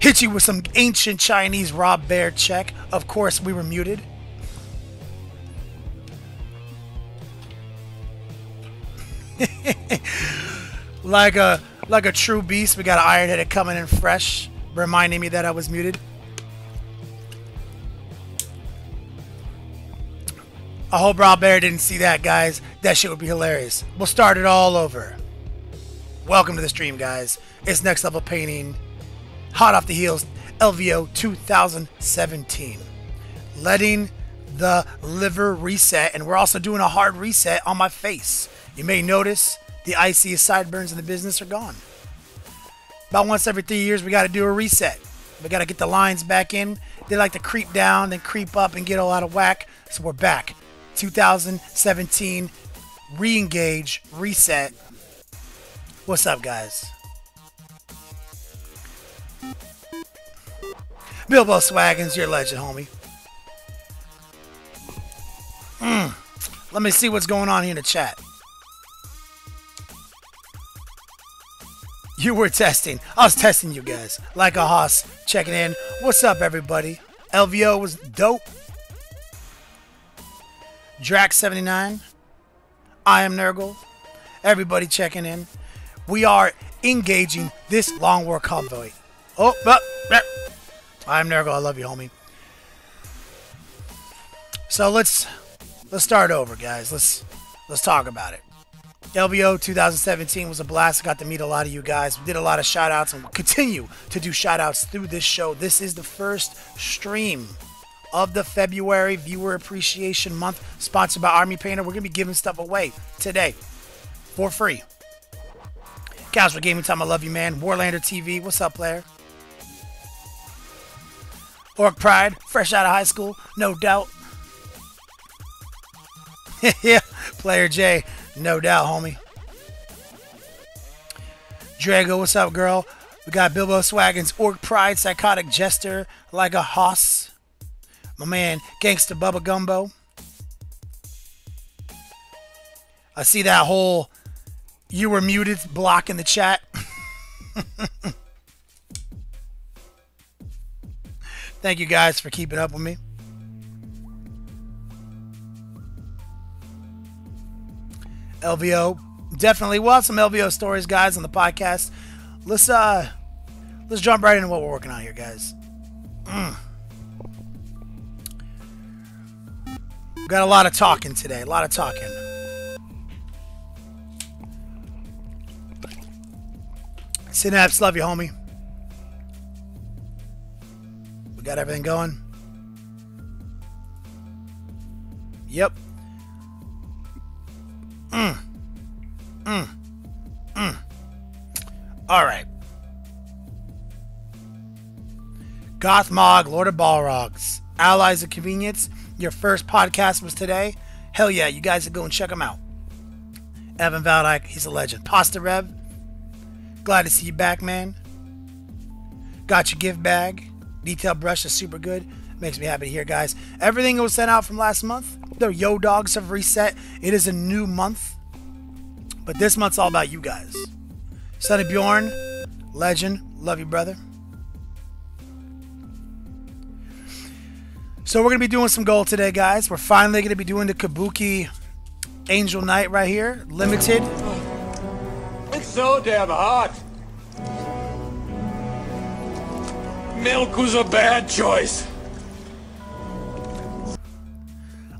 Hit you with some ancient Chinese Rob Bear check. Of course, we were muted. like a true beast, we got an Iron Headed coming in fresh, reminding me that I was muted. I hope Rob Bear didn't see that, guys. That shit would be hilarious. We'll start it all over. Welcome to the stream, guys. It's Next Level Painting. Hot off the heels, LVO 2017. Letting the liver reset, and we're also doing a hard reset on my face. You may notice the iciest sideburns in the business are gone. About once every 3 years, we got to do a reset. We got to get the lines back in. They like to creep down, then creep up and get all out of whack. So we're back. 2017, re-engage, reset. What's up, guys? Bilbo Swaggins, you're a legend, homie. Let me see what's going on here in the chat. You were testing. I was testing you guys. Like a hoss, checking in. What's up, everybody? LVO was dope. Drax79. I am Nurgle. Everybody checking in. We are engaging this long war convoy. I am Nurgle. I love you, homie. So let's start over, guys. Let's talk about it. LVO 2017 was a blast. I got to meet a lot of you guys. We did a lot of shout outs and we'll continue to do shout outs through this show. This is the first stream of the February Viewer Appreciation Month, sponsored by Army Painter. We're going to be giving stuff away today for free. Casual Gaming Time, I love you, man. Warlander TV, what's up, player? Orc Pride, fresh out of high school, no doubt. Yeah, Player J, no doubt, homie. Drago, what's up, girl? We got Bilbo Swaggins, Orc Pride, Psychotic Jester, like a hoss. My man, Gangsta Bubba Gumbo. I see that whole "you were muted" block in the chat. Thank you guys for keeping up with me. LVO, definitely. We'll have some LVO stories, guys, on the podcast. Let's jump right into what we're working on here, guys. We got a lot of talking today. A lot of talking. Synapse, love you, homie. We got everything going. Yep. All right. Gothmog, Lord of Balrogs, Allies of Convenience. Your first podcast was today. Hell yeah, you guys go and check him out. Evan Valdyke, he's a legend. Pasta Rev, glad to see you back, man. Got your gift bag. Detail brush is super good. Makes me happy to hear, guys. Everything that was sent out from last month, the Yo Dogs have reset. It is a new month. But this month's all about you guys. Sonny Bjorn, legend. Love you, brother. So we're going to be doing some gold today, guys. We're finally going to be doing the Kabuki Angel Knight right here. Limited. It's so damn hot. Milk was a bad choice.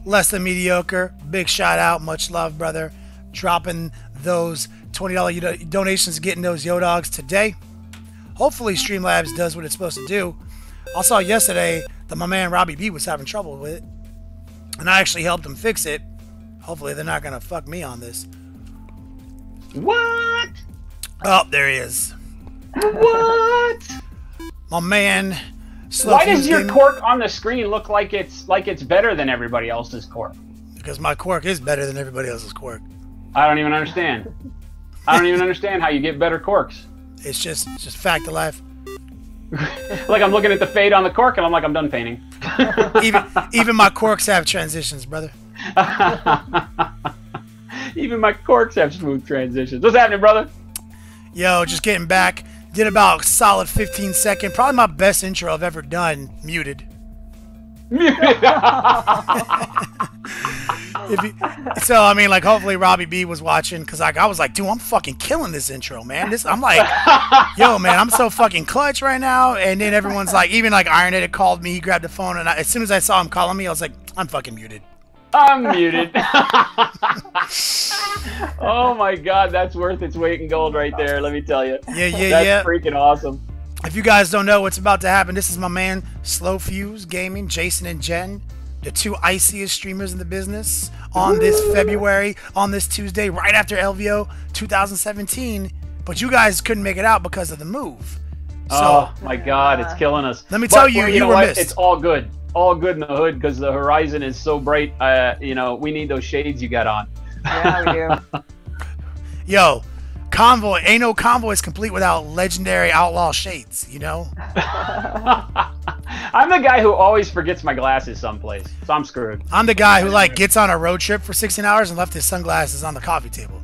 Less than mediocre. Big shout out. Much love, brother. Dropping those $20 donations, getting those Yo Dogs today. Hopefully Streamlabs does what it's supposed to do. I saw yesterday that my man Robbie B was having trouble with it, and I actually helped him fix it. Hopefully they're not gonna fuck me on this. What? Oh, there he is. What? My man. Why does your cork on the screen look like it's better than everybody else's cork? Because my cork is better than everybody else's cork. I don't even understand. I don't even understand how you get better corks. It's just fact of life. Like I'm looking at the fade on the cork and I'm like, I'm done painting. even my corks have transitions, brother. Even my corks have smooth transitions. What's happening, brother? Yo, just getting back. Did about solid 15-second. Probably my best intro I've ever done. Muted. So I mean, like, hopefully Robbie B was watching, because like I was like, dude, I'm fucking killing this intro, man. I'm like, yo, man, I'm so fucking clutch right now. And then everyone's like, even like Ironhead called me. He grabbed the phone, and as soon as I saw him calling me, I was like, I'm fucking muted. I'm muted. Oh my god, that's worth its weight in gold right there. Let me tell you. That's freaking awesome. If you guys don't know what's about to happen, this is my man Slow Fuse Gaming, Jason and Jen, the two iciest streamers in the business, on this February, on this Tuesday, right after LVO 2017. But you guys couldn't make it out because of the move. So, oh my god, it's killing us. Let me tell you, you were missed. It's all good. All good in the hood, because the horizon is so bright. You know, we need those shades you got on. Yeah, we do. Yo, Convoy, ain't no Convoy is complete without legendary outlaw shades, you know? I'm the guy who always forgets my glasses someplace, so I'm screwed. I'm the guy who, like, gets on a road trip for 16 hours and left his sunglasses on the coffee table.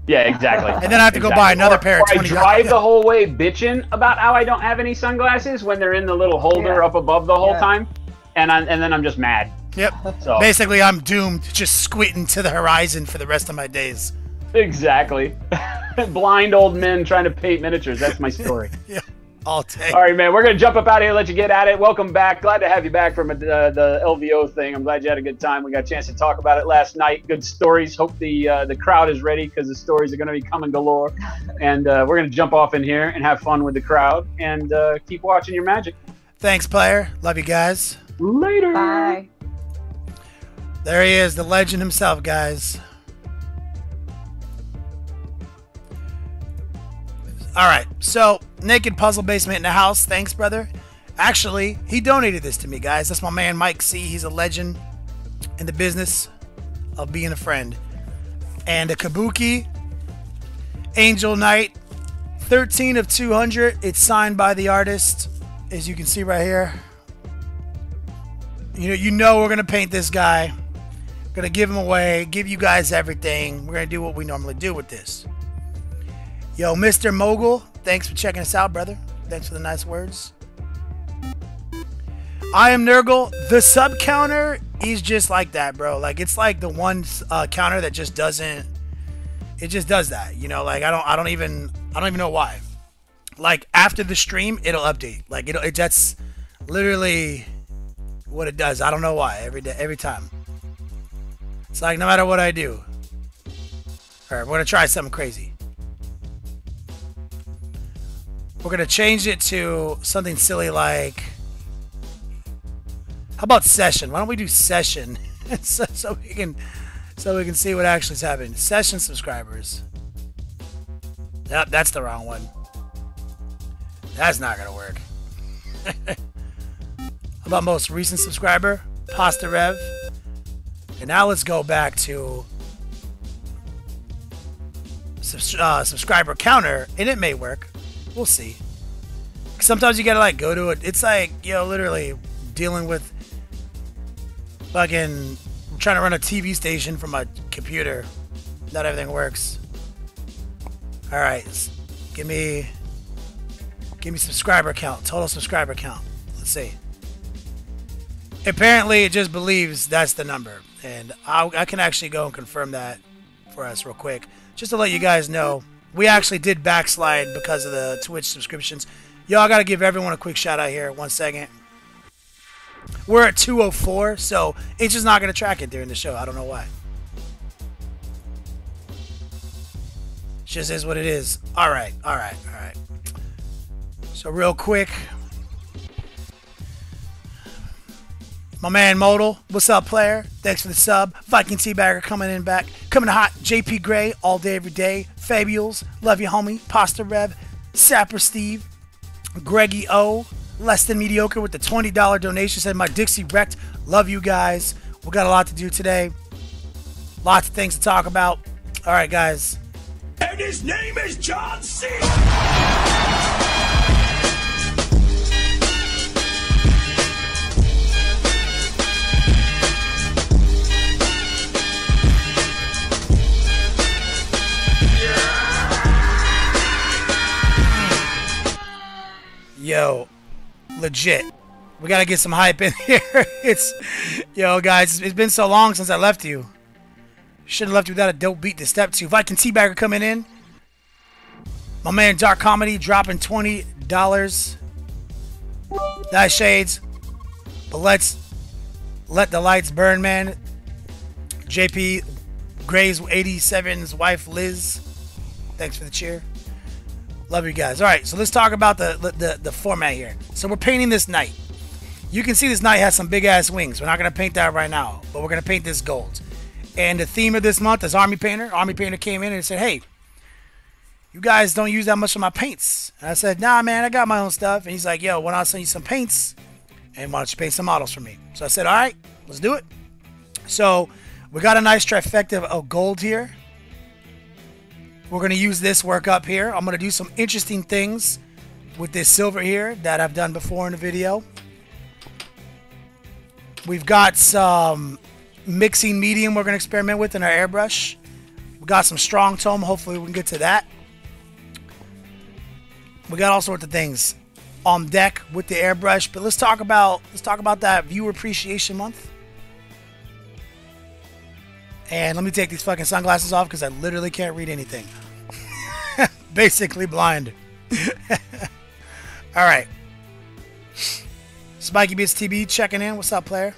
Yeah, exactly. And then I have to go buy another pair of 20. I drive the whole way bitching about how I don't have any sunglasses when they're in the little holder up above the whole time, and then I'm just mad. Yep. So basically, I'm doomed to just squinting to the horizon for the rest of my days. Exactly. Blind old men trying to paint miniatures. That's my story. Yeah, all day. All right, man. We're going to jump up out of here, let you get at it. Welcome back. Glad to have you back from the LVO thing. I'm glad you had a good time. We got a chance to talk about it last night. Good stories. Hope the crowd is ready, because the stories are going to be coming galore. And we're going to jump off in here and have fun with the crowd, and keep watching your magic. Thanks, player. Love you guys. Later. Bye. There he is, the legend himself, guys. Alright, so Naked Puzzle Basement in the house. Thanks, brother. Actually, he donated this to me, guys. That's my man Mike C. He's a legend in the business of being a friend. And a Kabuki Angel Knight, 13 of 200. It's signed by the artist, as you can see right here. You know we're going to paint this guy. Gonna give him away, give you guys everything. We're gonna do what we normally do with this. Yo, Mr. Mogul, thanks for checking us out, brother. Thanks for the nice words. I am Nurgle. The sub counter is just like that, bro. Like, it's like the one counter that just doesn't. It just does that, you know. Like, I don't even know why. Like, after the stream, it'll update. Like, that's literally what it does. I don't know why. Every time. It's like, no matter what I do. Alright, we're going to try something crazy. We're going to change it to something silly like... How about session? Why don't we do session? so we can see what actually is happening. Session subscribers. Yep, that's the wrong one. That's not going to work. How about most recent subscriber? Pasta Rev. And now let's go back to subscriber counter, and it may work. We'll see. Sometimes you gotta like go to it. It's like, you know, literally dealing with fucking trying to run a TV station from a computer. Not everything works. All right, give me subscriber count, total subscriber count. Let's see. Apparently, it just believes that's the number. And I can actually go and confirm that for us real quick. Just to let you guys know, we actually did backslide because of the Twitch subscriptions. Yo, I got to give everyone a quick shout out here. 1 second. We're at 204, so it's just not going to track it during the show. I don't know why. It just is what it is. All right. So real quick. My man Modal, what's up, player? Thanks for the sub. Viking Teabagger coming in back. Coming hot. JP Gray, all day, every day. Fabules, love you, homie. Pasta Rev, Sapper Steve, Greggy O, Less Than Mediocre with the $20 donation. Said my Dixie wrecked. Love you guys. We got a lot to do today. Lots of things to talk about. All right, guys. And his name is John C. Yo, legit. We gotta get some hype in here. Yo, guys, it's been so long since I left you. Should have left you without a dope beat to step to. Viking Teabagger coming in. My man Dark Comedy dropping $20. Nice shades. But let's let the lights burn, man. JP Gray's 87's wife Liz. Thanks for the cheer. Love you guys. All right, so let's talk about the format here. So we're painting this knight. You can see this knight has some big ass wings. We're not gonna paint that right now, but we're gonna paint this gold. And the theme of this month is Army Painter. Army Painter came in and said, "Hey, you guys don't use that much of my paints." And I said, "Nah, man, I got my own stuff." And he's like, "Yo, why don't I send you some paints? And why don't you paint some models for me?" So I said, "All right, let's do it." So we got a nice trifecta of gold here. We're going to use this work up here. I'm going to do some interesting things with this silver here that I've done before in the video. We've got some mixing medium we're going to experiment with in our airbrush. We got some strong tone. Hopefully we can get to that. We got all sorts of things on deck with the airbrush, but let's talk about that viewer appreciation month. And let me take these fucking sunglasses off because I literally can't read anything. Basically blind. All right. Spiky Bits TB checking in. What's up, player?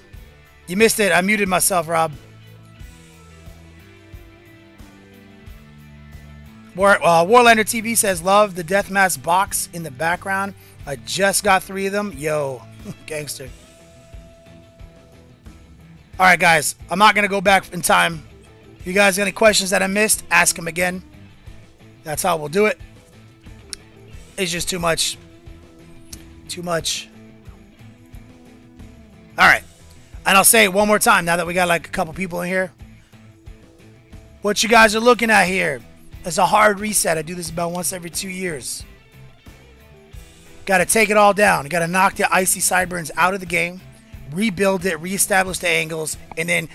You missed it. I muted myself, Rob. Warlander TV says, "Love the Deathmatch box in the background. I just got 3 of them." Yo, gangster. All right, guys. I'm not going to go back in time. If you guys got any questions that I missed, ask them again. That's how we'll do it. It's just too much. Too much. All right. And I'll say it one more time now that we got like a couple people in here. What you guys are looking at here is a hard reset. I do this about once every 2 years. Got to take it all down. You got to knock the icy sideburns out of the game, rebuild it, reestablish the angles, and then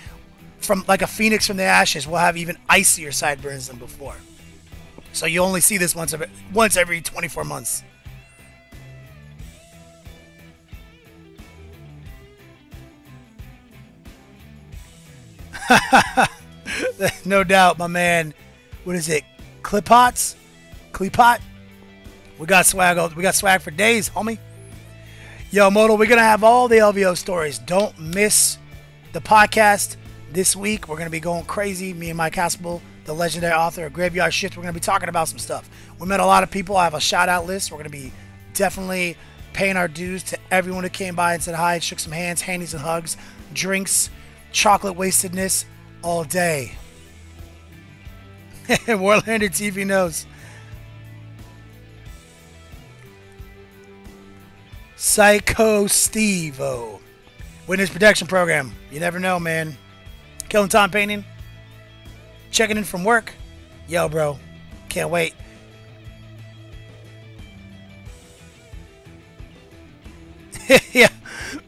from like a phoenix from the ashes, we'll have even icier sideburns than before. So you only see this once every 24 months. No doubt, my man. What is it? Clipots? Clipot? We got swag. We got swag for days, homie. Yo, Modal, we're gonna have all the LVO stories. Don't miss the podcast this week. We're gonna be going crazy. Me and Mike Haspel, the legendary author of Graveyard Shift. We're gonna be talking about some stuff. We met a lot of people. I have a shout out list. We're gonna be definitely paying our dues to everyone who came by and said hi, shook some hands, handies and hugs, drinks, chocolate wastedness all day. Warlander TV knows. Psycho Steve-O. Witness Protection Program. You never know, man. Killing Time Painting. Checking in from work. Yo, bro. Can't wait. Yeah.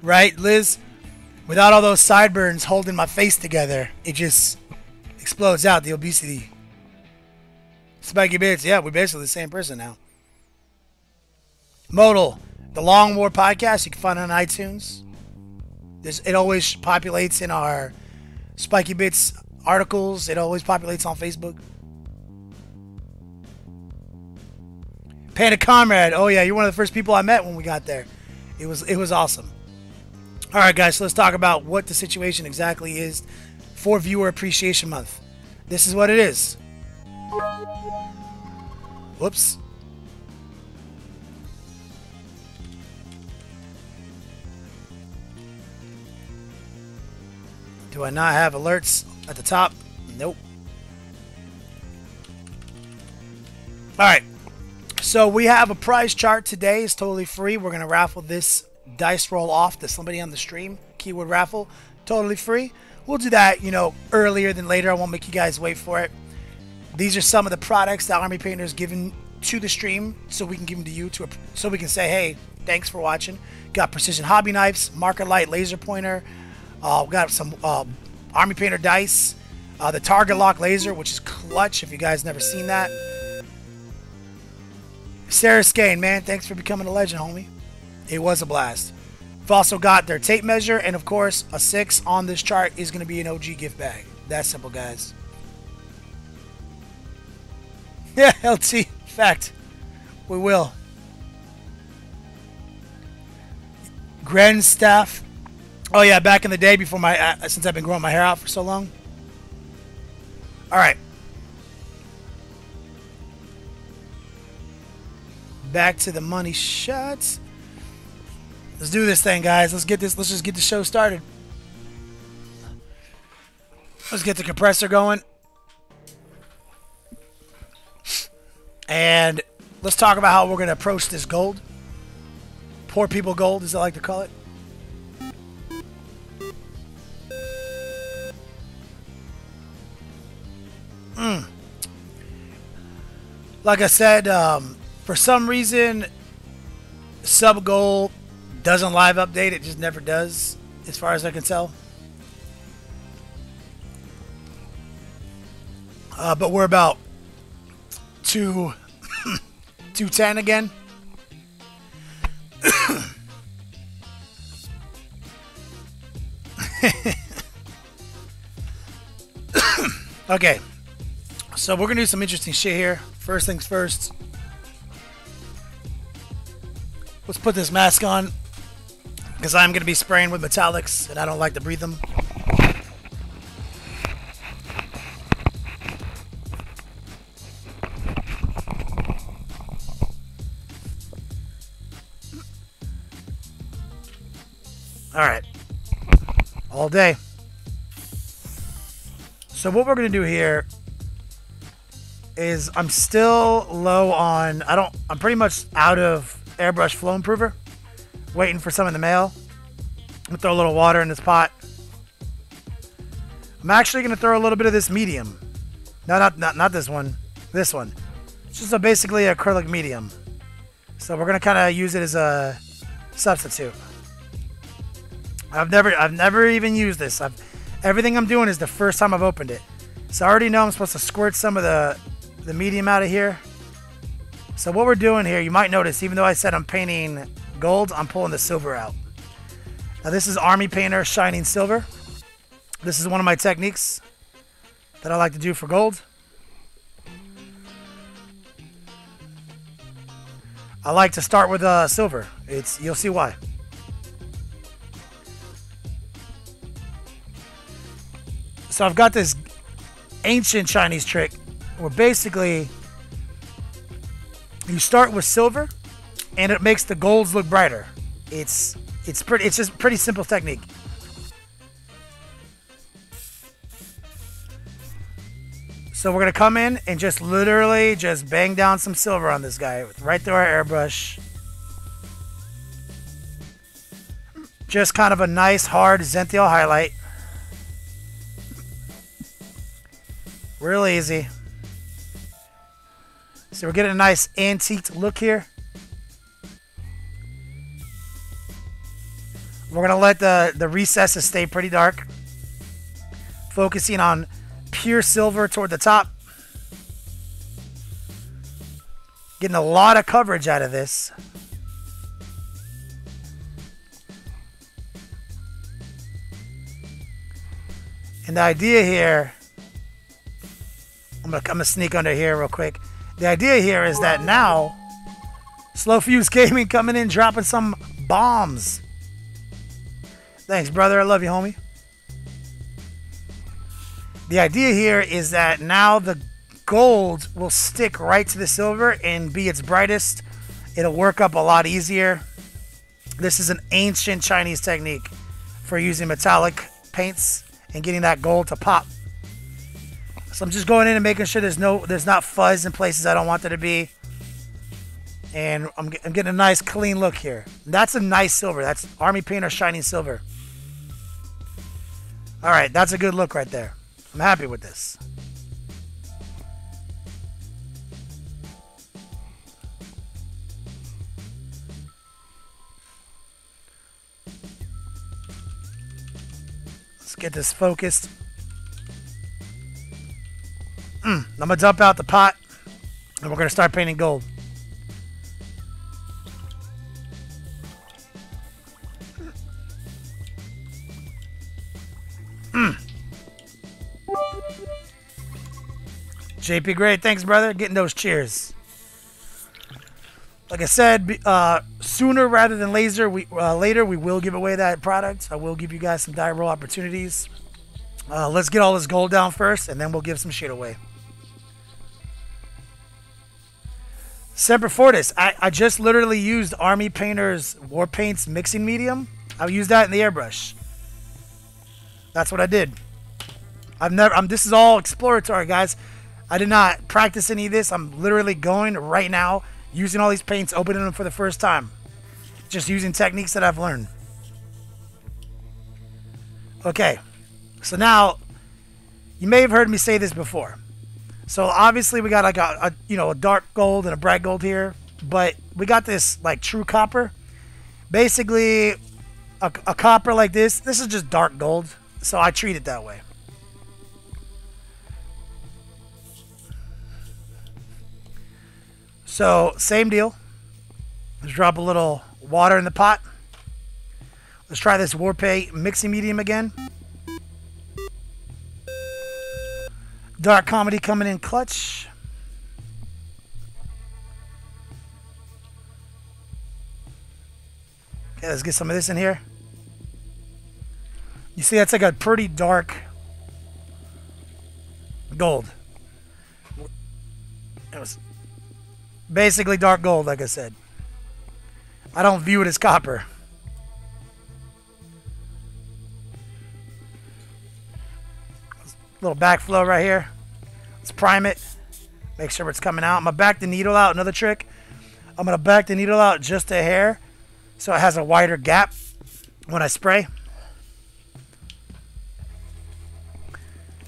Right, Liz? Without all those sideburns holding my face together, it just explodes out, the obesity. Spiky Bits. Yeah, we're basically the same person now. Modal. The Long War podcast, you can find it on iTunes. It always populates in our Spiky Bits articles. It always populates on Facebook. Panda Comrade. Oh yeah, you're one of the first people I met when we got there. It was awesome. All right, guys, so let's talk about what the situation exactly is for Viewer Appreciation Month. This is what it is. Whoops. Do I not have alerts at the top? Nope. Alright. So we have a prize chart today. It's totally free. We're going to raffle this dice roll off to somebody on the stream. Keyword raffle. Totally free. We'll do that, you know, earlier than later. I won't make you guys wait for it. These are some of the products that Army Painter has given to the stream, so we can give them to you, so we can say, hey, thanks for watching. Got precision hobby knives, marker light laser pointer. We got some Army Painter dice, the target lock laser, which is clutch if you guys never seen that. Sarah Skane, man, thanks for becoming a legend, homie. It was a blast. We've also got their tape measure, and of course, a 6 on this chart is going to be an OG gift bag. That's simple, guys. Yeah, LT. Fact. We will. Gren staff. Oh yeah, back in the day before my since I've been growing my hair out for so long. All right. Back to the money shots. Let's do this thing, guys. Let's just get the show started. Let's get the compressor going. And let's talk about how we're going to approach this gold. Poor people gold, as I like to call it. Like I said, for some reason, sub goal doesn't live update. It just never does, as far as I can tell. But we're about 210 again. Okay, so we're gonna do some interesting shit here. First things first, let's put this mask on because I'm gonna be spraying with metallics and I don't like to breathe them. All right, all day. So what we're gonna do here is I'm still low on. I'm pretty much out of Airbrush Flow Improver. Waiting for some in the mail. I'm gonna throw a little water in this pot. I'm actually gonna throw a little bit of this medium. No, not this one. This one. It's just basically acrylic medium. So we're gonna kind of use it as a substitute. I've never even used this. Everything I'm doing is the first time I've opened it. So I already know I'm supposed to squirt some of the medium out of here. So what we're doing here, you might notice, even though I said I'm painting gold, I'm pulling the silver out. Now this is Army Painter Shining Silver. This is one of my techniques that I like to do for gold. I like to start with silver. You'll see why. So I've got this ancient Chinese trick where basically you start with silver and it makes the golds look brighter. It's just a pretty simple technique. So we're gonna come in and just literally just bang down some silver on this guy right through our airbrush. Just kind of a nice hard Zenithal highlight. Real easy. So we're getting a nice antiqued look here. We're going to let the recesses stay pretty dark. Focusing on pure silver toward the top. Getting a lot of coverage out of this. And the idea here, I'm gonna sneak under here real quick. The idea here is that now, Slow Fuse Gaming coming in, dropping some bombs. Thanks, brother. I love you, homie. The idea here is that now the gold will stick right to the silver and be its brightest. It'll work up a lot easier. This is an ancient Chinese technique for using metallic paints and getting that gold to pop. So I'm just going in and making sure there's not fuzz in places I don't want there to be. And I'm getting a nice clean look here. That's a nice silver. That's Army Painter Shining Silver. All right, that's a good look right there. I'm happy with this. Let's get this focused. I'm going to dump out the pot, and we're going to start painting gold. JP, great. Thanks, brother. Getting those cheers. Like I said, sooner rather than later, we will give away that product. I will give you guys some die roll opportunities. Let's get all this gold down first, and then we'll give some shit away. Semper Fortis. I just literally used Army Painter's War Paints mixing medium. I used that in the airbrush. That's what I did. This is all exploratory, guys. I did not practice any of this. I'm literally going right now, using all these paints, opening them for the first time. Just using techniques that I've learned. Okay. So now, you may have heard me say this before. So obviously we got like a dark gold and a bright gold here, but we got this like true copper. Basically, a copper like this. This is just dark gold, so I treat it that way. So same deal. Let's drop a little water in the pot. Let's try this War Paint mixing medium again. Dark Comedy coming in clutch. Okay, let's get some of this in here. You see, that's like a pretty dark gold. It was basically dark gold, like I said. I don't view it as copper. Little backflow right here. Let's prime it. Make sure it's coming out. I'm going to back the needle out. Another trick. I'm going to back the needle out just a hair so it has a wider gap when I spray.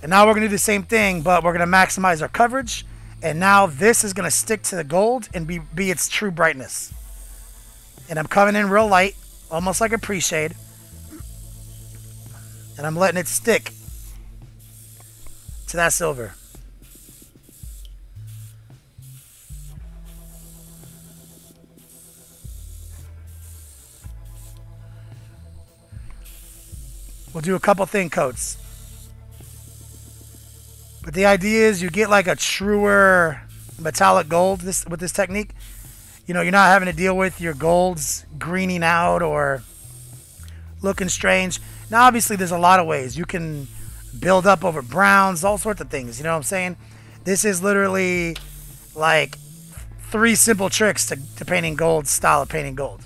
And now we're going to do the same thing, but we're going to maximize our coverage. And now this is going to stick to the gold and be its true brightness. And I'm coming in real light, almost like a pre-shade. And I'm letting it stick to that silver. We'll do a couple thin coats. But the idea is you get like a truer metallic gold with this technique. You know, you're not having to deal with your golds greening out or looking strange. Now, obviously, there's a lot of ways. You can build up over browns, all sorts of things. You know what I'm saying? This is literally like 3 simple tricks to painting gold, style of painting gold.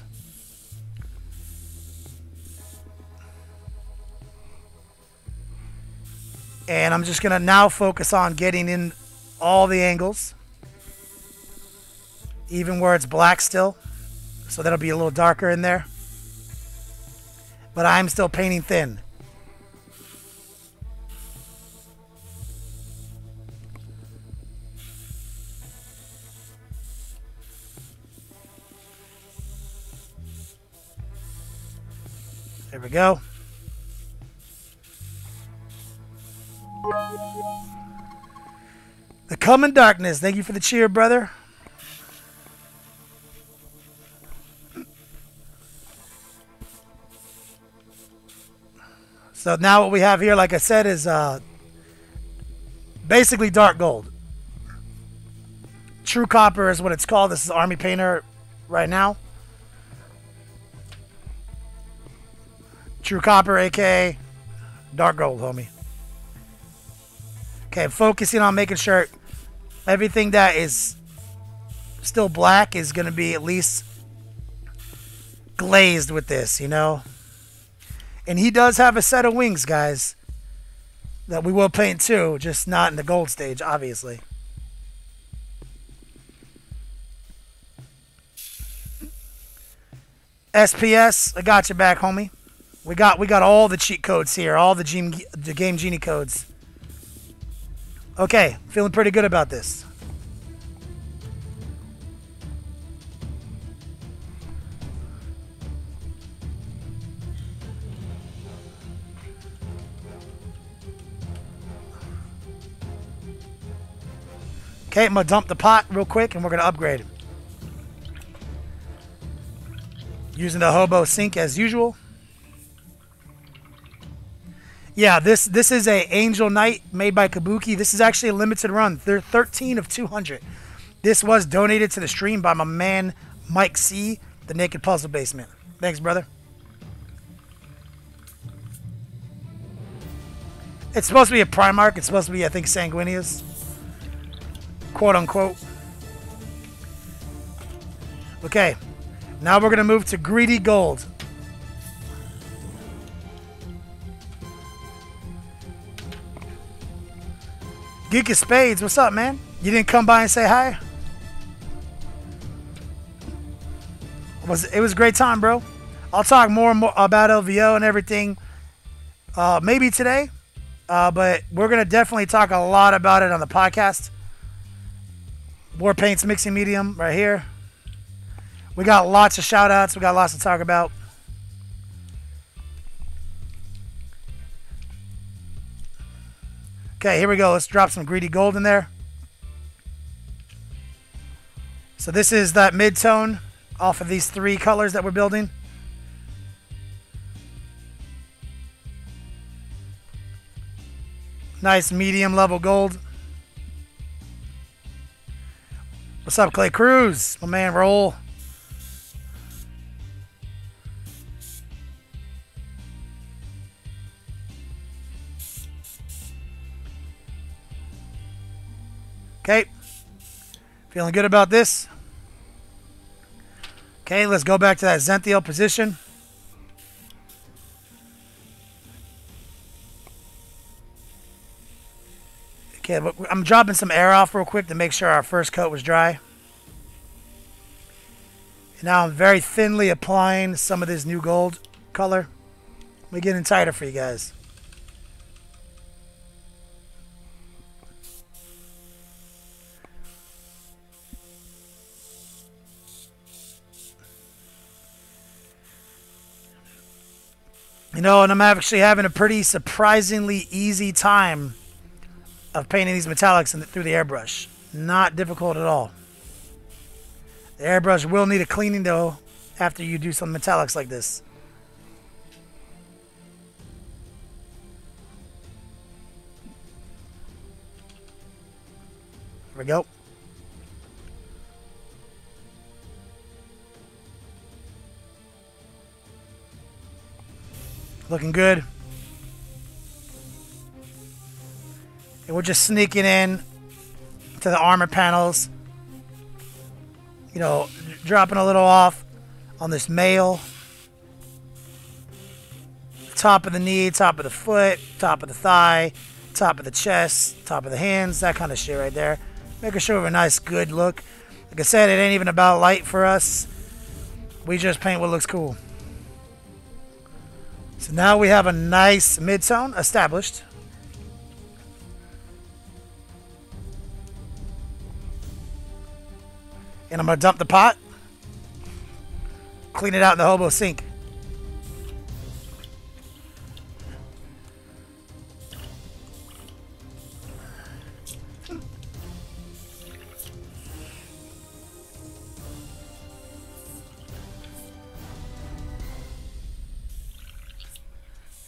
And I'm just going to now focus on getting in all the angles. Even where it's black still. So that'll be a little darker in there. But I'm still painting thin. There we go. The Coming Darkness. Thank you for the cheer, brother. So now what we have here, like I said, is basically dark gold. True copper is what it's called. This is Army Painter right now. True copper, aka dark gold, homie. Okay, focusing on making sure everything that is still black is going to be at least glazed with this, you know. And he does have a set of wings, guys, that we will paint too, just not in the gold stage, obviously. SPS, I got you back, homie. We got all the cheat codes here, all the Game Genie codes. Okay, feeling pretty good about this. Okay, I'm going to dump the pot real quick and we're going to upgrade it. Using the hobo sink as usual. Yeah, this is a Angel Knight made by Kabuki. This is actually a limited run. They're 13 of 200. This was donated to the stream by my man Mike C, the Naked Puzzle Basement. Thanks, brother. It's supposed to be a Primarch. It's supposed to be, I think, Sanguinius. Quote unquote. Okay. Now we're going to move to Greedy Gold. Geek of Spades, what's up, man? You didn't come by and say hi? It was a great time, bro. I'll talk more and more about LVO and everything maybe today. But we're going to definitely talk a lot about it on the podcast. War Paints Mixing Medium right here. We got lots of shout outs. We got lots to talk about. Okay, here we go. Let's drop some Greedy Gold in there. So this is that mid-tone off of these 3 colors that we're building. Nice medium level gold. What's up, Clay Cruz? My man, Roll. Okay. Feeling good about this. Okay, let's go back to that Zenthiel position. Okay, I'm dropping some air off real quick to make sure our first coat was dry. And now I'm very thinly applying some of this new gold color. We're getting tighter for you guys. You know, and I'm actually having a pretty surprisingly easy time of painting these metallics through the airbrush. Not difficult at all. The airbrush will need a cleaning though after you do some metallics like this. There we go. Looking good. And we're just sneaking in to the armor panels. You know, dropping a little off on this mail. Top of the knee, top of the foot, top of the thigh, top of the chest, top of the hands, that kind of shit right there. Making sure we have a nice, good look. Like I said, it ain't even about light for us. We just paint what looks cool. So now we have a nice mid-tone established. And I'm going to dump the pot. Clean it out in the hobo sink.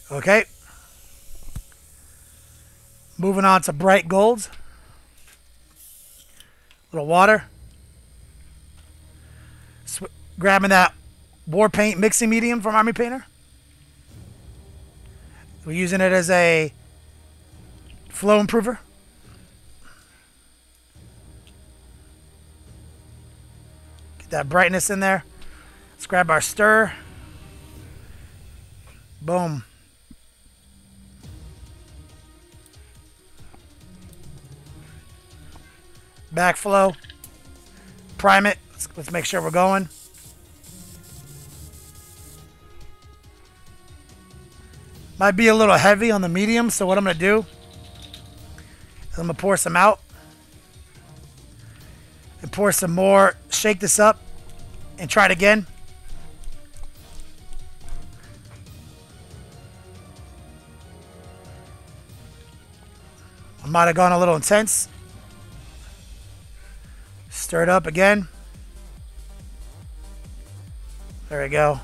Okay. Moving on to bright golds. Little water. Grabbing that War Paint Mixing Medium from Army Painter. We're using it as a flow improver. Get that brightness in there. Let's grab our stir. Boom. Backflow. Prime it. Let's make sure we're going. Might be a little heavy on the medium, so what I'm going to do is I'm going to pour some out. And pour some more. Shake this up. And try it again. I might have gone a little intense. Stir it up again. There we go.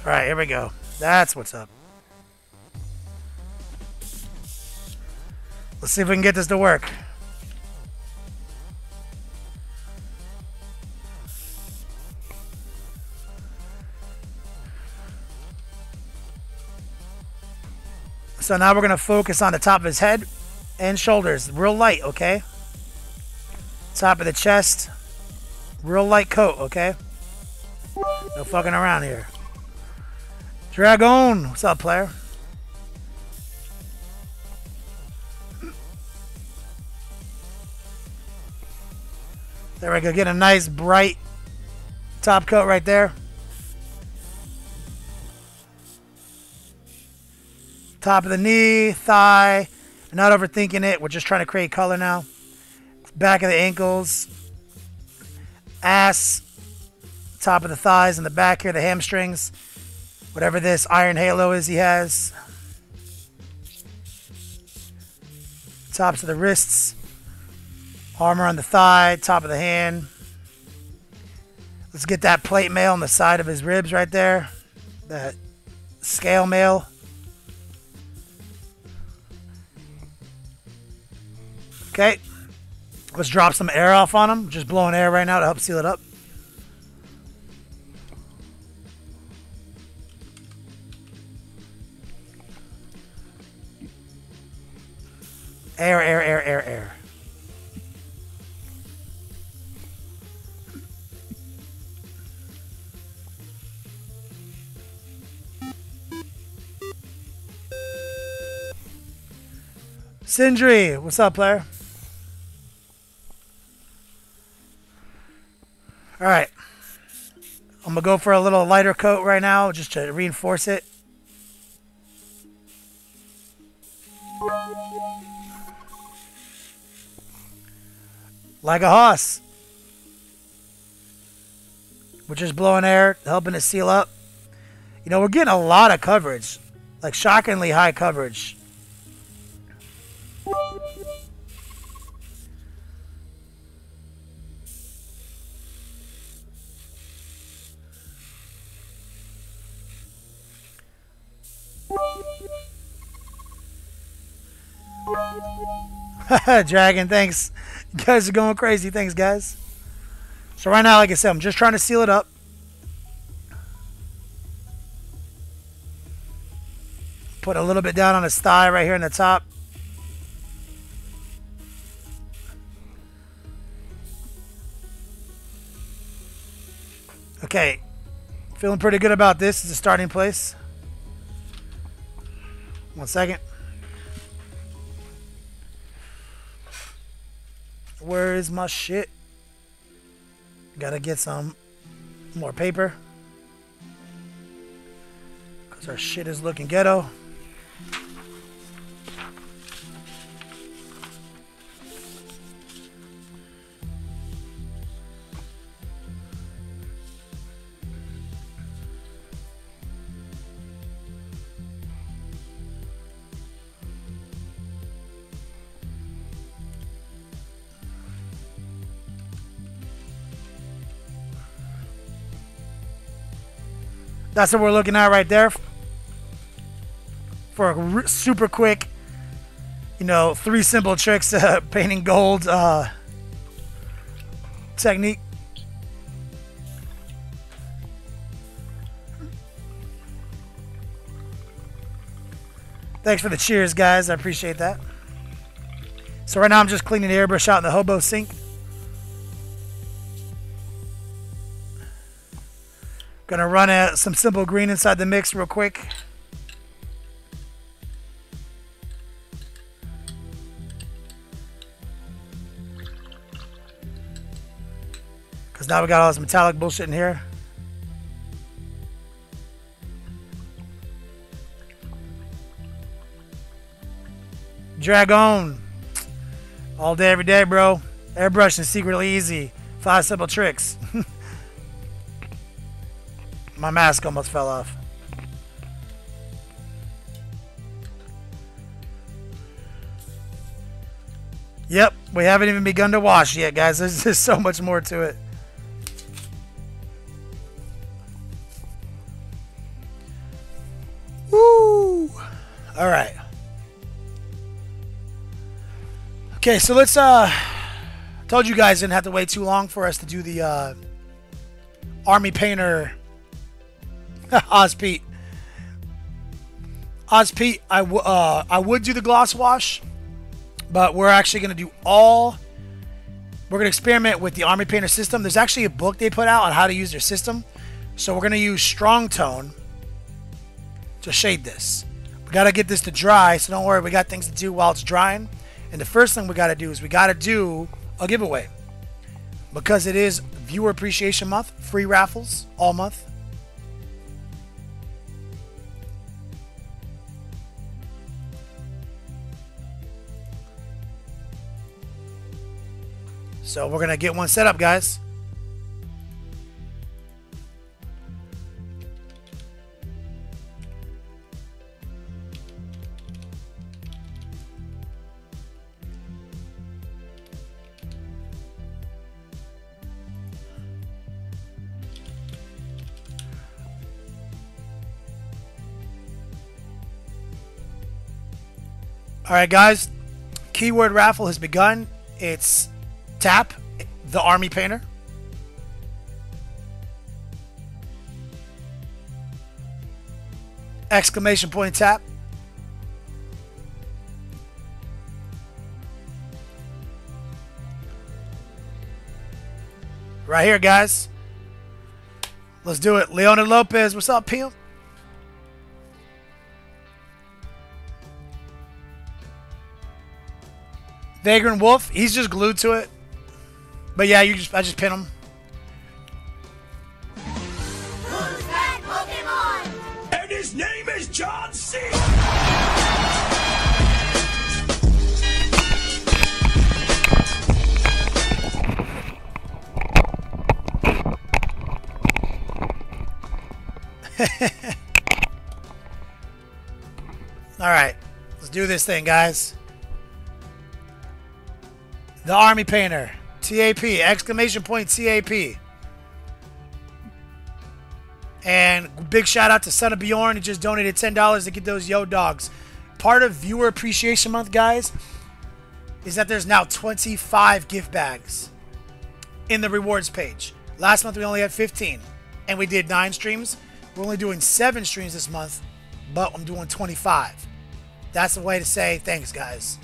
Alright, here we go. That's what's up. Let's see if we can get this to work. So now we're going to focus on the top of his head and shoulders. Real light, okay? Top of the chest. Real light coat, okay? No fucking around here. Dragon! What's up, player? There we go. Get a nice bright top coat right there. Top of the knee, thigh. Not overthinking it. We're just trying to create color now. Back of the ankles. Ass. Top of the thighs and the back here, the hamstrings. Whatever this iron halo is he has. Tops of the wrists. Armor on the thigh, top of the hand. Let's get that plate mail on the side of his ribs right there. That scale mail. Okay. Let's drop some air off on him. Just blowing air right now to help seal it up. Air, air, air, air, air. Sindri, what's up, player? All right. I'm going to go for a little lighter coat right now just to reinforce it. Like a hoss. We're just blowing air, helping it seal up. You know, we're getting a lot of coverage. Like shockingly high coverage. Dragon, thanks. You guys are going crazy. Thanks, guys. So right now, like I said, I'm just trying to seal it up. Put a little bit down on his thigh right here in the top. Okay. Feeling pretty good about this as a starting place. 1 second. Where is my shit? Gotta get some more paper. Because our shit is looking ghetto. That's what we're looking at right there. For a super quick, you know, 3 simple tricks painting gold technique. Thanks for the cheers, guys. I appreciate that. So right now I'm just cleaning the airbrush out in the hobo sink. Gonna run some simple green inside the mix real quick. Because now we got all this metallic bullshit in here. Dragon. All day, every day, bro. Airbrush is secretly easy. 5 simple tricks. My mask almost fell off. Yep, we haven't even begun to wash yet, guys. There's just so much more to it. Okay, so let's told you guys didn't have to wait too long for us to do the Army Painter Oz Pete. Oz Pete, I would do the gloss wash, but we're actually going to do all... We're going to experiment with the Army Painter system. There's actually a book they put out on how to use their system. So we're going to use strong tone to shade this. We got to get this to dry, so don't worry, we got things to do while it's drying. And the first thing we got to do is we got to do a giveaway. Because it is Viewer Appreciation Month, free raffles all month. So we're going to get one set up, guys. All right, guys. Keyword raffle has begun. It's tap the Army Painter. Exclamation point tap. Right here, guys. Let's do it. Leona Lopez, what's up, pimp? Vagrant Wolf, he's just glued to it. But yeah, I just pin him. Who's that Pokemon? And his name is John C. All right, let's do this thing, guys. The Army Painter, TAP, exclamation point TAP. And big shout out to Son of Bjorn, who just donated $10 to get those Yo Dogs. Part of Viewer Appreciation Month, guys, is that there's now 25 gift bags in the rewards page. Last month we only had 15, and we did 9 streams. We're only doing 7 streams this month, but I'm doing 25. That's the way to say thanks, guys.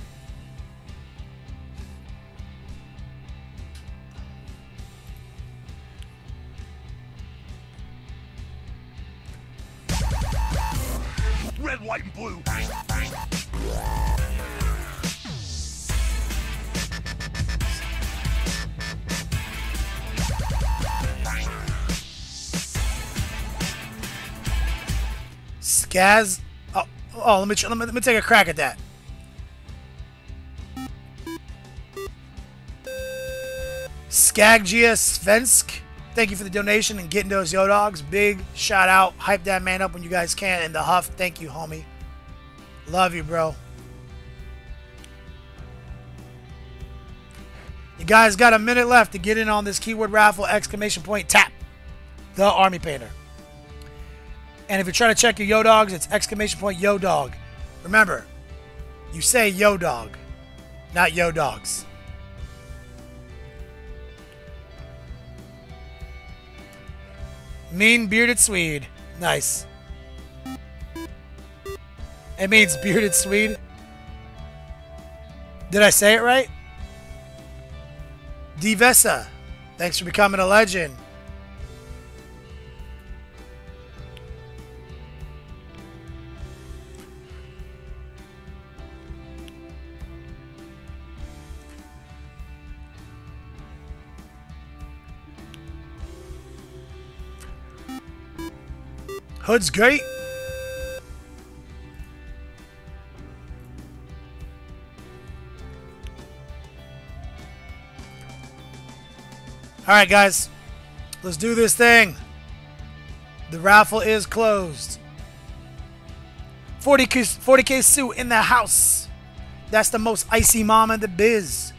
Red, white, and blue. Skaz. Oh, let me take a crack at that. Skaggia Svensk. Thank you for the donation and getting those Yo Dogs. Big shout out. Hype that man up when you guys can. And the Huff, thank you, homie. Love you, bro. You guys got a minute left to get in on this keyword raffle, exclamation point, tap. The Army Painter. And if you're trying to check your Yo Dogs, it's exclamation point Yo Dog. Remember, you say Yo Dog, not Yo Dogs. Mean bearded Swede. Nice. It means bearded Swede. Did I say it right? Divesa. Thanks for becoming a legend. Hood's great. All right, guys. Let's do this thing. The raffle is closed. 40K Sue in the house. That's the most icy mom in the biz.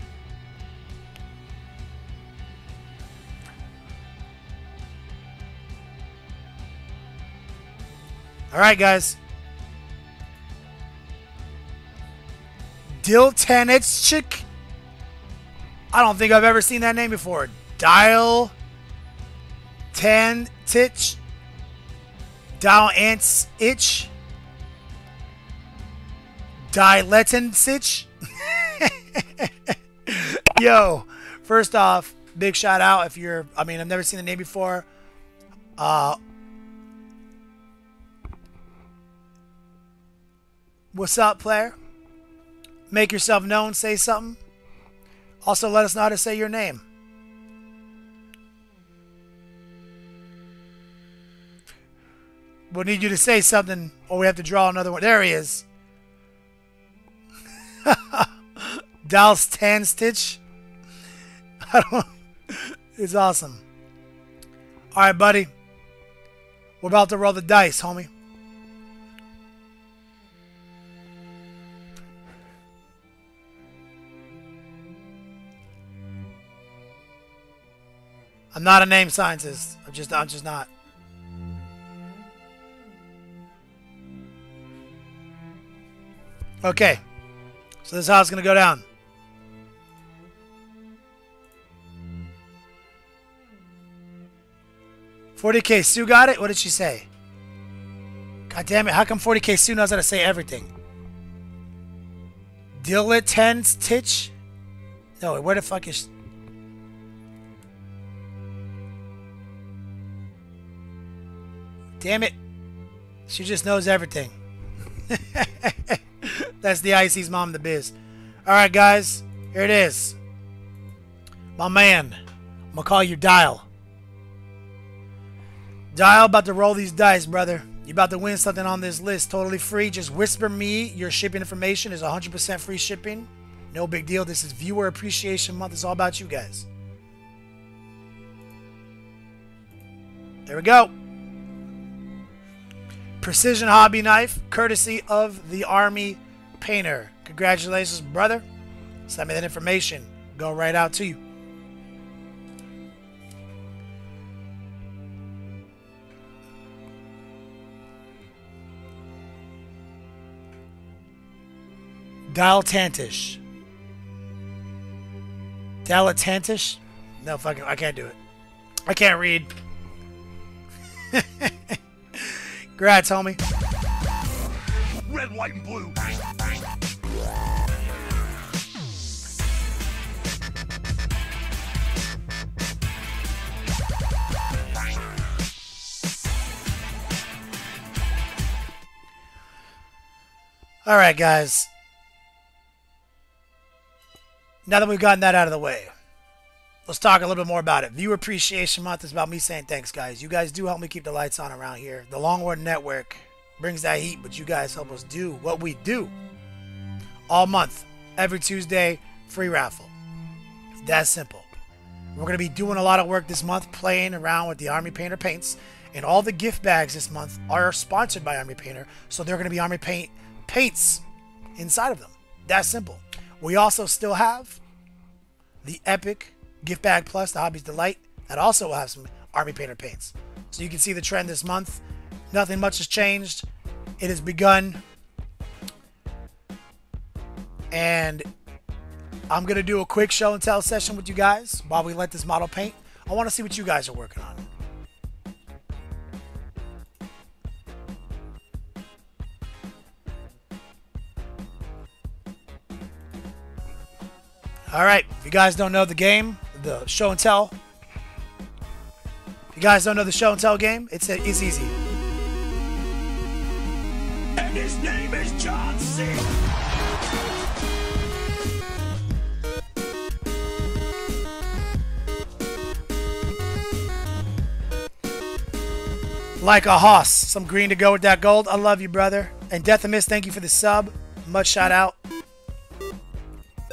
All right, guys. Diltanetschik I don't think I've ever seen that name before. Dial Tan Titch. Dial Ants Itch. Dileton Sitch. Yo, first off, big shout out if you're, I mean, I've never seen the name before. What's up, player? Make yourself known, say something. Also, let us know how to say your name. We'll need you to say something, or we have to draw another one. There he is. Dal's Tan Stitch. I don't know. It's awesome. Alright, buddy. We're about to roll the dice, homie. I'm not a name scientist. I'm just not. Okay. So this is how it's going to go down. $40K Sue got it? What did she say? God damn it. How come 40K Sue knows how to say everything? Dilettan's Titch? No, where the fuck is... Damn it. She just knows everything. That's the Icy's mom, the biz. Alright, guys. Here it is. My man. I'm gonna call you Dial. Dial, about to roll these dice, brother. You about to win something on this list. Totally free. Just whisper me your shipping information. Is 100% free shipping. No big deal. This is Viewer Appreciation Month. It's all about you guys. There we go. Precision hobby knife, courtesy of the Army Painter. Congratulations, brother. Send me that information. Go right out to you. Diletantish. Diletantish? No, fucking, I can't do it. I can't read. Congrats, homie. Red, white, and blue. All right, guys. Now that we've gotten that out of the way, let's talk a little bit more about it. Viewer Appreciation Month is about me saying thanks, guys. You guys do help me keep the lights on around here. The Longwood Network brings that heat, but you guys help us do what we do. All month, every Tuesday, free raffle. That simple. We're going to be doing a lot of work this month, playing around with the Army Painter paints. And all the gift bags this month are sponsored by Army Painter, so they're going to be Army paints inside of them. That simple. We also still have the Epic Gift Bag Plus, the Hobbies Delight, that also will have some Army Painter paints. So you can see the trend this month. Nothing much has changed. It has begun. And I'm going to do a quick show and tell session with you guys while we let this model paint. I want to see what you guys are working on. Alright, if you guys don't know the game, the show and tell. If you guys don't know the show and tell game, it's easy. And his name is John C. Like a hoss. Some green to go with that gold. I love you, brother. And Deathamis, thank you for the sub. Much shout out.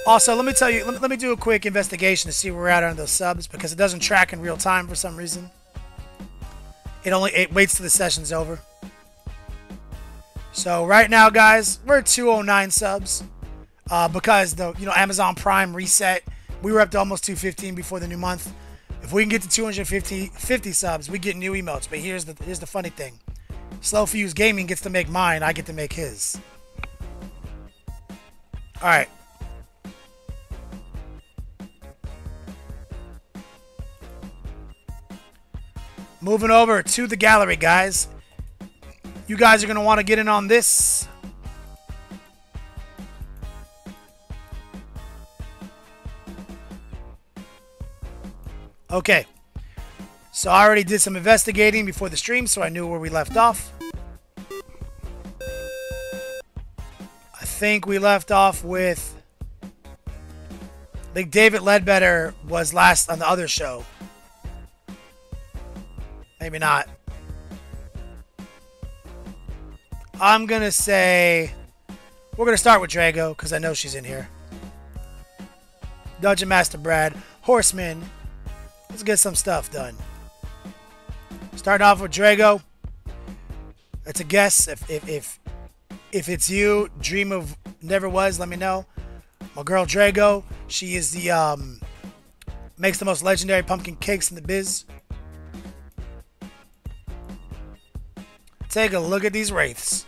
Also, let me tell you, let me do a quick investigation to see where we're at on those subs, because it doesn't track in real time for some reason. It waits till the session's over. So right now, guys, we're at 209 subs, because the Amazon Prime reset. We were up to almost 215 before the new month. If we can get to 250 subs, we get new emotes. But here's the funny thing: Slow Fuse Gaming gets to make mine. I get to make his. All right. Moving over to the gallery, guys. You guys are going to want to get in on this. Okay. So I already did some investigating before the stream, so I knew where we left off. I think we left off with... I think David Ledbetter was last on the other show. Maybe not. I'm going to say... We're going to start with Drago, because I know she's in here. Dungeon Master Brad. Horseman. Let's get some stuff done. Starting off with Drago. It's a guess. If it's you, dream of never was, let me know. My girl Drago. She is the makes the most legendary pumpkin cakes in the biz. Take a look at these wraiths.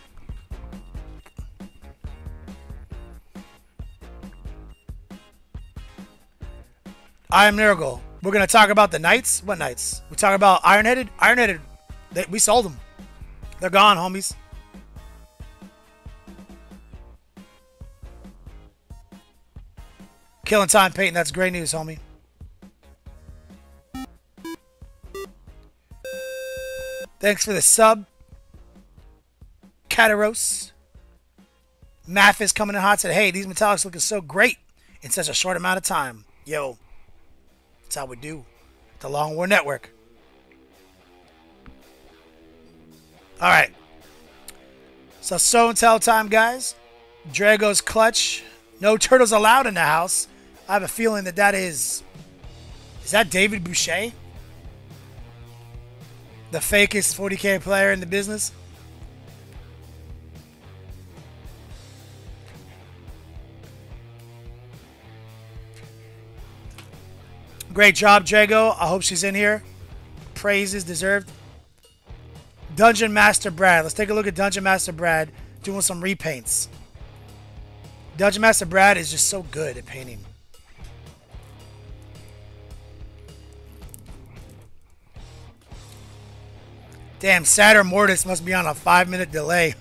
I am Nurgle. We're going to talk about the knights. What knights? We talk about Ironheaded. Ironheaded, we sold them. They're gone, homies. Killing time, Peyton. That's great news, homie. Thanks for the sub. Kataros. Math is coming in hot. Said, hey, these metallics looking so great in such a short amount of time. Yo, that's how we do. The Long War Network. All right. So, show and tell time, guys. Drago's clutch. No turtles allowed in the house. I have a feeling that is... Is that David Boucher? The fakest 40k player in the business? Great job, Drago. I hope she's in here. Praise is deserved. Dungeon Master Brad. Let's take a look at Dungeon Master Brad doing some repaints. Dungeon Master Brad is just so good at painting. Damn, Saturn Mortis must be on a 5-minute delay.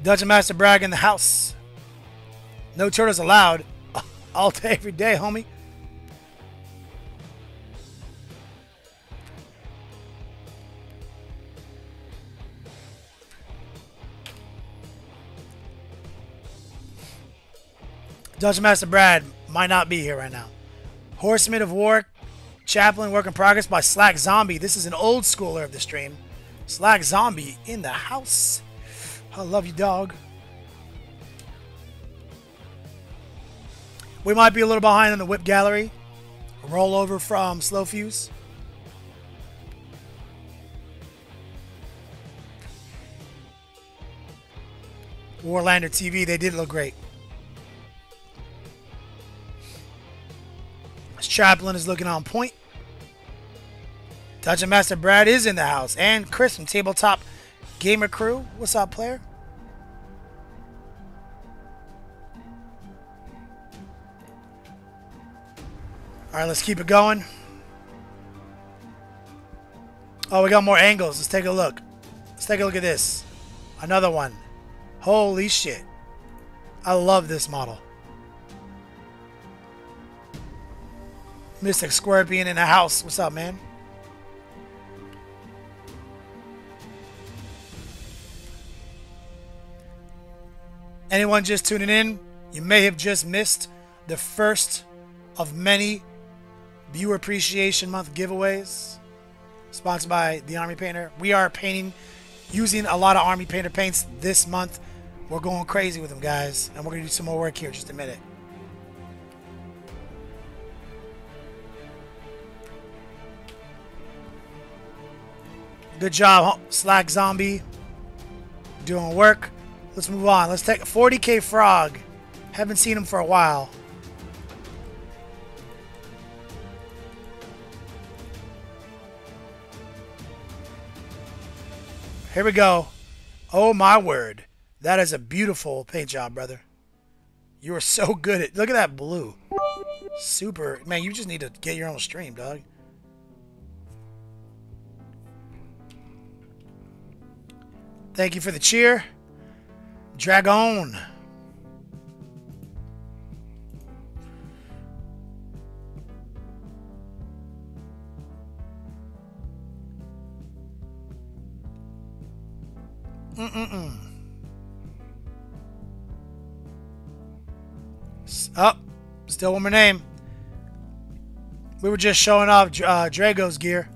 Dungeon Master Brad in the house. No turtles allowed. All day, every day, homie. Dungeon Master Brad might not be here right now. Horseman of War, Chaplain, work in progress by Slack Zombie. This is an old schooler of the stream. Slack Zombie in the house. I love you, dog. We might be a little behind on the whip gallery. Rollover from Slow Fuse. Warlander TV, they did look great. Chaplain is looking on point. Dungeon Master Brad is in the house. And Chris from Tabletop Gamer Crew. What's up, player? Alright, let's keep it going. Oh, we got more angles. Let's take a look. Let's take a look at this. Another one. Holy shit. I love this model. Mystic Scorpion in the house. What's up, man? Anyone just tuning in, you may have just missed the first of many Viewer Appreciation Month giveaways sponsored by the Army Painter. We are painting using a lot of Army Painter paints this month. We're going crazy with them, guys, and we're going to do some more work here in just a minute. Good job, Slack Zombie. Doing work. Let's move on. Let's take a 40k Frog. Haven't seen him for a while. Here we go. Oh my word. That is a beautiful paint job, brother. You are so good at... Look at that blue. Super. Man, you just need to get your own stream, dog. Thank you for the cheer. Dragon. Oh, still one more name. We were just showing off Drago's gear.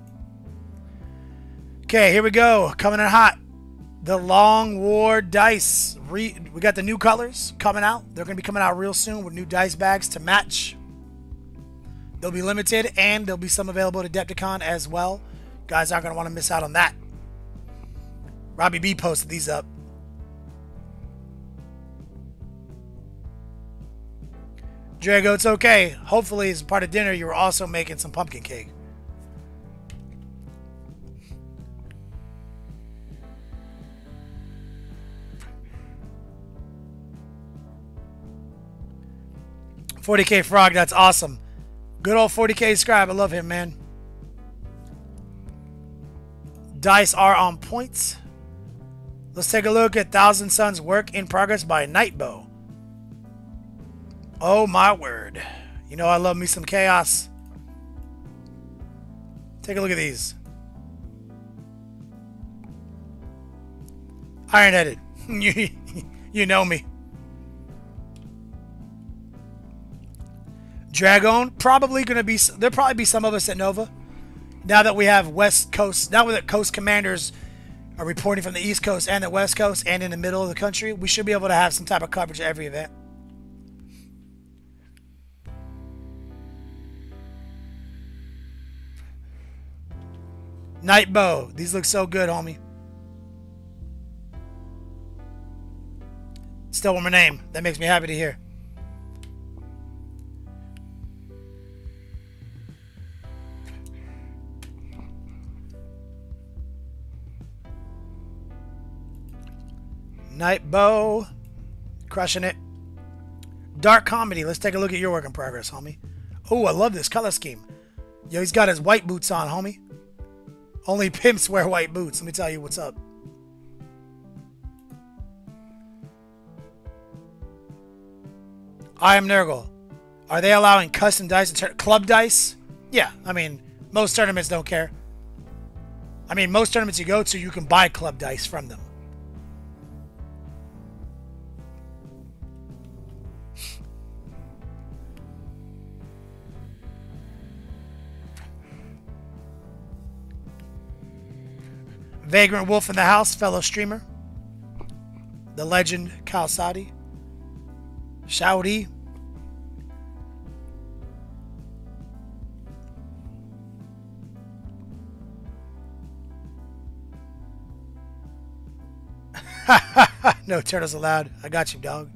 Okay, here we go. Coming in hot. The Long War dice. We got the new colors coming out. They're going to be coming out real soon with new dice bags to match. They'll be limited, and there'll be some available at Adepticon as well. Guys aren't going to want to miss out on that. Robbie B posted these up. Drago, it's okay. Hopefully, as part of dinner, you were also making some pumpkin cake. $40K Frog, that's awesome. Good old 40K Scribe, I love him, man. Dice are on points. Let's take a look at Thousand Suns Work in Progress by Nightbow. Oh my word. You know I love me some chaos. Take a look at these. Iron-headed. You know me. Dragon, probably going to be... There'll probably be some of us at Nova. Now that we have West Coast... Now that Coast Commanders are reporting from the East Coast and the West Coast and in the middle of the country, we should be able to have some type of coverage at every event. Nightbow. These look so good, homie. Still one more name. That makes me happy to hear. Nightbow. Crushing it. Dark Comedy. Let's take a look at your work in progress, homie. Oh, I love this color scheme. Yo, he's got his white boots on, homie. Only pimps wear white boots. Let me tell you what's up. I am Nurgle. Are they allowing custom dice and club dice? Yeah, I mean, most tournaments don't care. I mean, most tournaments you go to, you can buy club dice from them. Vagrant Wolf in the house, fellow streamer. The legend Kalsadi. Shouty. No turtles allowed. I got you, dog.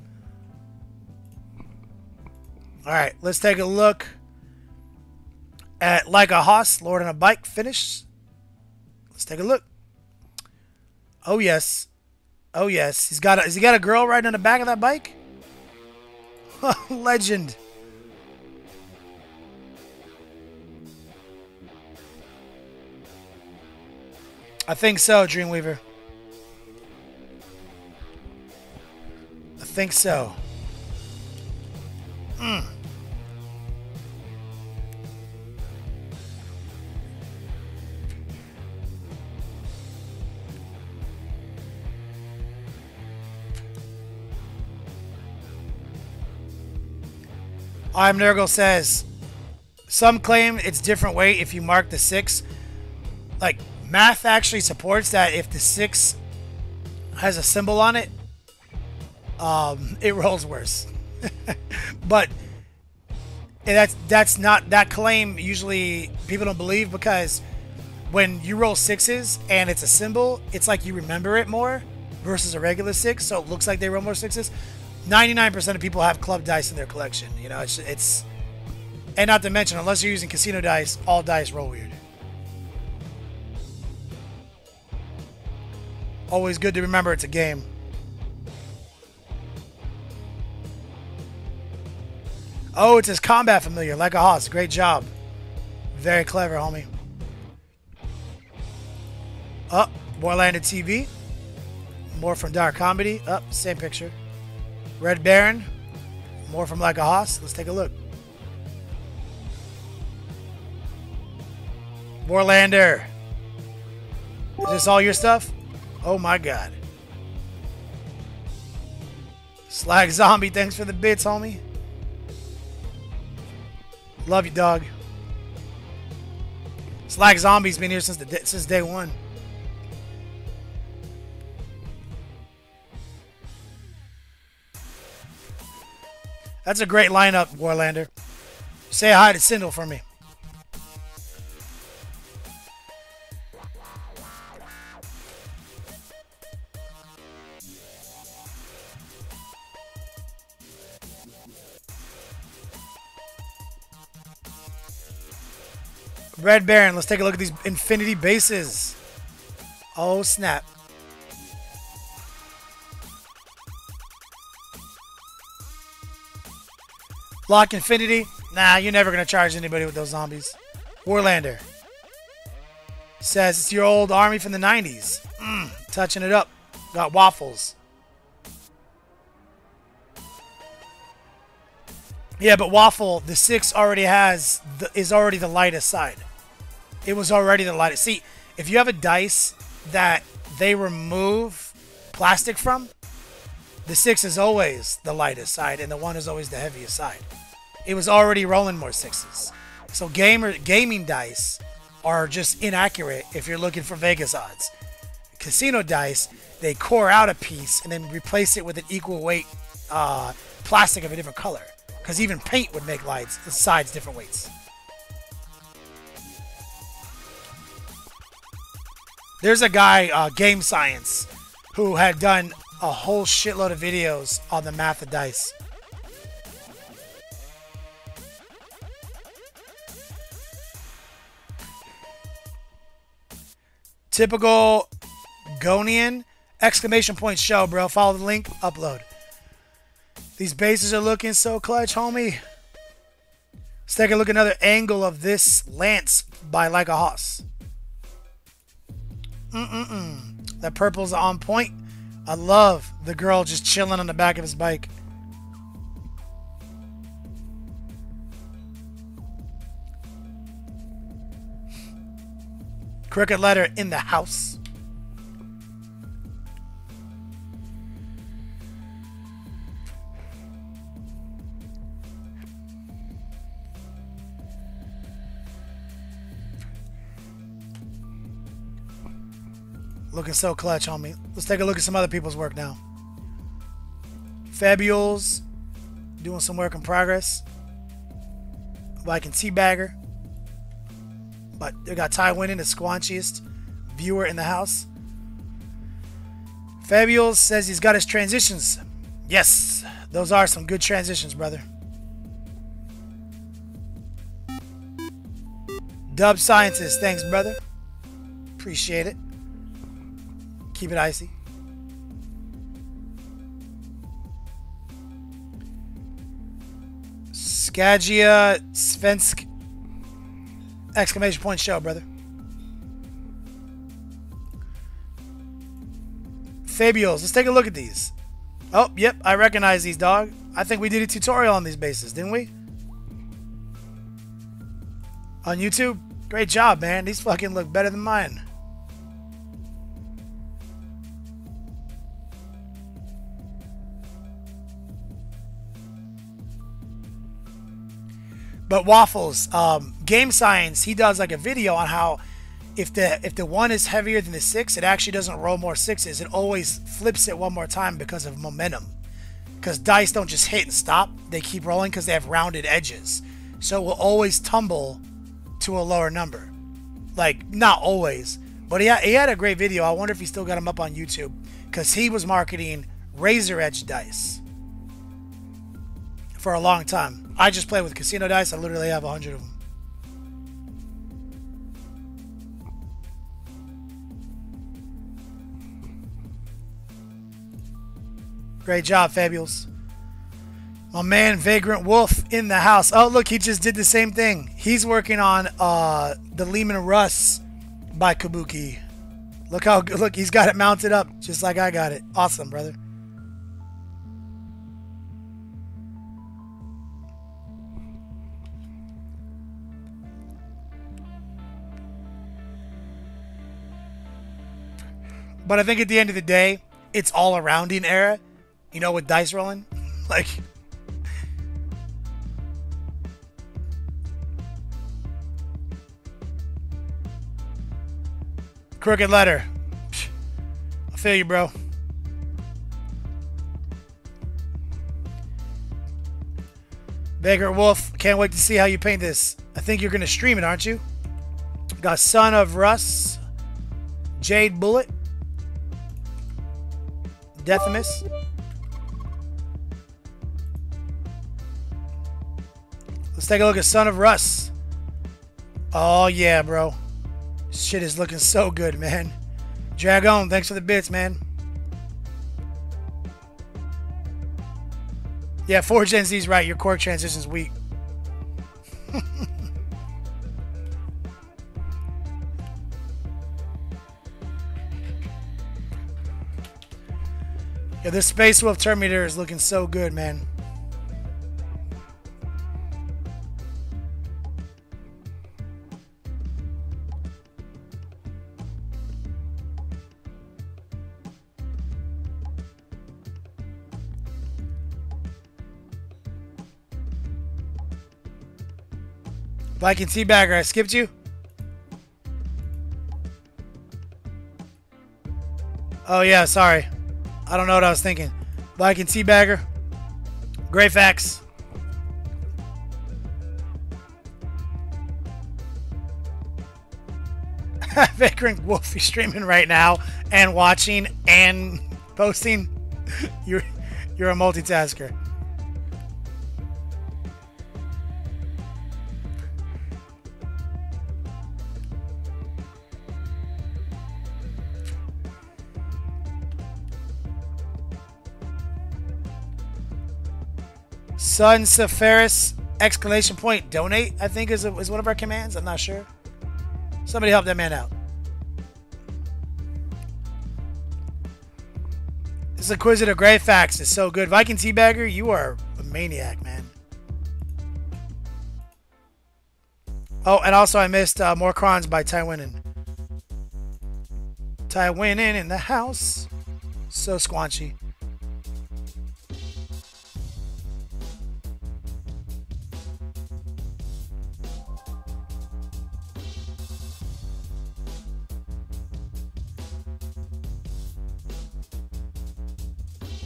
Alright, let's take a look at Like a Hoss, Lord on a Bike finish. Let's take a look. Oh yes. Oh yes. Has he got a girl riding on the back of that bike? Legend. I think so, Dreamweaver. I think so. I'm Nurgle says, some claim it's different weight if you mark the 6. Like, math actually supports that if the 6 has a symbol on it, it rolls worse. But that's not, that claim usually people don't believe, because when you roll 6s and it's a symbol, it's like you remember it more versus a regular 6, so it looks like they roll more 6s. 99% of people have club dice in their collection. You know, it's and not to mention, unless you're using casino dice, all dice roll weird. Always good to remember it's a game. Oh, it's his combat familiar, like a hoss. Great job. Very clever, homie. Up, Warlander TV. More from Dark Comedy. Up, same picture. Red Baron. More from Like a Hoss. Let's take a look. Warlander. Is this all your stuff? Oh my god. Slag Zombie, thanks for the bits, homie. Love you, dog. Slag Zombie's been here since day one. That's a great lineup, Warlander. Say hi to Sindel for me. Red Baron, let's take a look at these infinity bases. Oh, snap. Lock Infinity. Nah, you're never going to charge anybody with those zombies. Warlander says it's your old army from the 90s. Touching it up. Got waffles. Yeah, but Waffle, the 6 already is already the lightest side. It was already the lightest. See, if you have a dice that they remove plastic from, the 6 is always the lightest side, and the 1 is always the heaviest side. It was already rolling more 6s. So gaming dice are just inaccurate if you're looking for Vegas odds. Casino dice, they core out a piece and then replace it with an equal weight plastic of a different color. Because even paint would make the sides different weights. There's a guy, Game Science, who had done a whole shitload of videos on the math of dice. Typical Gonian! Exclamation point show, bro. Follow the link, upload. These bases are looking so clutch, homie. Let's take a look at another angle of this lance by Like a Hoss. That purple's on point. I love the girl just chilling on the back of his bike. Crooked letter in the house. Looking so clutch, homie. Let's take a look at some other people's work now. Fabules doing some work in progress. Viking Teabagger. But they got Ty winning, the squanchiest viewer in the house. Fabules says he's got his transitions. Yes, those are some good transitions, brother. Dub Scientist, thanks, brother. Appreciate it. Keep it icy. Skagia Svensk. Exclamation point show, brother. Fabules, let's take a look at these. Oh, yep, I recognize these, dog. I think we did a tutorial on these bases, didn't we? On YouTube? Great job, man. These fucking look better than mine. But Waffles, Game Science, he does like a video on how if the 1 is heavier than the 6, it actually doesn't roll more 6s. It always flips it one more time because of momentum. Because dice don't just hit and stop. They keep rolling because they have rounded edges. So it will always tumble to a lower number. Like, not always. But he had a great video. I wonder if he still got him up on YouTube. Because he was marketing razor edge dice for a long time. I just play with casino dice. I literally have 100 of them. Great job, Fabules. My man Vagrant Wolf in the house. Oh, look, he just did the same thing. He's working on the Lehman Russ by Kabuki. Look how good. Look, he's got it mounted up just like I got it. Awesome, brother. But I think at the end of the day, it's all a rounding error. You know, with dice rolling. Like... Crooked letter. I feel you, bro. Vagrant Wolf, can't wait to see how you paint this. I think you're going to stream it, aren't you? Got Son of Russ, Jade Bullet, Deathimus. Let's take a look at Son of Russ. Oh, yeah, bro. Shit is looking so good, man. Dragon, thanks for the bits, man. Yeah, 4 Gen Z's right. Your core transition's weak. Yeah, this Space Wolf Terminator is looking so good, man. Viking Teabagger, I skipped you? Oh, yeah, sorry. I don't know what I was thinking. Viking Teabagger. Great facts. Vagrant Wolf, you're streaming right now and watching and posting. You're a multitasker. Sun Safaris exclamation point donate, I think is one of our commands. I'm not sure. Somebody help that man out. This Inquisitor Greyfax is so good. Viking Teabagger, you are a maniac, man. Oh, and also I missed More Crons by Tywinin. Tywinin in the house. So squanchy.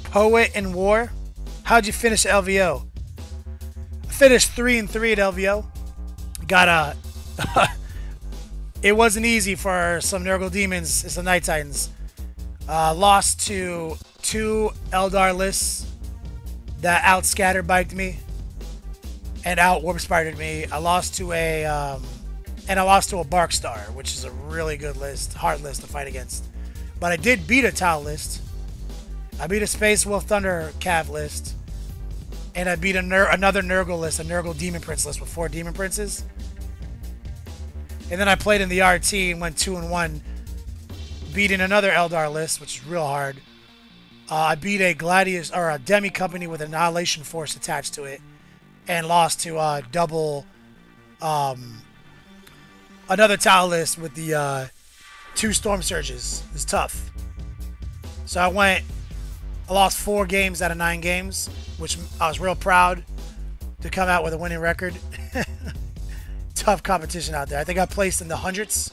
Poet and War. How'd you finish LVO? I finished 3-3 at LVO. Got a... It wasn't easy for some Nurgle Demons and some Night Titans. Lost to 2 Eldar lists that out-scatter biked me and out-warp spidered me. I lost to a... and I lost to a Barkstar, which is a really good list. Hard list to fight against. But I did beat a Tau list. I beat a Space Wolf Thunder Cav list. And I beat another Nurgle list, a Nurgle Demon Prince list with 4 Demon Princes. And then I played in the RT and went 2-1, beating another Eldar list, which is real hard. I beat a Gladius or a Demi Company with Annihilation Force attached to it, and lost to double another Tau list with the 2 Storm Surges. It's tough. So I lost 4 games out of 9 games, which I was real proud to come out with a winning record. Tough competition out there. I think I placed in the hundreds.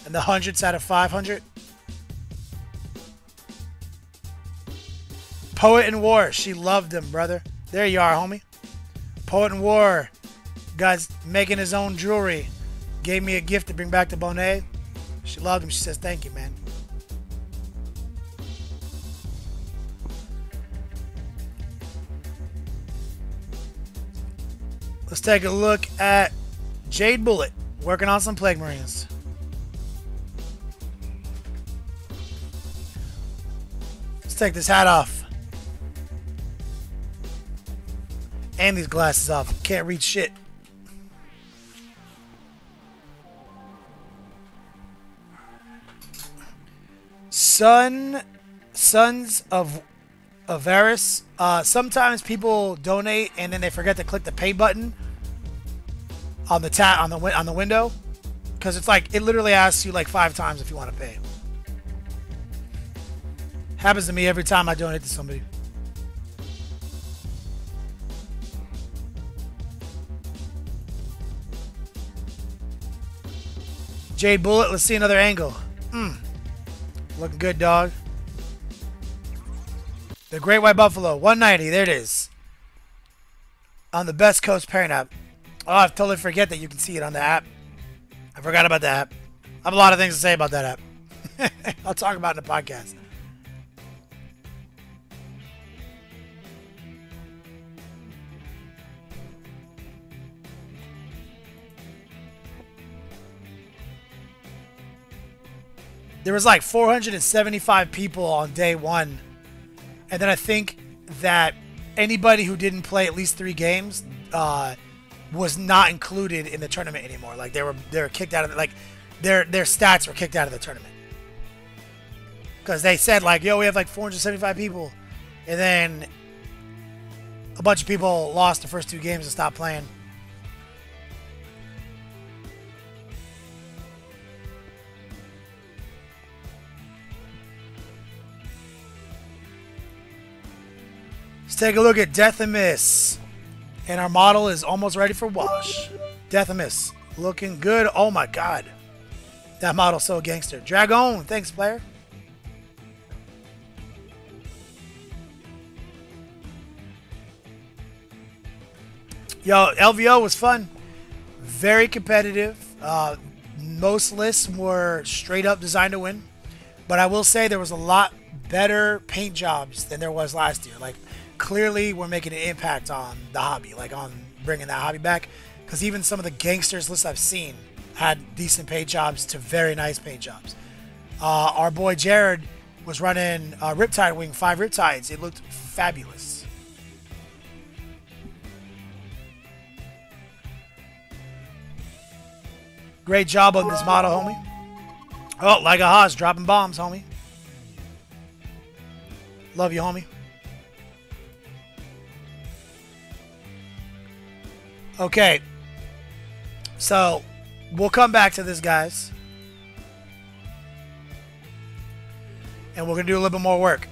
In the hundreds out of 500. Poet and War. She loved him, brother. There you are, homie. Poet and War. Guy's making his own jewelry. Gave me a gift to bring back to Bonet. She loved him. She says, thank you, man. Let's take a look at Jade Bullet, working on some Plague Marines. Let's take this hat off. And these glasses off. Can't read shit. Sons of Varus. Sometimes people donate and then they forget to click the pay button on the on the window, because it's like it literally asks you like 5 times if you want to pay. Happens to me every time I donate to somebody. Jade Bullet, let's see another angle. Looking good, dog. The Great White Buffalo, 190. There it is. On the Best Coast pairing app. Oh, I totally forget that you can see it on the app. I forgot about the app. I have a lot of things to say about that app. I'll talk about it in the podcast. There was like 475 people on day 1. And then I think that anybody who didn't play at least 3 games was not included in the tournament anymore. Like they were kicked out of it. Like their stats were kicked out of the tournament. Because they said like, yo, we have like 475 people. And then a bunch of people lost the first 2 games and stopped playing. Let's take a look at Deathimus. And our model is almost ready for wash. Deathimus. Looking good. Oh my god. That model's so gangster. Dragon. Thanks, player. Yo, LVO was fun. Very competitive. Most lists were straight up designed to win. But I will say there was a lot better paint jobs than there was last year. Like, clearly we're making an impact on the hobby, like on bringing that hobby back, because even some of the gangsters lists I've seen had decent paint jobs to very nice paint jobs. Our boy Jared was running Riptide Wing, 5 Riptides. It looked fabulous. Great job on this model, homie. Oh, like a Haas, dropping bombs, homie. Love you, homie. Okay, so we'll come back to this, guys, and we're gonna do a little bit more work.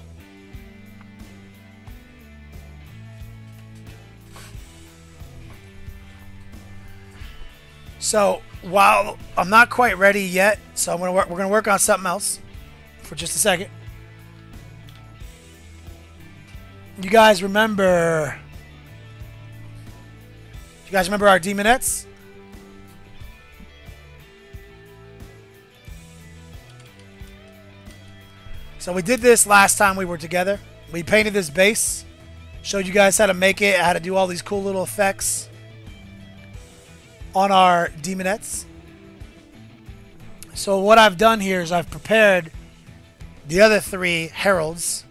So while I'm not quite ready yet, so we're gonna work on something else for just a second. You guys remember? You guys remember our demonettes? So we did this last time we were together. We painted this base, showed you guys how to make it, how to do all these cool little effects on our demonettes. So what I've done here is I've prepared the other 3 heralds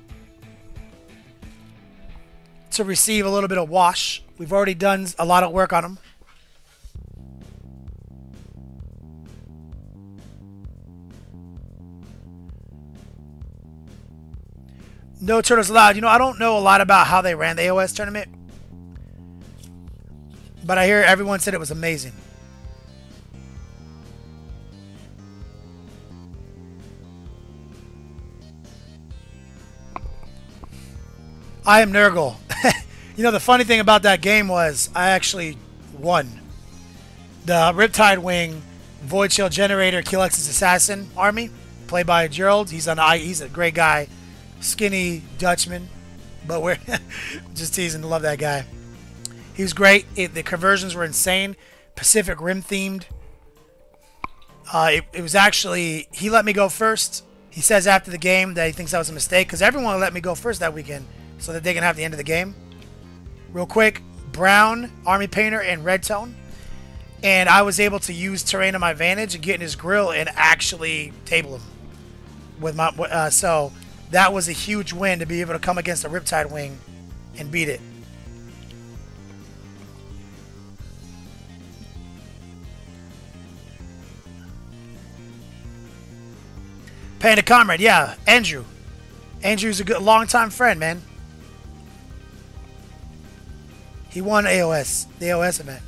to receive a little bit of wash. We've already done a lot of work on them. No turtles allowed. You know, I don't know a lot about how they ran the AOS tournament, but I hear everyone said it was amazing. I am Nurgle. You know, the funny thing about that game was I actually won. The Riptide Wing Void Shield Generator Kilex's Assassin army, played by Gerald. He's a great guy. Skinny Dutchman. But we're just teasing. Love that guy. He was great. The conversions were insane. Pacific Rim themed. It was actually... He let me go first. He says after the game that he thinks that was a mistake, because everyone let me go first that weekend so that they can have the end of the game. Real quick, brown army painter and red tone, and I was able to use terrain to my advantage and get in his grill and actually table him with my so that was a huge win to be able to come against a Riptide Wing and beat it. Panda Comrade, yeah, Andrew. Andrew's a good long-time friend, man. He won AOS, the AOS event.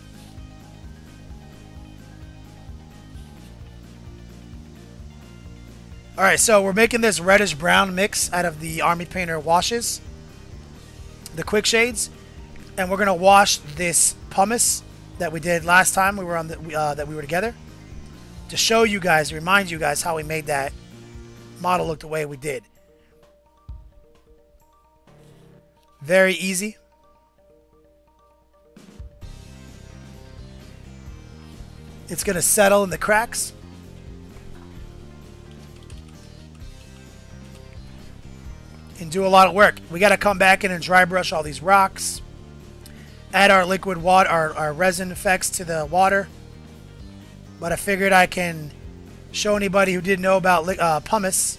Alright, so we're making this reddish-brown mix out of the Army Painter washes. The quick shades. And we're going to wash this pumice that we did last time we were on that we were together. To show you guys, remind you guys how we made that model look the way we did. Very easy. It's going to settle in the cracks. And do a lot of work. We got to come back in and dry brush all these rocks. Add our liquid water, our resin effects to the water. But I figured I can show anybody who didn't know about pumice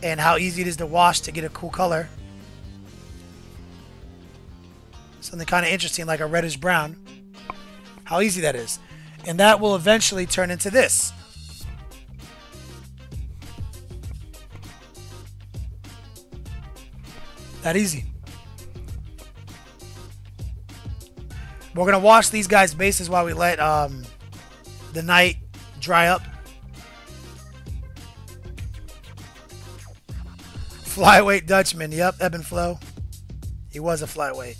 and how easy it is to wash to get a cool color. Something kind of interesting like a reddish brown. How easy that is. And that will eventually turn into this. That easy. We're going to wash these guys' bases while we let the night dry up. Flyweight Dutchman. Yep, ebb and flow. He was a flyweight.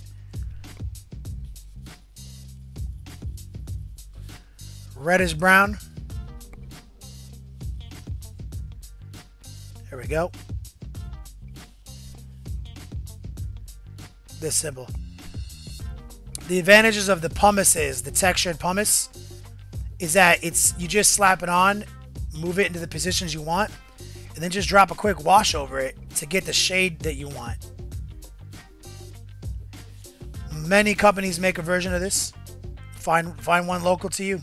Reddish brown. There we go. This symbol. The advantages of the pumice is, the textured pumice, is that you just slap it on, move it into the positions you want, and then just drop a quick wash over it to get the shade that you want. Many companies make a version of this. Find one local to you.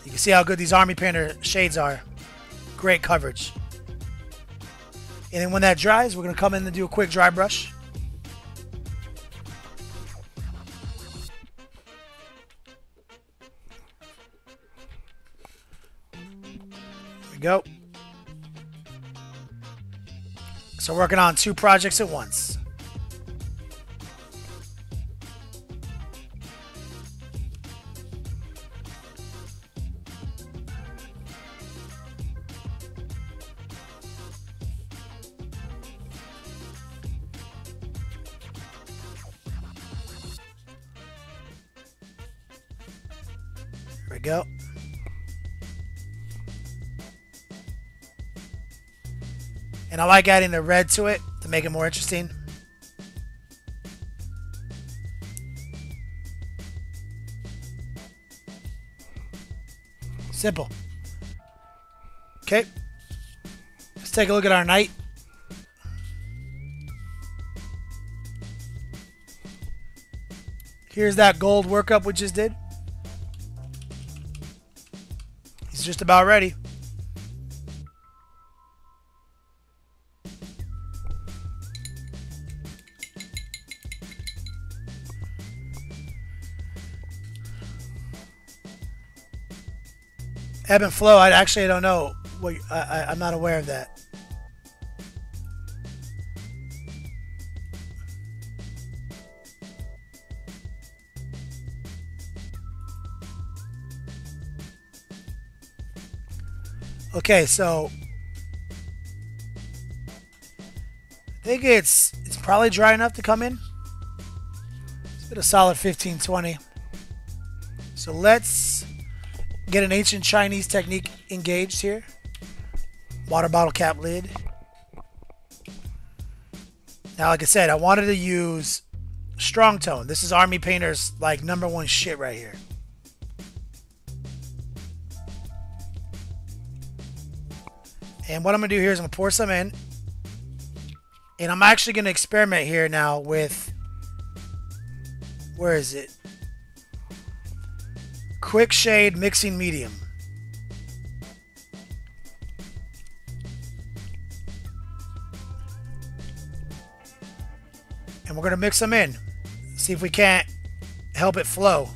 You can see how good these Army Painter shades are. Great coverage. And then when that dries, we're going to come in and do a quick dry brush. There we go. So working on 2 projects at once. There we go. And I like adding the red to it to make it more interesting. Simple. Okay. Let's take a look at our night. Here's that gold workup we just did. He's just about ready. Ebb and flow, I don't know. I'm not aware of that. Okay, so I think it's probably dry enough to come in. Let's get a solid 15-20. So let's get an ancient Chinese technique engaged here. Water bottle cap lid. Now, like I said, I wanted to use strong tone. This is Army Painter's like #1 shit right here. And what I'm going to do here is I'm going to pour some in. And I'm actually going to experiment here now with... Where is it? Quick Shade Mixing Medium. And we're going to mix them in. See if we can't help it flow.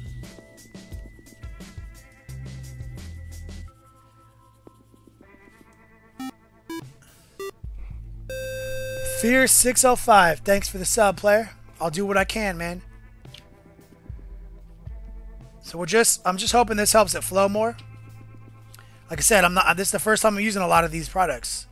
Fear 605, thanks for the sub, player. I'll do what I can, man. So I'm just hoping this helps it flow more. Like I said, this is the first time I'm using a lot of these products.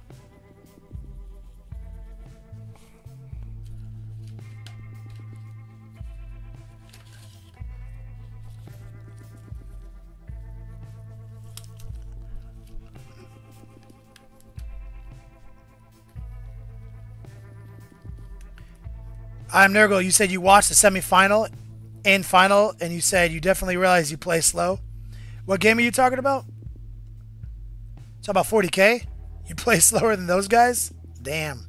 I'm Nergal. You said you watched the semifinal and final, and you said you definitely realized you play slow. What game are you talking about? Talking about 40K? You play slower than those guys? Damn.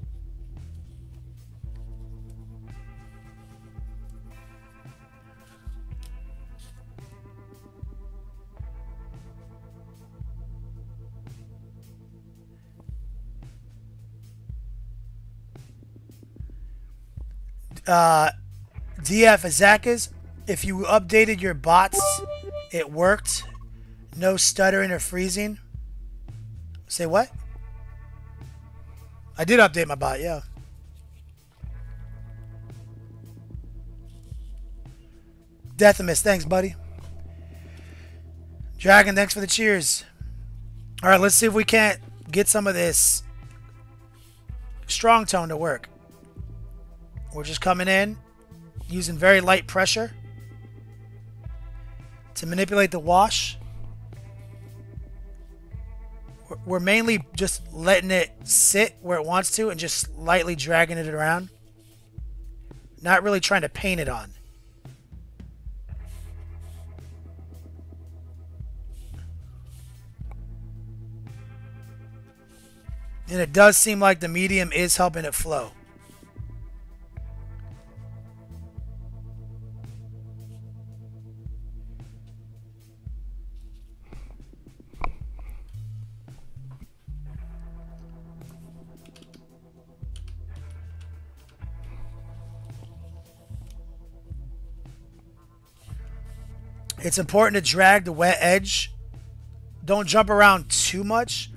DF Azakas, if you updated your bots, it worked. No stuttering or freezing. Say what? I did update my bot, yeah. Deathimus, thanks, buddy. Dragon, thanks for the cheers. Alright, let's see if we can't get some of this strong tone to work. We're just coming in, using very light pressure to manipulate the wash. We're mainly just letting it sit where it wants to and just lightly dragging it around. Not really trying to paint it on. And it does seem like the medium is helping it flow. It's important to drag the wet edge. Don't jump around too much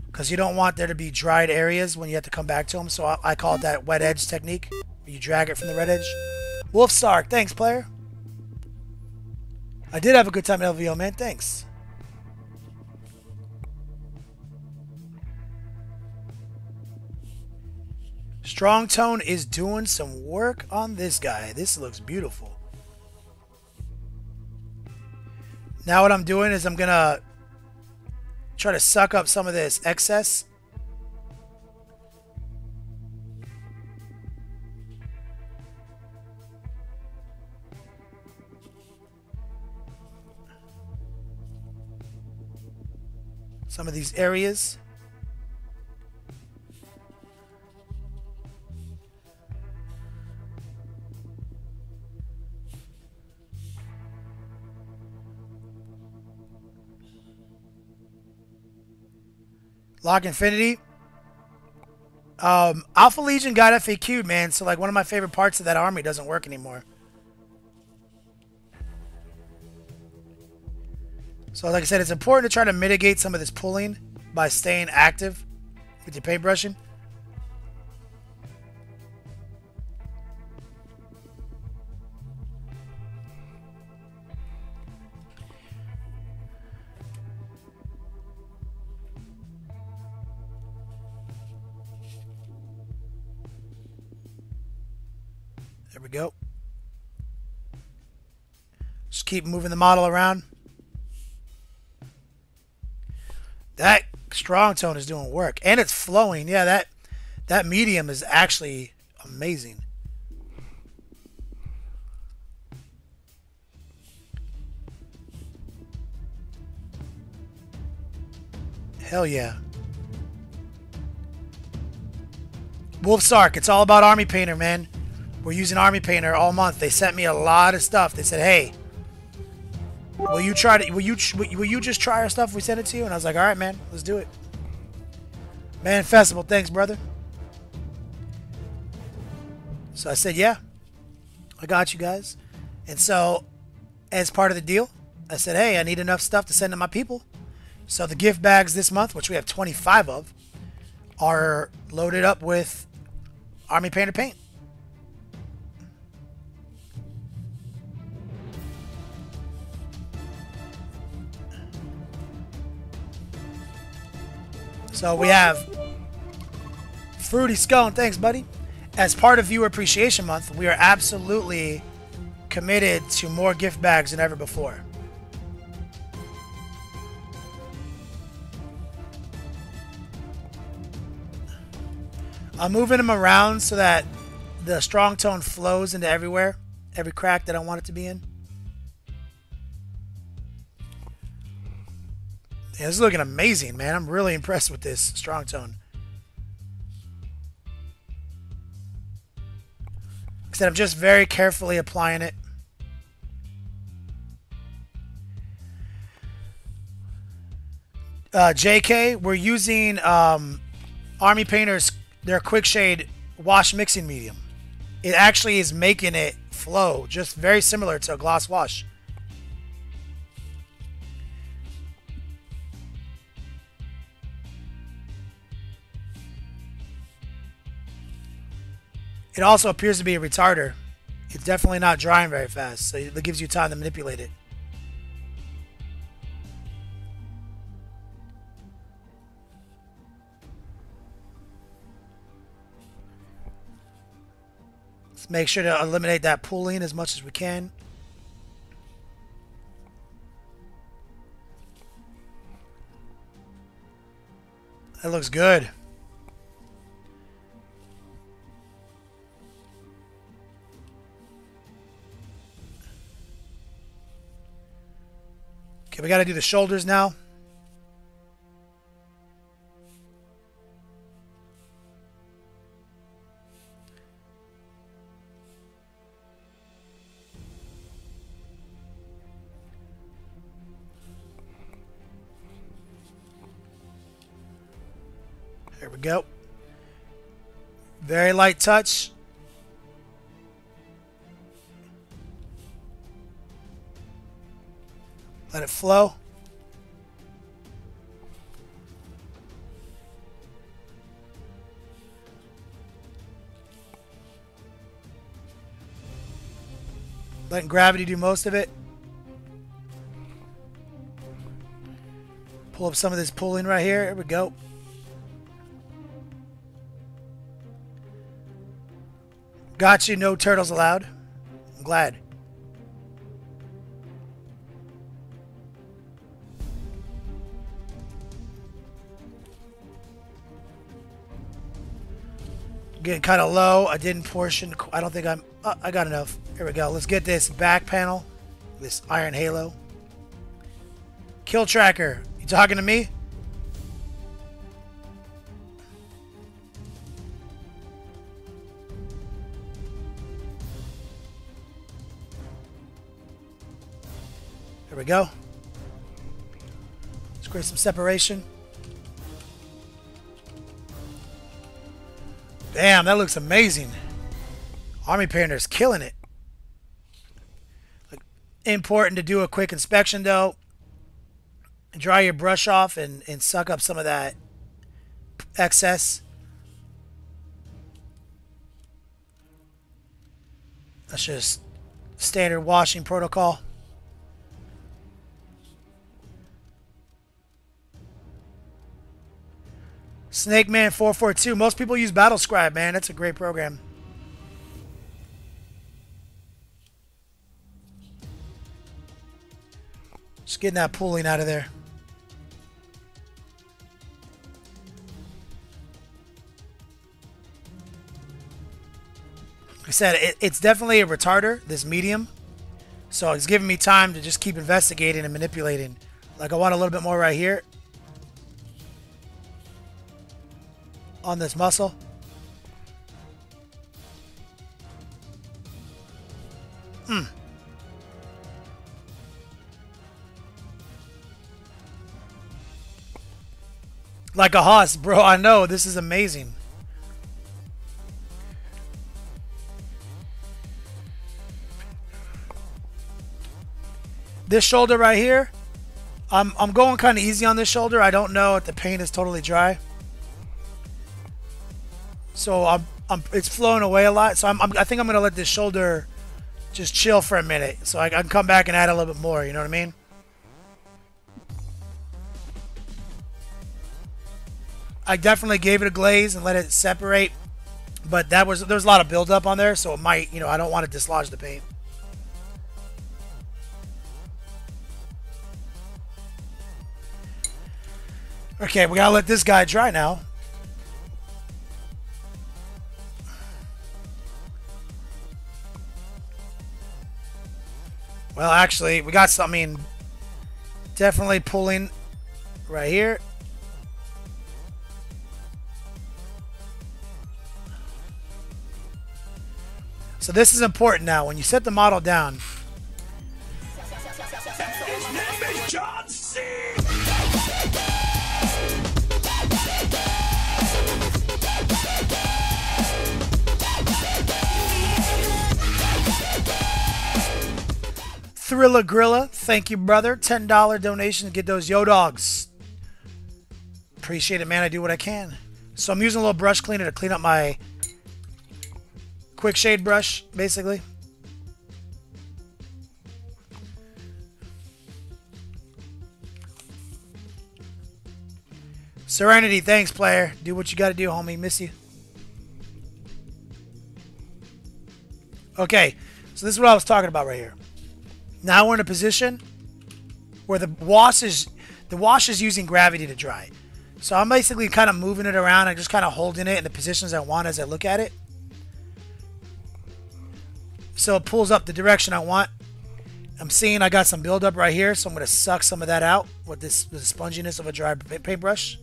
because you don't want there to be dried areas when you have to come back to them. So I call it that wet edge technique. You drag it from the red edge. Wolf Sark, thanks, player. I did have a good time at LVO, man. Thanks. Strong Tone is doing some work on this guy. This looks beautiful. Now what I'm doing is I'm going to try to suck up some of this excess. Some of these areas. Lock Infinity. Alpha Legion got FAQ'd, man. So, like, one of my favorite parts of that army doesn't work anymore. So, like I said, it's important to try to mitigate some of this pulling by staying active with your paintbrushing. There we go. Just keep moving the model around. That strong tone is doing work. And it's flowing. Yeah, that medium is actually amazing. Hell yeah. Wolf Sark, it's all about Army Painter, man. We're using Army Painter all month. They sent me a lot of stuff. They said, "Hey, will you just try our stuff? We sent it to you." And I was like, "All right, man, let's do it." Man Festival, thanks, brother. So I said, "Yeah, I got you guys." And so as part of the deal. I said, hey, I need enough stuff to send to my people. So the gift bags this month, which we have 25 of, are loaded up with Army Painter paint. So we have Fruity Scone. Thanks, buddy. As part of Viewer Appreciation Month, we are absolutely committed to more gift bags than ever before. I'm moving them around so that the strong tone flows into everywhere, every crack that I want it to be in. Yeah, this is looking amazing, man. I'm really impressed with this strong tone. Except I'm just very carefully applying it. JK, we're using Army Painter's their quick shade wash mixing medium. It actually is making it flow just very similar to a gloss wash. It also appears to be a retarder. It's definitely not drying very fast, so it gives you time to manipulate it. Let's make sure to eliminate that pooling as much as we can. That looks good. Okay, we got to do the shoulders now. There we go. Very light touch. Let it flow. Letting gravity do most of it. Pull up some of this pooling right here. There we go. Got you. No turtles allowed. I'm glad. Getting kind of low. I didn't portion. I don't think I'm... I got enough. Here we go. Let's get this back panel. This iron halo. Kill tracker. You talking to me? There we go. Let's create some separation. Damn, that looks amazing. Army Painter's killing it. Important to do a quick inspection though. Dry your brush off and suck up some of that excess. That's just standard washing protocol. Snake Man 442. Most people use Battle Scribe, man. That's a great program. Just getting that pooling out of there. Like I said, it's definitely a retarder, this medium. So it's giving me time to just keep investigating and manipulating. Like I want a little bit more right here. On this muscle. Like a hoss, bro. I know. This is amazing. This shoulder right here, I'm going kind of easy on this shoulder. I don't know if the paint is totally dry. So it's flowing away a lot. So I think I'm going to let this shoulder just chill for a minute. So I can come back and add a little bit more. You know what I mean? I definitely gave it a glaze and let it separate. But there was a lot of buildup on there. So it might, I don't want to dislodge the paint. Okay, we gotta let this guy dry now. Well, actually, we got something definitely pulling right here. So this is important now. When you set the model down, Thrilla Grilla, thank you, brother. $10 donation to get those yo dogs. Appreciate it, man. I do what I can. So I'm using a little brush cleaner to clean up my quick shade brush, basically. Serenity, thanks, player. Do what you got to do, homie. Miss you. Okay, so this is what I was talking about right here. Now we're in a position where the wash is using gravity to dry. So I'm basically kind of moving it around and just kind of holding it in the positions I want as I look at it. So it pulls up the direction I want. I'm seeing I got some buildup right here, so I'm going to suck some of that out with the sponginess of a dry paintbrush.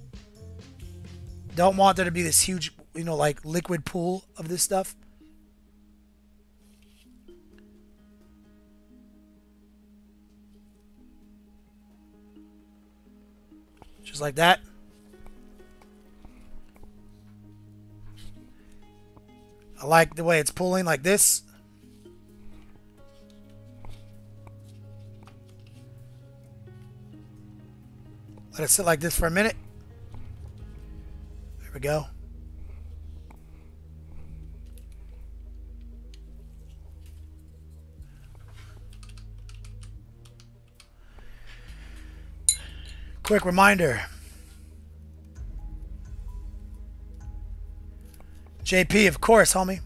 Don't want there to be this huge, like liquid pool of this stuff. Just like that. I like the way it's pulling like this. Let it sit like this for a minute. There we go. Quick reminder. JP, of course, homie.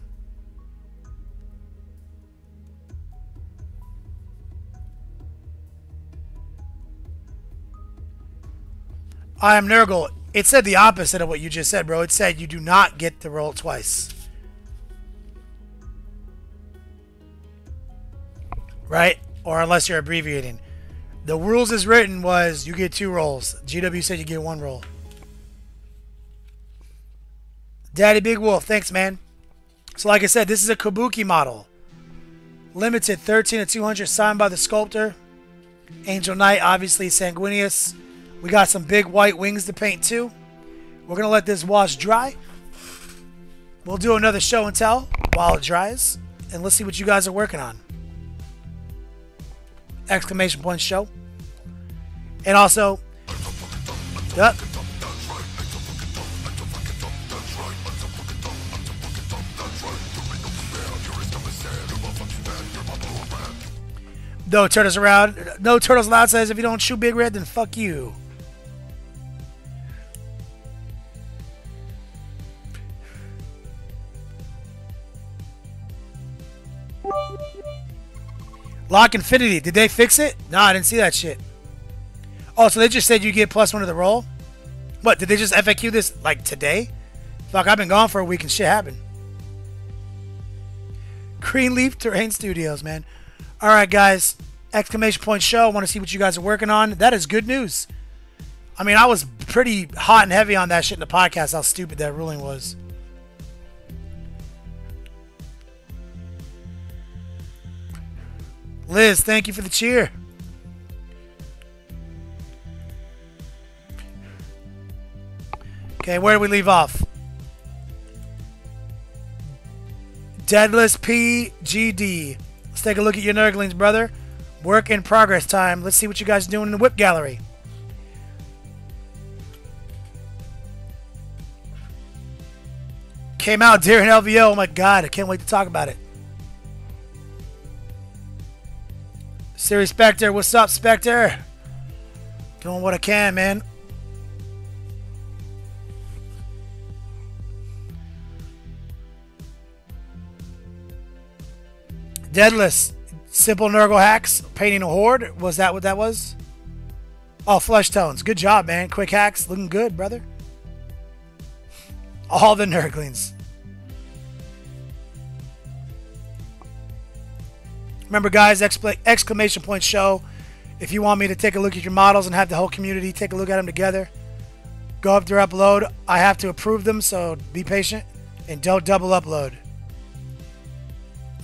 I am Nurgle. It said the opposite of what you just said, bro. It said you do not get to roll twice. Right? Or unless you're abbreviating. The rules as written was you get 2 rolls. GW said you get 1 roll. Daddy Big Wolf, thanks, man. So like I said, this is a Kabuki model. Limited 13 of 200, signed by the sculptor. Angel Knight, obviously sanguineous. We got some big white wings to paint too. We're going to let this wash dry. We'll do another show and tell while it dries. And let's see what you guys are working on. Exclamation point show. And also, yep. No turtles around. No turtles allowed says if you don't shoot Big Red, then fuck you. Lock Infinity. Did they fix it? No, I didn't see that shit. Oh, so they just said you get +1 to the roll? What, did they just FAQ this like today? Fuck, I've been gone for a week and shit happened. Greenleaf Terrain Studios, man. Alright, guys. Exclamation point show. I want to see what you guys are working on. That is good news. I mean, I was pretty hot and heavy on that shit in the podcast, how stupid that ruling was. Liz, thank you for the cheer. Okay, where do we leave off? Deadless PGD. Let's take a look at your Nurglings, brother. Work in progress time. Let's see what you guys are doing in the whip gallery. Came out during LVO. Oh my god, I can't wait to talk about it. Siri Spectre, what's up, Spectre? Doing what I can, man. Deadless. Simple Nurgle hacks. Painting a horde. Was that what that was? Oh, flesh tones. Good job, man. Quick hacks. Looking good, brother. All the Nurglings. Remember, guys, exclamation point show. If you want me to take a look at your models and have the whole community take a look at them together, go up their upload. I have to approve them, so be patient and don't double upload.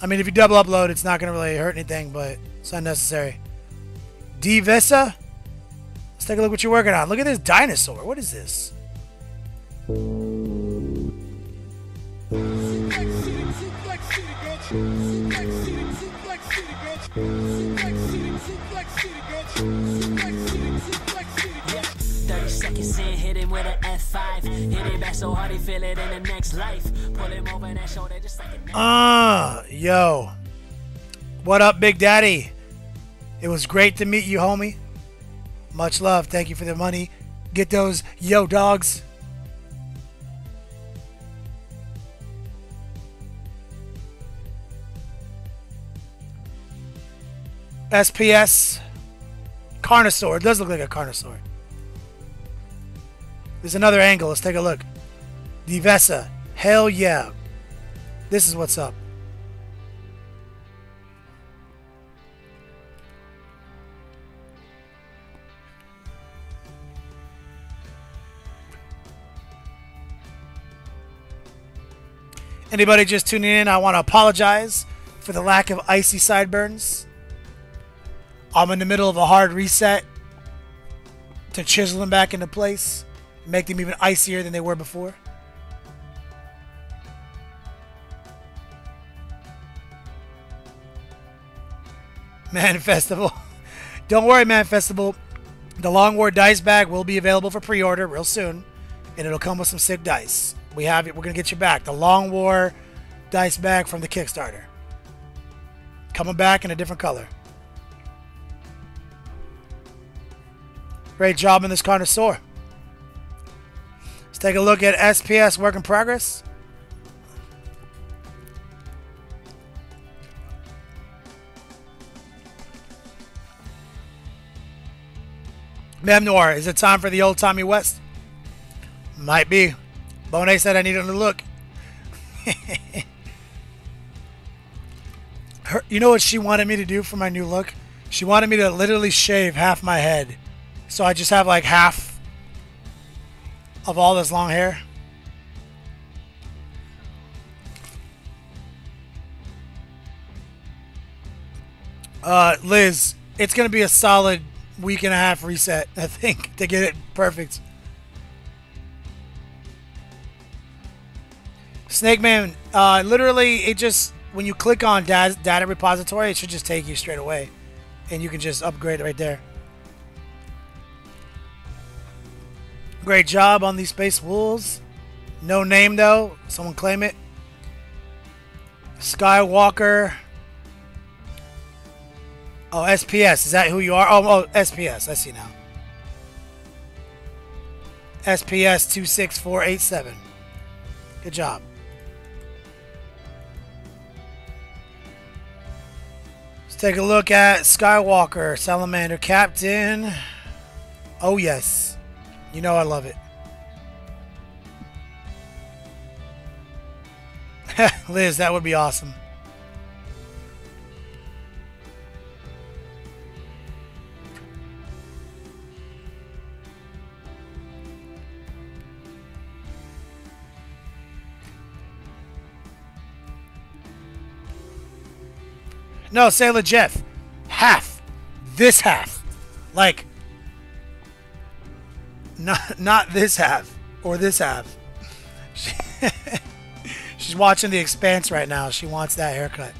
I mean, if you double upload, it's not going to really hurt anything, but it's unnecessary. D Vesa? Let's take a look at what you're working on. Look at this dinosaur. What is this? Seconds in, hit him with an F5. Hit it back so hard he feel it in the next life. Pull him over that shoulder just like a yo. What up, Big Daddy? It was great to meet you, homie. Much love. Thank you for the money. Get those yo dogs. SPS Carnosaur. It does look like a Carnosaur. There's another angle. Let's take a look. Divesa. Hell yeah. This is what's up. Anybody just tuning in, I want to apologize for the lack of icy sideburns. I'm in the middle of a hard reset to chisel them back into place, make them even icier than they were before. Man Festival. Don't worry, Man Festival. The Long War dice bag will be available for pre-order real soon, and it'll come with some sick dice. We have it. We're going to get you back. The Long War dice bag from the Kickstarter. Coming back in a different color. Great job in this connoisseur. Let's take a look at SPS work in progress. Mem Noir, is it time for the old Tommy West? Might be. Bonet said I needed to look. You know what she wanted me to do for my new look? She wanted me to literally shave half my head. So I just have like half of all this long hair. Liz, it's going to be a solid week and a half reset, I think, to get it perfect. Snake Man, literally, it just, when you click on data repository, it should just take you straight away. And you can just upgrade it right there. Great job on these Space Wolves. No name, though. Someone claim it. Skywalker. Oh, SPS. Is that who you are? Oh, SPS. I see now. SPS 26487. Good job. Let's take a look at Skywalker, Salamander Captain. Oh, yes. You know I love it. Liz, that would be awesome. No, Sailor Jeff. Half. This half. Like, not this half. Or this half. She's watching The Expanse right now. She wants that haircut.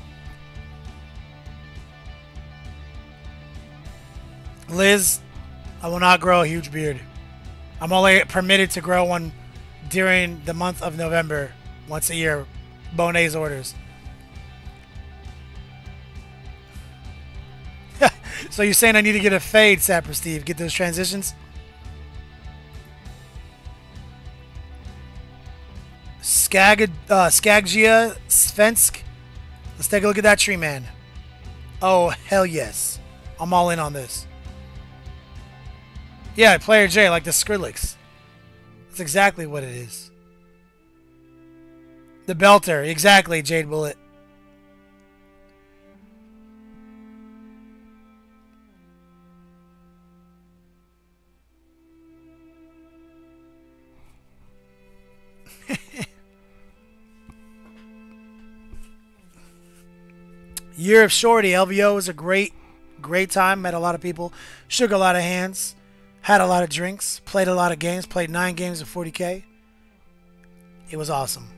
Liz, I will not grow a huge beard. I'm only permitted to grow one during the month of November, once a year. Bonet's orders. So you're saying I need to get a fade, Sapper Steve? Get those transitions? Skaggia Svensk. Let's take a look at that tree, man. Oh, hell yes. I'm all in on this. Yeah, Player J, like the Skrillex. That's exactly what it is. The Belter. Exactly, Jade Bullet. Year of Shorty. LVO was a great time. Met a lot of people. Shook a lot of hands. Had a lot of drinks. Played a lot of games. Played 9 games of 40K. It was awesome.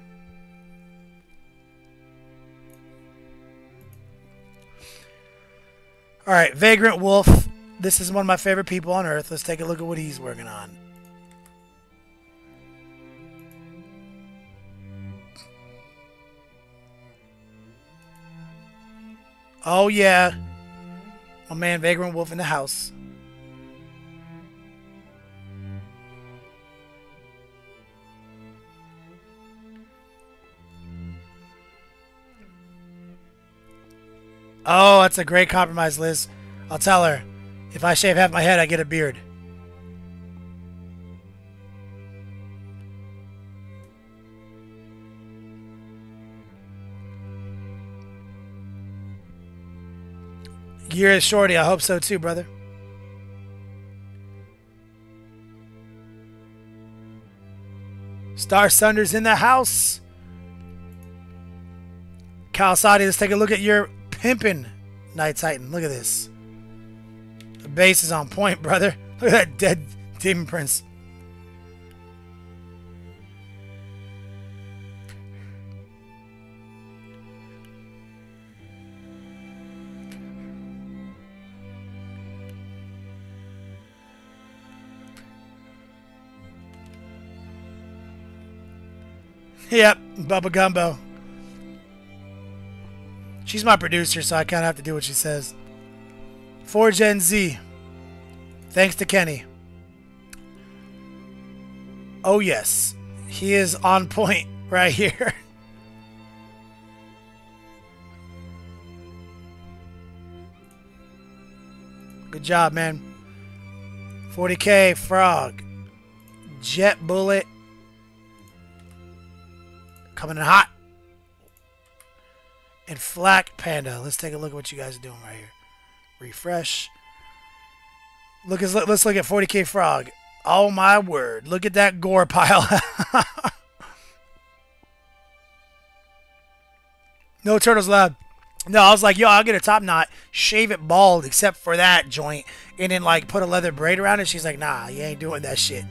Alright, Vagrant Wolf. This is one of my favorite people on earth. Let's take a look at what he's working on. Oh, yeah. My man, Vagrant Wolf in the house. Oh, that's a great compromise, Liz. I'll tell her. If I shave half my head, I get a beard. Year is Shorty. I hope so too, brother. Star Sunder's in the house. Kawasaki, let's take a look at your pimpin' Night Titan. Look at this. The base is on point, brother. Look at that dead Demon Prince. Yep, Bubba Gumbo. She's my producer, so I kind of have to do what she says. 4 Gen Z. Thanks to Kenny. Oh, yes. He is on point right here. Good job, man. 40K, Frog. Jet Bullet. Coming in hot. And Flack Panda. Let's take a look at what you guys are doing right here. Refresh. Let's look at 40K Frog. Oh my word. Look at that gore pile. No Turtles allowed. No, I was like, yo, I'll get a top knot, shave it bald except for that joint, and then like put a leather braid around it. She's like, nah, you ain't doing that shit.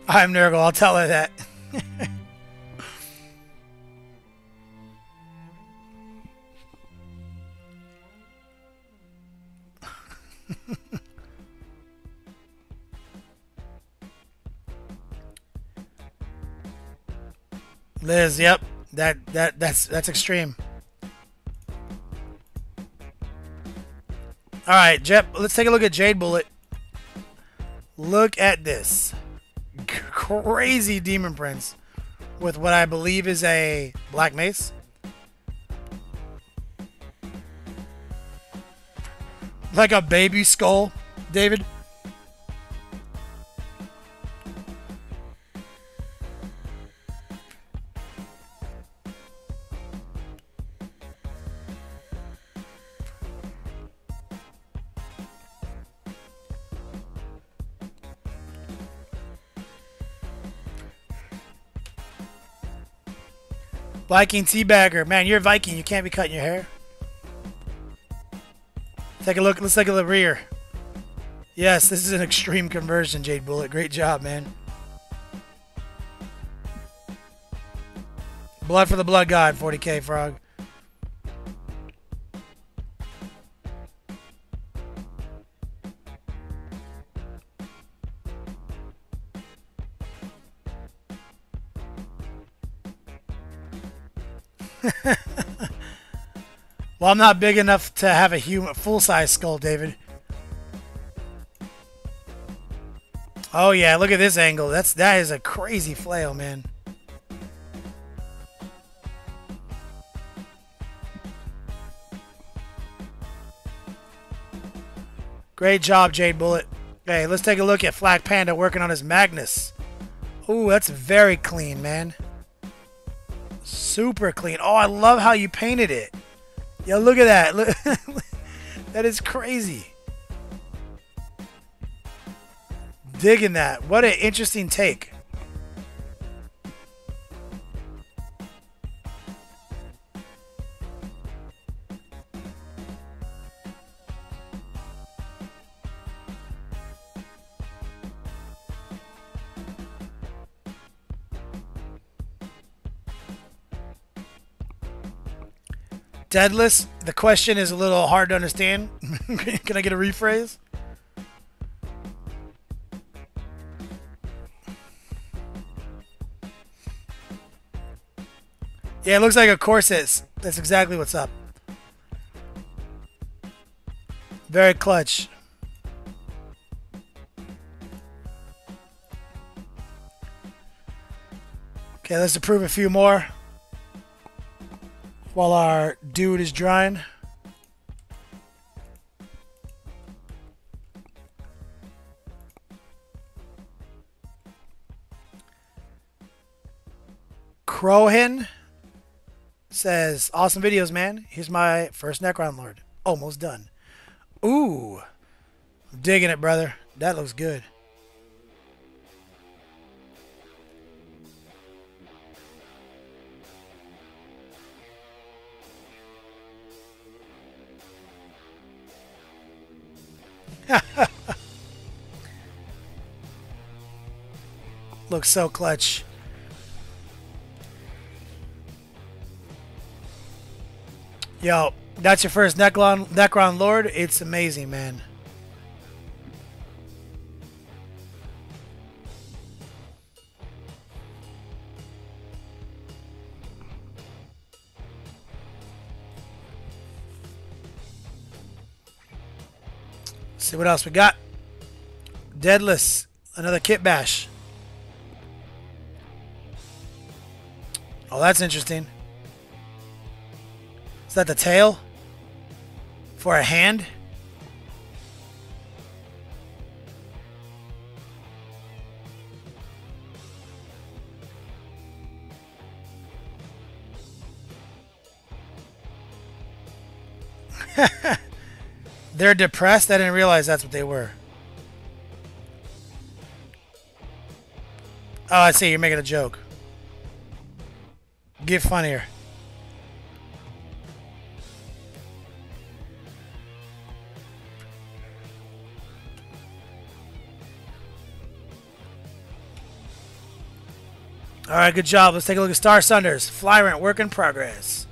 I'm Nurgle. I'll tell her that. Liz, yep. That's extreme. All right, Jep, let's take a look at Jade Bullet. Look at this. Crazy Demon Prince with what I believe is a Black Mace. Like a baby skull, David. Viking Teabagger. Man, you're a Viking. You can't be cutting your hair. Take a look. Let's take a look at the rear. Yes, this is an extreme conversion, Jade Bullet. Great job, man. Blood for the blood god, 40k frog. Well, I'm not big enough to have a human full-size skull, David. Oh yeah, look at this angle. That is a crazy flail, man. Great job, Jade Bullet. Okay, let's take a look at Flak Panda working on his Magnus. Ooh, that's very clean, man. Super clean. Oh, I love how you painted it. Yo, look at that. Look, that is crazy. Digging that. What an interesting take. Deadless, the question is a little hard to understand. Can I get a rephrase? Yeah, it looks like a corset. That's exactly what's up. Very clutch. Okay, let's approve a few more while our dude is drying. Crowhin says, awesome videos, man. Here's my first Necron Lord. Almost done. Ooh. I'm digging it, brother. That looks good. Looks so clutch. Yo, that's your first Necron Lord. It's amazing, man. Let's see what else we got. Deadless. Another kit bash. Oh, that's interesting. Is that the tail? For a hand? They're depressed? I didn't realize that's what they were. Oh, I see. You're making a joke. Get funnier. All right, good job. Let's take a look at Star Sunders. Flyrant, work in progress.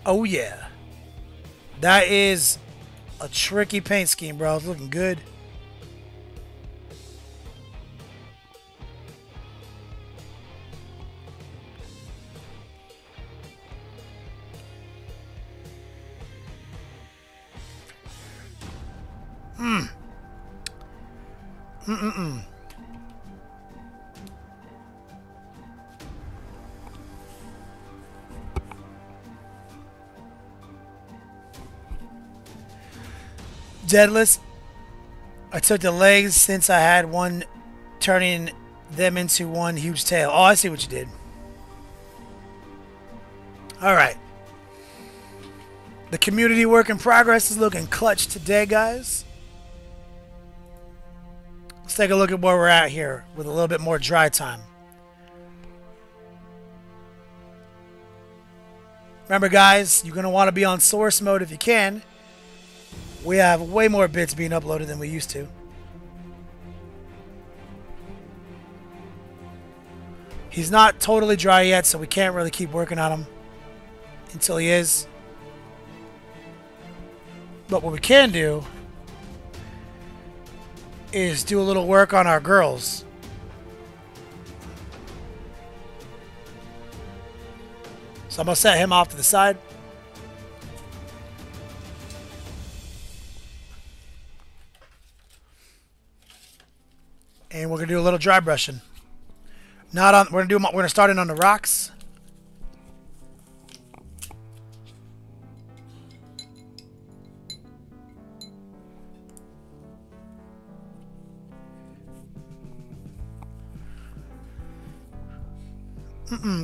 Oh, yeah. That is a tricky paint scheme, bro. It's looking good. Deadless. I took the legs since I had one, turning them into one huge tail. Oh, I see what you did. All right. The community work in progress is looking clutch today, guys. Let's take a look at where we're at here with a little bit more dry time. Remember, guys, you're going to want to be on source mode if you can. We have way more bits being uploaded than we used to. He's not totally dry yet, so we can't really keep working on him until he is. But what we can do is do a little work on our girls. So I'm going to set him off to the side. And we're going to do a little dry brushing. Not on we're going to start in on the rocks.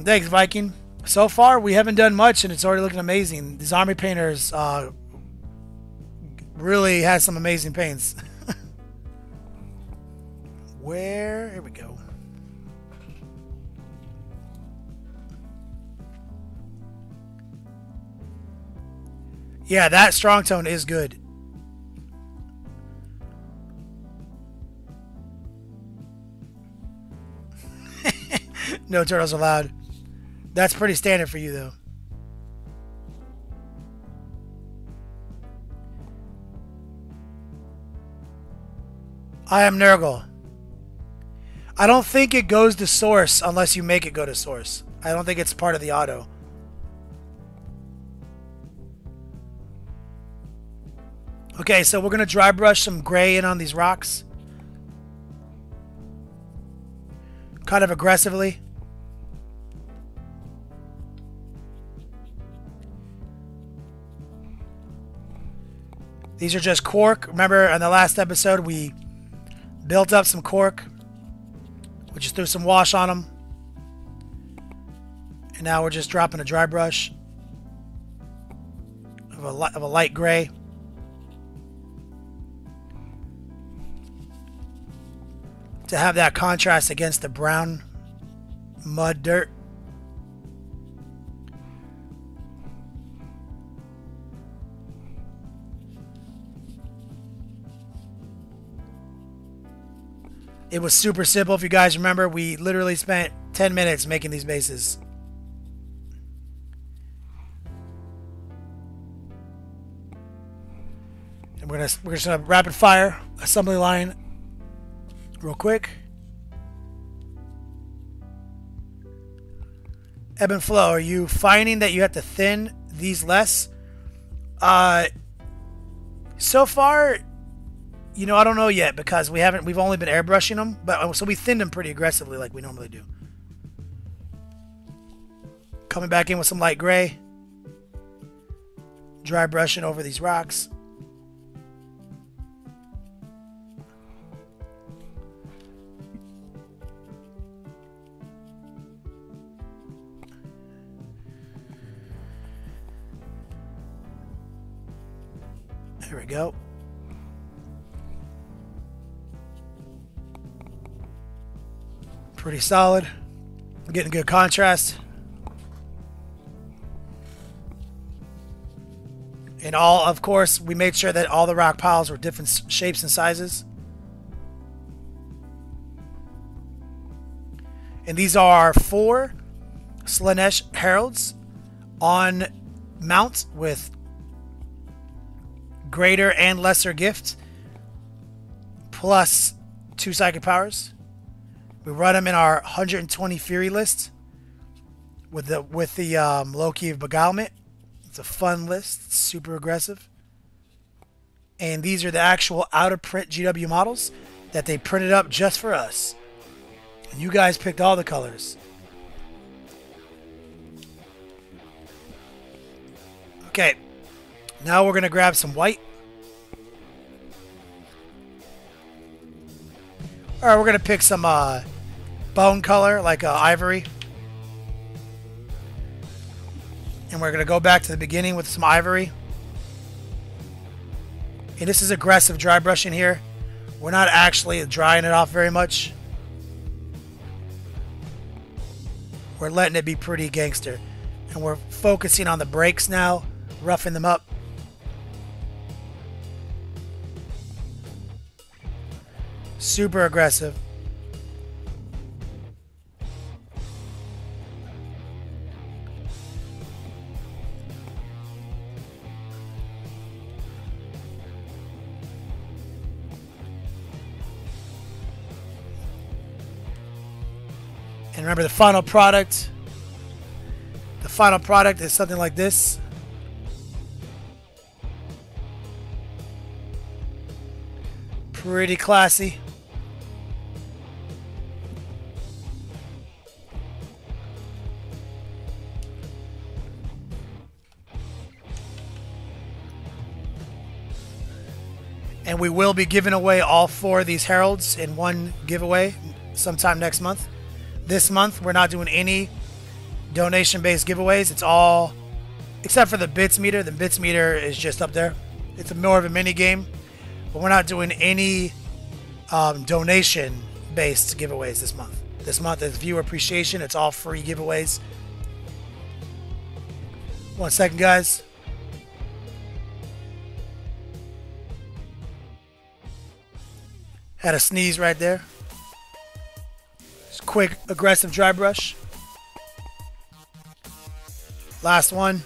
Thanks, Viking. So far, we haven't done much, and it's already looking amazing. These army painters really has some amazing paints. Where? Here we go. Yeah, that strong tone is good. No turtles allowed. That's pretty standard for you, though. I am Nurgle. I don't think it goes to source unless you make it go to source. I don't think it's part of the auto. Okay, so we're going to dry brush some gray in on these rocks. Kind of aggressively. These are just cork. Remember in the last episode we built up some cork. We just threw some wash on them. And now we're just dropping a dry brush of a light gray. To have that contrast against the brown mud dirt. It was super simple. If you guys remember, we literally spent 10 minutes making these bases. And we're just gonna rapid fire assembly line real quick. Ebb and flow. Are you finding that you have to thin these less? So far, you know, I don't know yet because we've only been airbrushing them, but so we thinned them pretty aggressively like we normally do. Coming back in with some light gray. Dry brushing over these rocks. There we go. Pretty solid. I'm getting good contrast. And of course, we made sure that all the rock piles were different shapes and sizes. And these are 4 Slaanesh Heralds on mount with greater and lesser gift, plus 2 psychic powers. We run them in our 120 Fury list with the low key of beguilement. It's a fun list. It's super aggressive. And these are the actual out of print GW models that they printed up just for us. And you guys picked all the colors. Okay. Now we're going to grab some white. Alright, we're going to pick some bone color, like ivory. And we're going to go back to the beginning with some ivory. And this is aggressive dry brushing here. We're not actually drying it off very much. We're letting it be pretty gangster. And we're focusing on the breaks now, roughing them up. Super aggressive. And remember, the final product is something like this. Pretty classy. And we will be giving away all 4 of these heralds in one giveaway sometime next month. This month, we're not doing any donation-based giveaways. It's all, except for the bits meter. The bits meter is just up there. It's more of a mini game, but we're not doing any donation-based giveaways this month. This month is viewer appreciation. It's all free giveaways. 1 second, guys. Had a sneeze right there. Just quick, aggressive dry brush. Last one.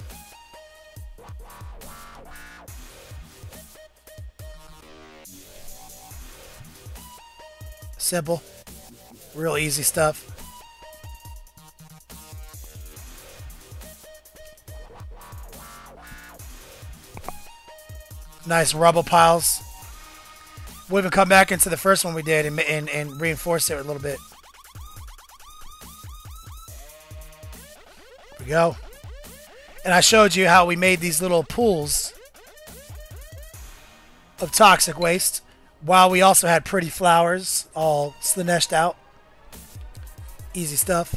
Simple. Real easy stuff. Nice rubble piles. We'll even come back into the first one we did and reinforce it a little bit. There we go. And I showed you how we made these little pools of toxic waste while we also had pretty flowers all slaneshed out. Easy stuff.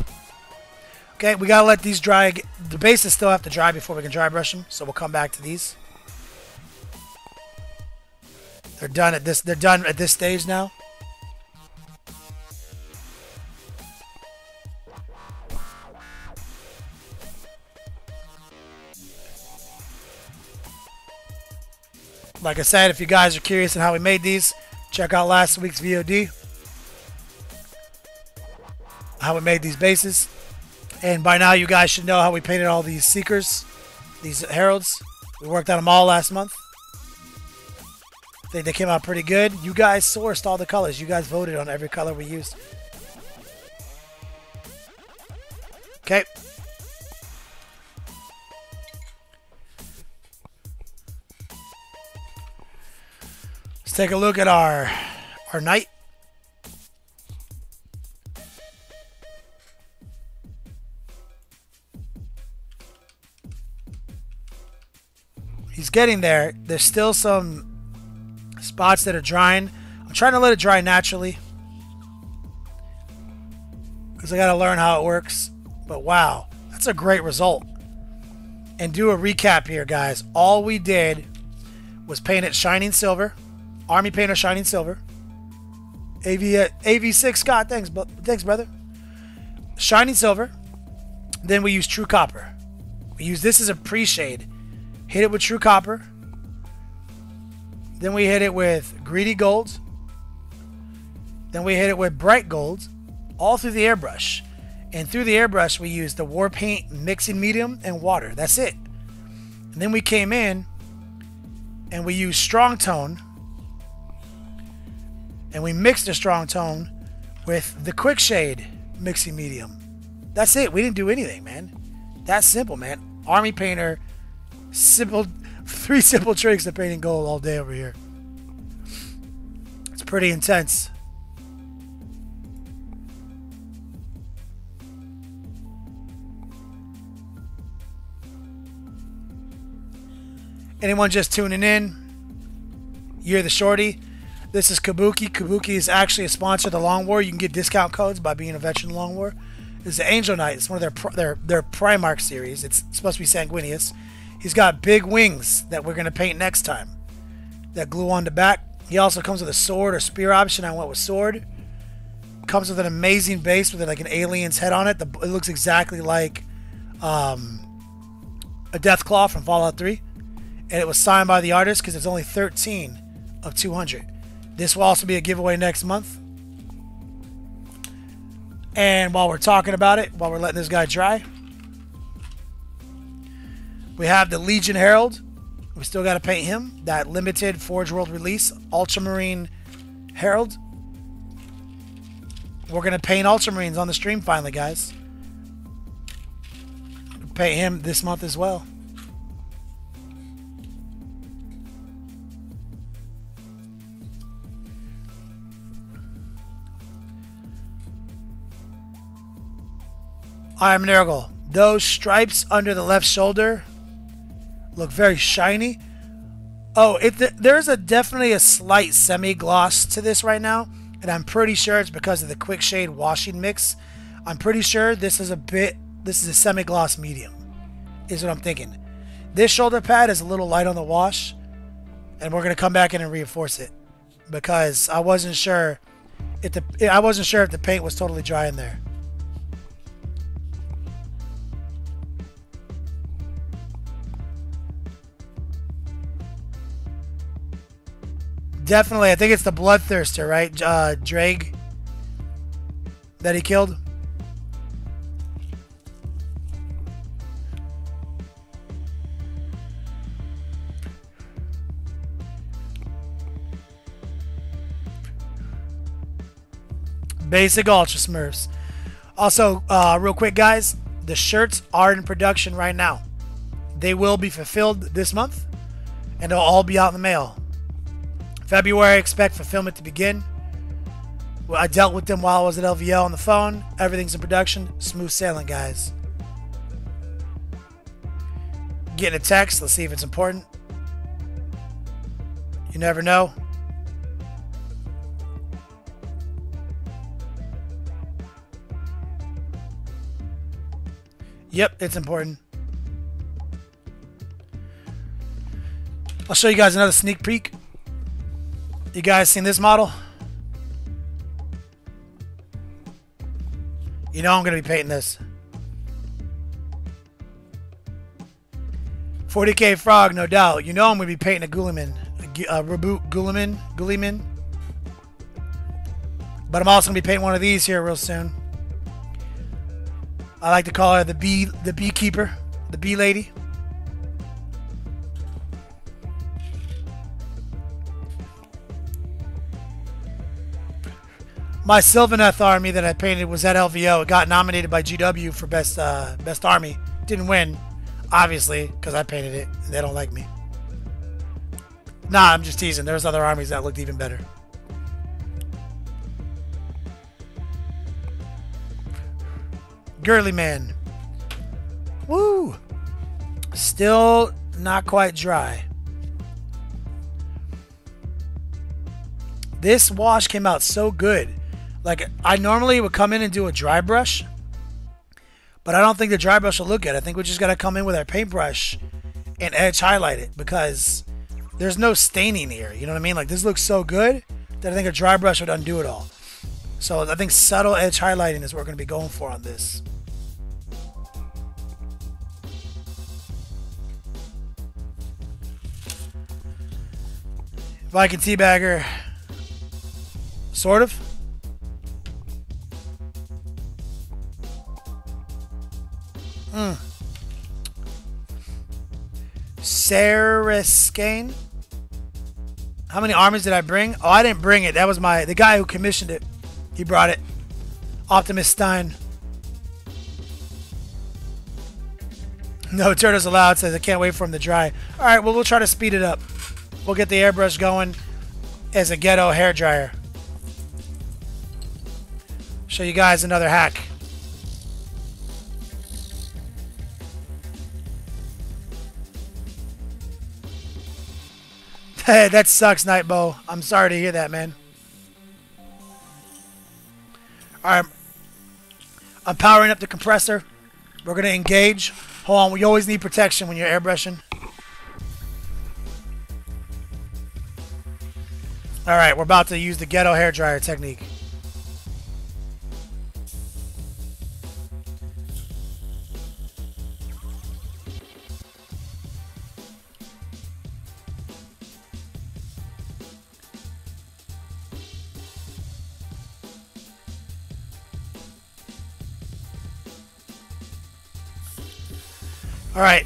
Okay, we gotta let these dry. The bases still have to dry before we can dry brush them, so we'll come back to these. They're done at this stage now. Like I said, if you guys are curious on how we made these, check out last week's VOD. How we made these bases. And by now you guys should know how we painted all these seekers, these heralds. We worked on them all last month. I think they came out pretty good. You guys sourced all the colors. You guys voted on every color we used. Okay. Let's take a look at our knight. He's getting there. There's still some spots that are drying. I'm trying to let it dry naturally because I got to learn how it works. But wow, that's a great result. And do a recap here, guys. All we did was paint it shining silver. Army painter shining silver. AV6 Scott, thanks brother. Shining silver. Then we use true copper. We use this as a pre-shade. Hit it with true copper. Then we hit it with greedy gold. Then we hit it with bright gold. All through the airbrush. And through the airbrush we used the war paint mixing medium and water. That's it. And then we came in and we used strong tone. And we mixed the strong tone with the quick shade mixing medium. That's it. We didn't do anything, man. That's simple, man. Army painter. Simple, 3 simple tricks of painting gold all day over here. It's pretty intense. Anyone just tuning in? You're the shorty. This is Kabuki. Kabuki is actually a sponsor of the Long War. You can get discount codes by being a veteran of the Long War. This is the Angel Knight. It's one of their Primarch series. It's supposed to be sanguineous. He's got big wings that we're going to paint next time. That glue on the back. He also comes with a sword or spear option. I went with sword. Comes with an amazing base with like an alien's head on it. It looks exactly like a Deathclaw from Fallout 3. And it was signed by the artist because it's only 13 of 200. This will also be a giveaway next month. And while we're talking about it, while we're letting this guy dry, we have the Legion Herald. We still got to paint him. That limited Forge World release Ultramarine Herald. we're going to paint Ultramarines on the stream finally, guys. Paint him this month as well. Iron Nurgle. Those stripes under the left shoulder look very shiny. Oh, there's definitely a slight semi-gloss to this right now, and I'm pretty sure it's because of the quick shade washing mix. I'm pretty sure this is a semi-gloss medium, is what I'm thinking. This shoulder pad is a little light on the wash, and we're gonna come back in and reinforce it because I wasn't sure if the paint was totally dry in there. Definitely, I think it's the Bloodthirster, right? Drake that he killed. Basic Ultra Smurfs. Also, real quick, guys, the shirts are in production right now. They will be fulfilled this month, and they'll all be out in the mail. February, expect fulfillment to begin. Well, I dealt with them while I was at LVO on the phone. Everything's in production. Smooth sailing, guys. Getting a text. Let's see if it's important. You never know. Yep, it's important. I'll show you guys another sneak peek. You guys seen this model? You know I'm going to be painting this. 40k Frog, no doubt. You know I'm going to be painting a Guilliman. A reboot Guilliman. But I'm also going to be painting one of these here real soon. I like to call her the beekeeper. The bee lady. My Sylvaneth army that I painted was at LVO. It got nominated by GW for best army. Didn't win, obviously, because I painted it. And they don't like me. Nah, I'm just teasing. There's other armies that looked even better. Girly man. Woo! Still not quite dry. This wash came out so good. Like, I normally would come in and do a dry brush, but I don't think the dry brush will look good. I think we just got to come in with our paintbrush and edge highlight it because there's no staining here. You know what I mean? Like, this looks so good that I think a dry brush would undo it all. So I think subtle edge highlighting is what we're going to be going for on this. Viking Teabagger. Sort of. Sariskane. How many armies did I bring? Oh, I didn't bring it. That was the guy who commissioned it. He brought it. Optimus Stein. No turtles allowed. Says I can't wait for him to dry. All right, well, we'll try to speed it up. We'll get the airbrush going as a ghetto hairdryer. Show you guys another hack. Hey, that sucks, Nightbow. I'm sorry to hear that, man. Alright. I'm powering up the compressor. We're going to engage. Hold on, we always need protection when you're airbrushing. Alright, we're about to use the ghetto hairdryer technique. All right,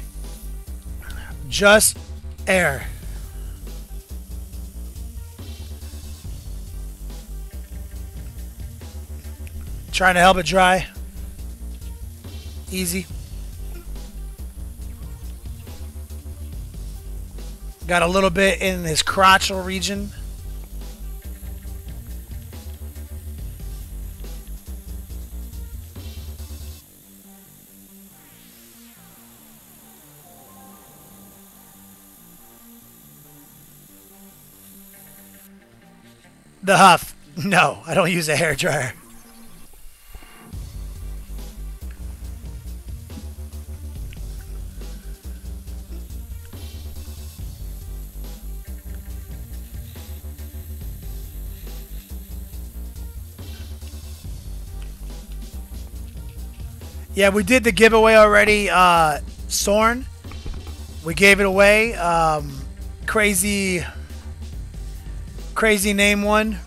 just air. Trying to help it dry. Easy. Got a little bit in his crotchal region. The huff. No, I don't use a hairdryer. Yeah, we did the giveaway already. Sorn. We gave it away. Crazy name one.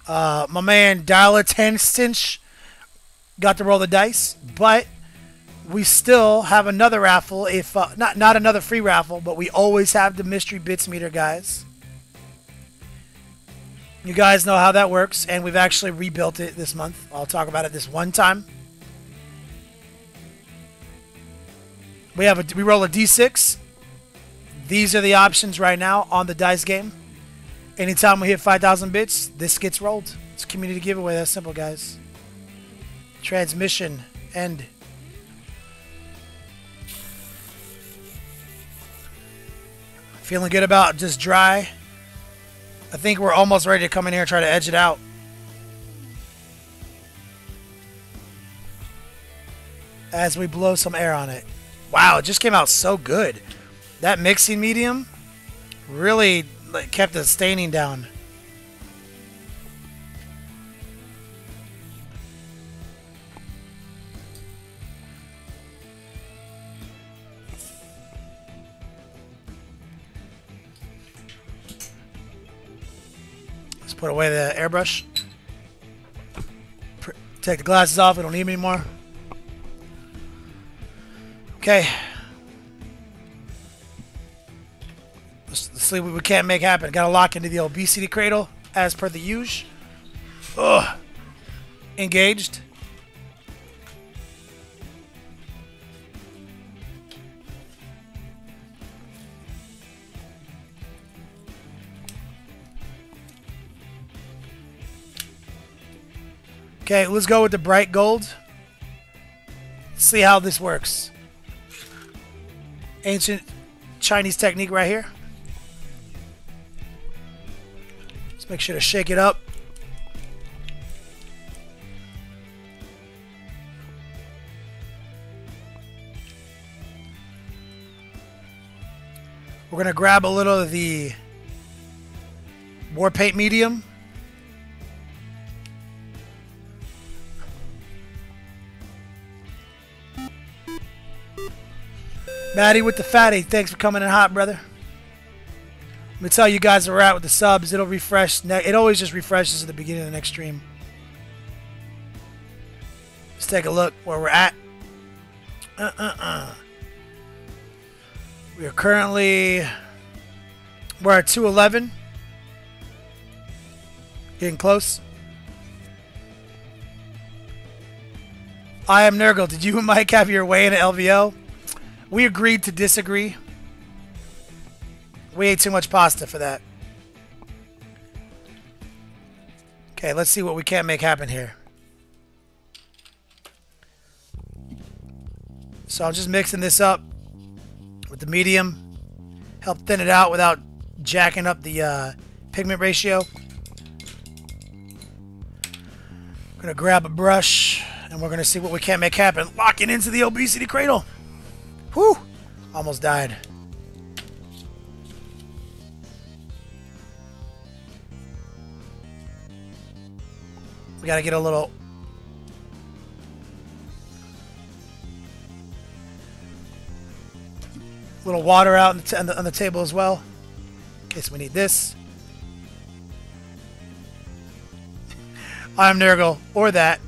My man Dial 10 Cinch got to roll the dice, but we still have another raffle. If not another free raffle, but we always have the mystery bits meter, guys. You guys know how that works, and we've actually rebuilt it this month. I'll talk about it this one time. We roll a d6. These are the options right now on the dice game. Anytime we hit 5,000 bits, this gets rolled. It's a community giveaway. That's simple, guys. Transmission end. Feeling good about just dry. I think we're almost ready to come in here and try to edge it out. As we blow some air on it. Wow, it just came out so good. That mixing medium really kept the staining down. Let's put away the airbrush. Take the glasses off. We don't need them anymore. Okay. Let's see what we can't make happen. Got to lock into the obesity cradle as per the usual. Ugh. Engaged. Okay, let's go with the bright gold. Let's see how this works. Ancient Chinese technique right here. Let's make sure to shake it up. We're going to grab a little of the war paint medium. Maddie with the fatty, thanks for coming in hot, brother. Let me tell you guys where we're at with the subs. It'll refresh. It always just refreshes at the beginning of the next stream. Let's take a look where we're at. We are currently... We're at 211. Getting close. I am Nurgle. Did you and Mike have your way in an LVO? We agreed to disagree. We ate too much pasta for that. Okay, let's see what we can't make happen here. So I'm just mixing this up with the medium. Help thin it out without jacking up the pigment ratio. I'm going to grab a brush and we're going to see what we can't make happen. Locking into the obesity cradle. Whew! Almost died. We gotta get a little water out on the table as well, in case we need this. I'm Nurgle, or that.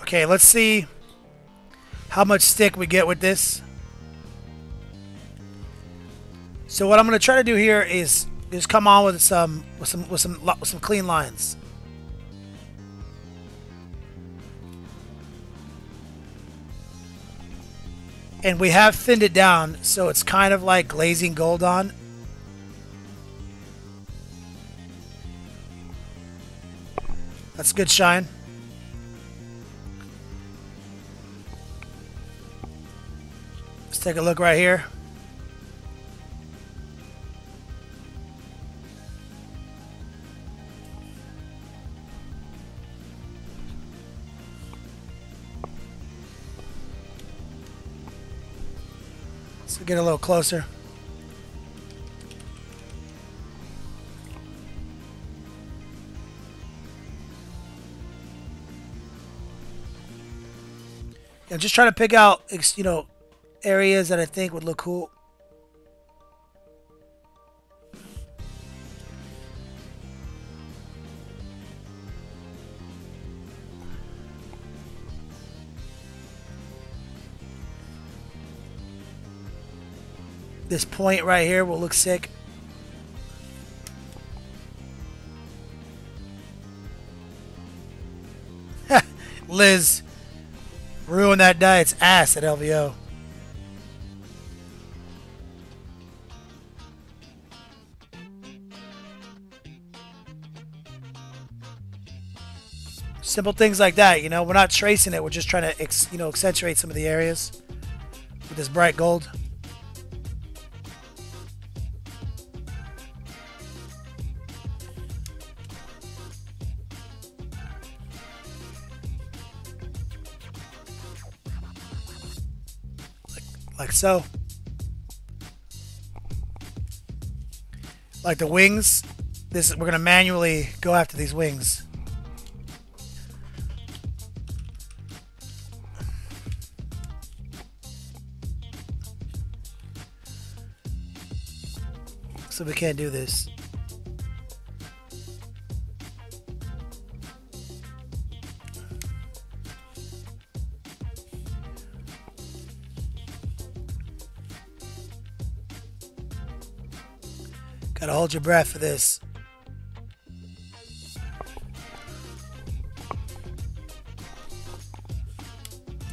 Okay, let's see how much stick we get with this. So what I'm going to try to do here is come on with some clean lines. And we have thinned it down, so it's kind of like glazing gold on. That's good shine. Let's take a look right here. Let's get a little closer. I'm just trying to pick out, you know, areas that I think would look cool. This point right here will look sick. Liz ruined that diet's ass at LVO. Simple things like that, you know. We're not tracing it. We're just trying to, you know, accentuate some of the areas with this bright gold. Like so. Like the wings. We're gonna manually go after these wings. So we can't do this. Gotta hold your breath for this.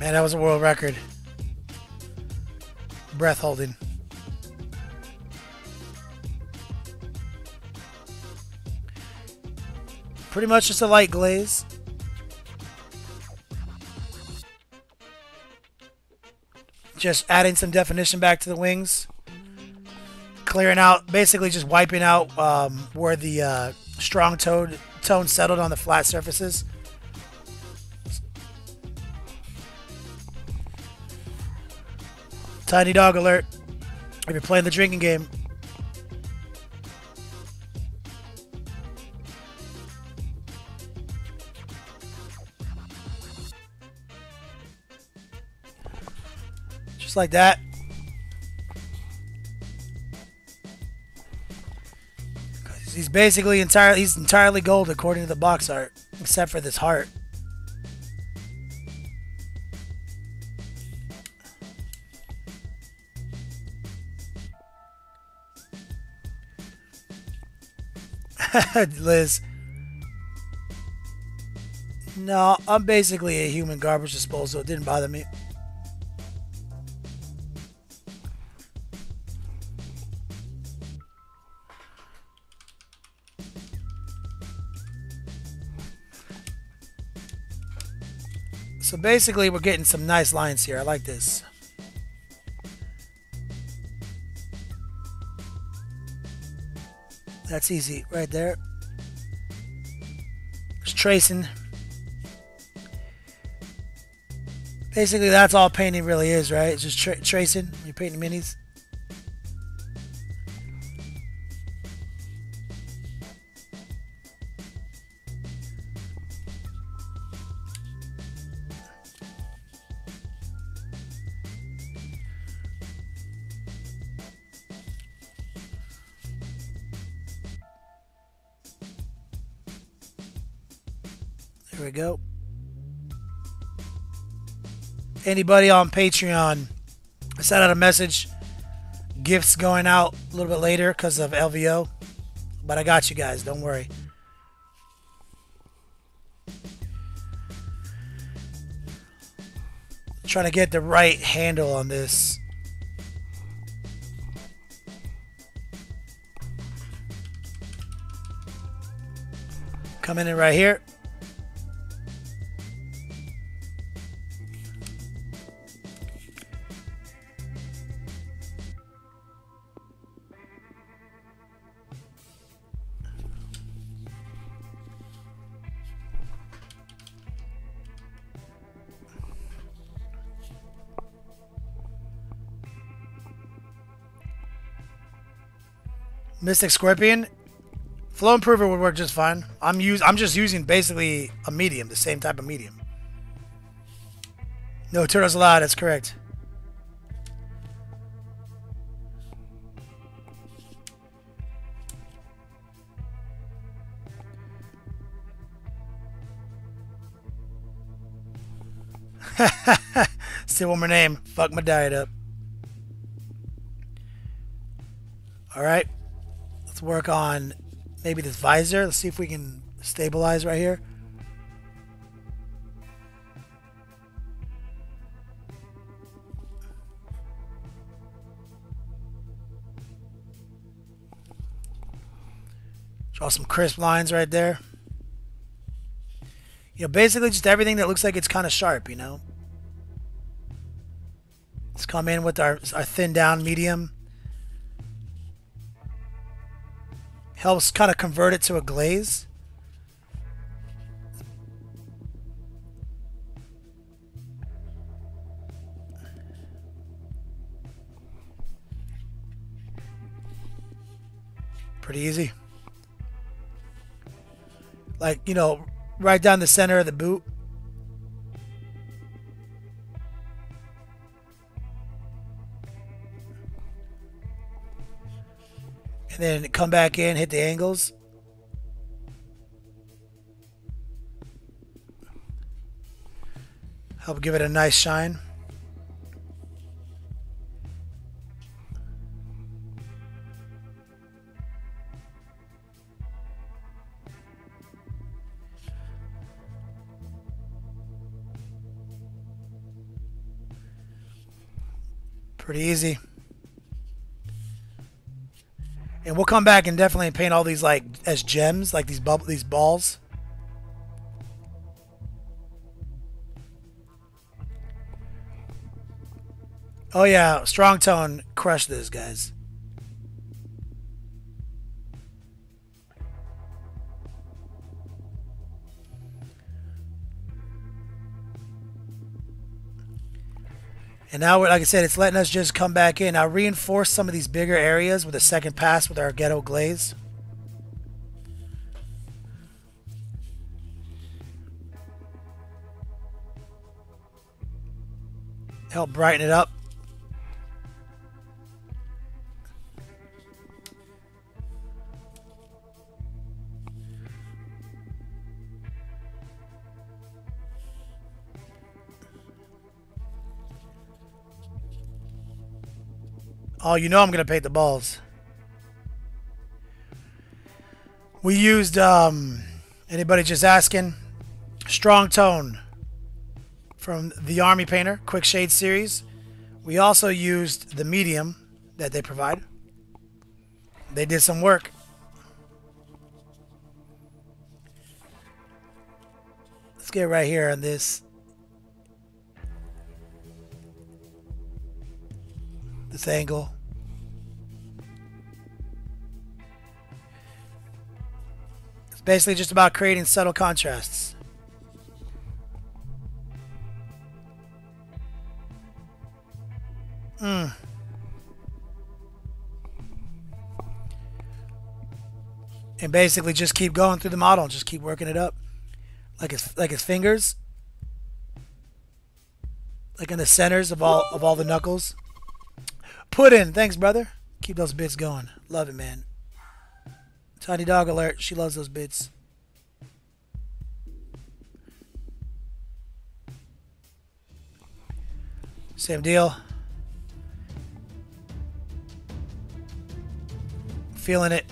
Man, that was a world record. Breath holding. Pretty much just a light glaze. Just adding some definition back to the wings. Clearing out, basically just wiping out where the strong tone settled on the flat surfaces. Tiny dog alert. If you're playing the drinking game. Just like that. He's basically entirely gold according to the box art, except for this heart. Liz. No, I'm basically a human garbage disposal. It didn't bother me. So basically, we're getting some nice lines here. I like this. That's easy right there. Just tracing. Basically, that's all painting really is, right? It's just tracing. You're painting minis. There we go. Anybody on Patreon, I sent out a message. gifts going out a little bit later because of LVO. But I got you guys, don't worry. Trying to get the right handle on this. Coming in right here. Mystic Scorpion. Flow Improver would work just fine. I'm just using basically a medium, the same type of medium. No turtles allowed, that's correct. Say one more name. Fuck my diet up. Alright. Let's work on maybe this visor. Let's see if we can stabilize right here. Draw some crisp lines right there. You know, basically just everything that looks like it's kind of sharp, you know. Let's come in with our thin down medium. Helps kind of convert it to a glaze. Pretty easy. Like, you know, right down the center of the boot. And then come back in, hit the angles. Help give it a nice shine. Pretty easy. And we'll come back and definitely paint all these like as gems, like these balls. Oh yeah, strong tone, crush this, guys. And now, like I said, it's letting us just come back in. Now reinforce some of these bigger areas with a second pass with our ghetto glaze. Help brighten it up. Oh, you know I'm going to paint the balls. We used, anybody just asking, Strong Tone from the Army Painter, Quick Shade series. We also used the medium that they provide. They did some work. Let's get right here on this. This angle. It's basically just about creating subtle contrasts. And basically just keep going through the model and just keep working it up. Like his fingers. Like in the centers of all the knuckles. Put in, thanks, brother. Keep those bits going. Love it, man. Tiny dog alert. She loves those bits. Same deal. Feeling it.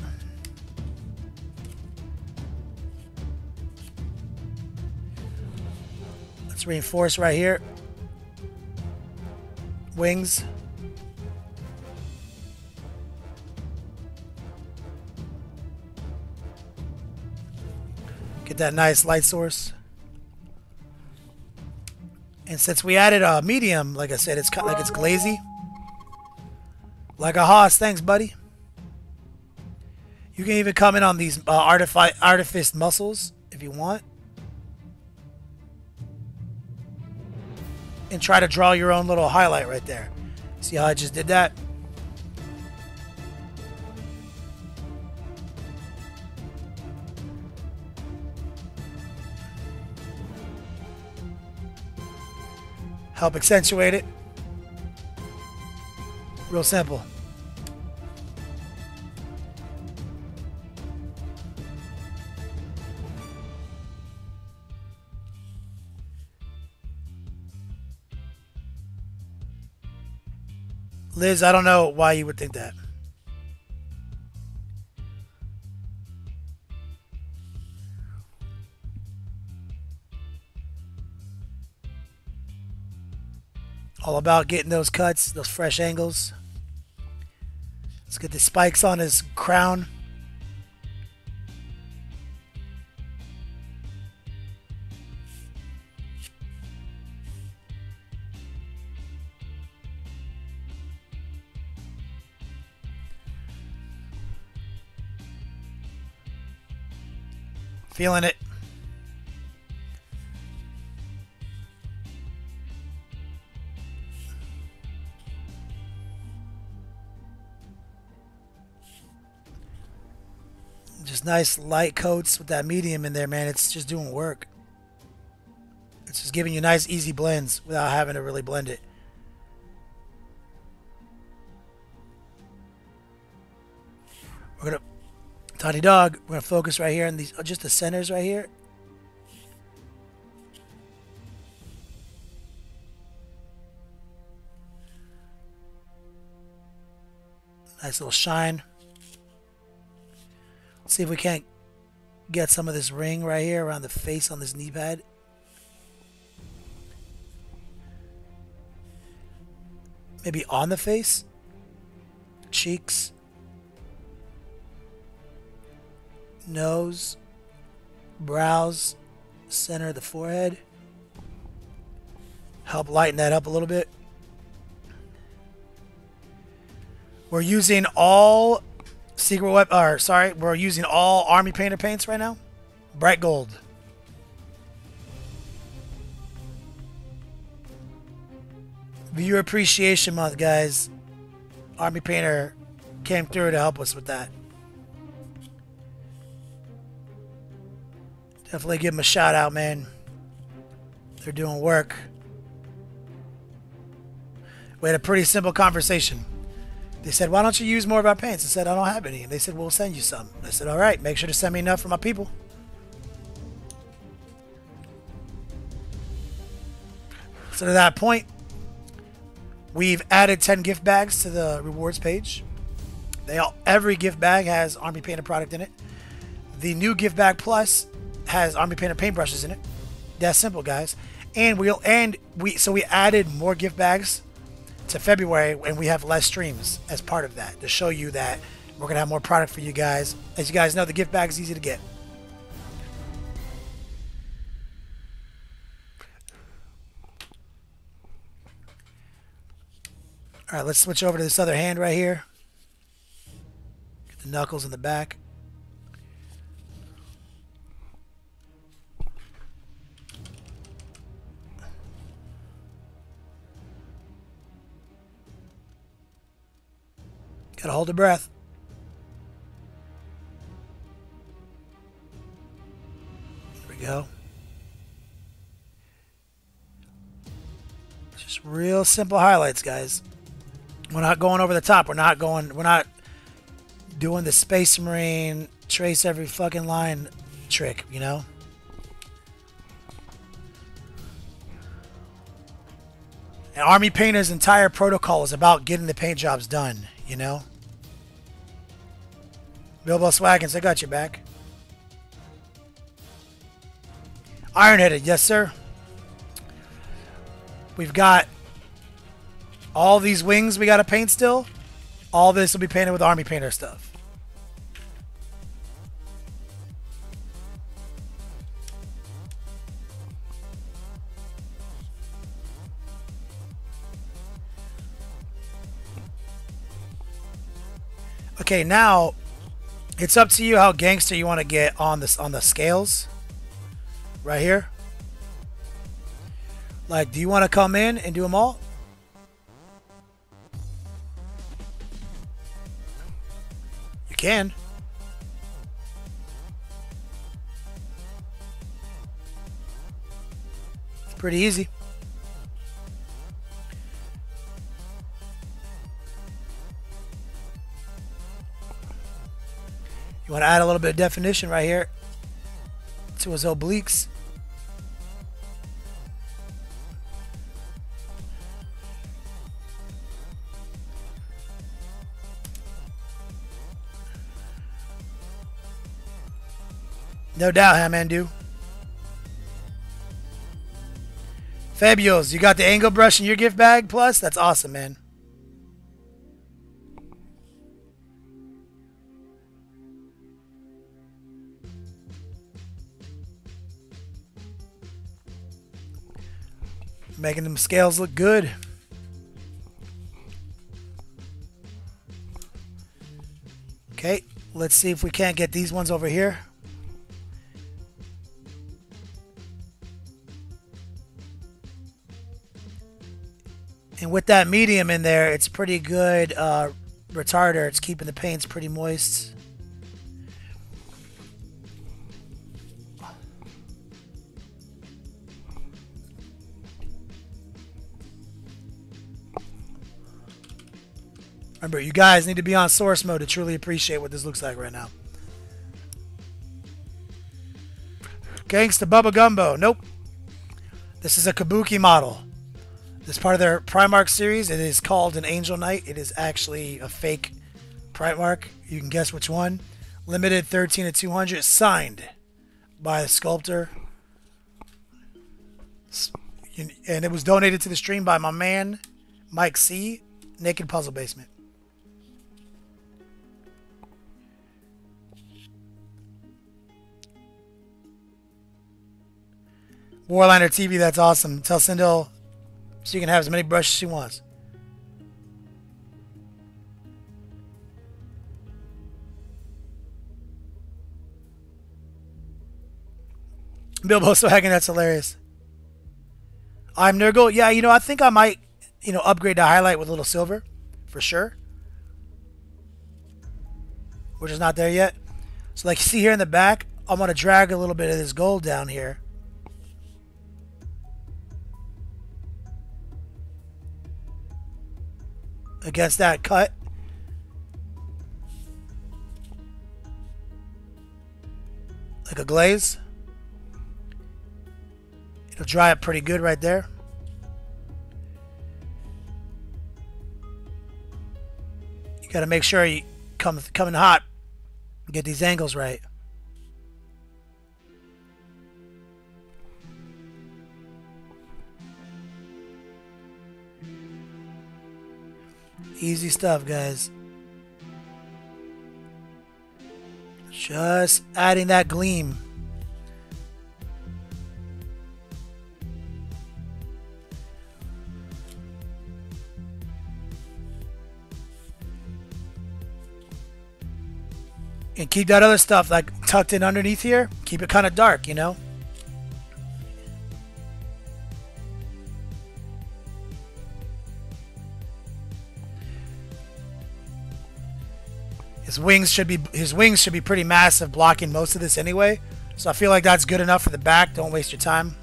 Let's reinforce right here. Wings. Get that nice light source. And since we added a medium, like I said, it's kind of like it's glazy. Like a hoss, thanks, buddy. You can even come in on these artifice muscles if you want. And try to draw your own little highlight right there. See how I just did that? Help accentuate it. Real simple. Liz, I don't know why you would think that. All about getting those cuts, those fresh angles. Let's get the spikes on his crown. Feeling it. Just nice light coats with that medium in there, man. It's just doing work. It's just giving you nice, easy blends without having to really blend it. We're gonna, Tiny Dog, we're gonna focus right here on these, just the centers right here. Nice little shine. Let's see if we can't get some of this ring right here around the face on this knee pad. Maybe on the face, cheeks, nose, brows, center of the forehead. Help lighten that up a little bit. We're using all secret weapon, or sorry, we're using all Army Painter paints right now. Bright gold. Viewer Appreciation Month, guys. Army Painter came through to help us with that. Definitely give them a shout out, man. They're doing work. We had a pretty simple conversation. They said, why don't you use more of our paints? I said, I don't have any. And they said, we'll send you some. I said, all right, make sure to send me enough for my people. So to that point, we've added 10 gift bags to the rewards page. Every gift bag has Army Painter product in it. The new gift bag plus has Army Painter paintbrushes in it. That's simple, guys. And we added more gift bags to February, and we have less streams as part of that to show you that we're gonna have more product for you guys. As you guys know, the gift bag is easy to get. All right, let's switch over to this other hand right here. Get the knuckles in the back. Gotta hold the breath. There we go. Just real simple highlights, guys. We're not going over the top. We're not doing the Space Marine trace every fucking line trick, you know? And Army Painter's entire protocol is about getting the paint jobs done, you know? Bilbo Swaggins, I got your back. Iron-headed, yes sir. We've got all these wings we got to paint still. All this will be painted with army painter stuff. Okay, now it's up to you how gangster you want to get on this on the scales. Right here. Like, do you want to come in and do them all? You can. It's pretty easy. You want to add a little bit of definition right here to his obliques. No doubt, Hamandu. Fabios, you got the angle brush in your gift bag plus? That's awesome, man. Making them scales look good. Okay, let's see if we can't get these ones over here. And with that medium in there, it's pretty good retarder. It's keeping the paints pretty moist. Remember, you guys need to be on source mode to truly appreciate what this looks like right now. Gangsta Bubba Gumbo. Nope. This is a Kabuki model. This is part of their Primark series. It is called an Angel Knight. It is actually a fake Primark. You can guess which one. Limited 13 to 200. Signed by the sculptor. And it was donated to the stream by my man, Mike C. Naked Puzzle Basement. Warliner TV, that's awesome. Tell Sindel so you can have as many brushes as she wants. Bilbo Swaggin, that's hilarious. I'm Nurgle. Yeah, you know, I think I might, you know, upgrade the highlight with a little silver. For sure. We're just not there yet. So like you see here in the back, I'm going to drag a little bit of this gold down here. Against that cut. Like a glaze. It'll dry up pretty good right there. You got to make sure you come in hot. Get these angles right. Easy stuff, guys. Just adding that gleam. And keep that other stuff like tucked in underneath here. Keep it kind of dark, you know. His wings should be pretty massive, blocking most of this anyway. So I feel like that's good enough for the back. Don't waste your time.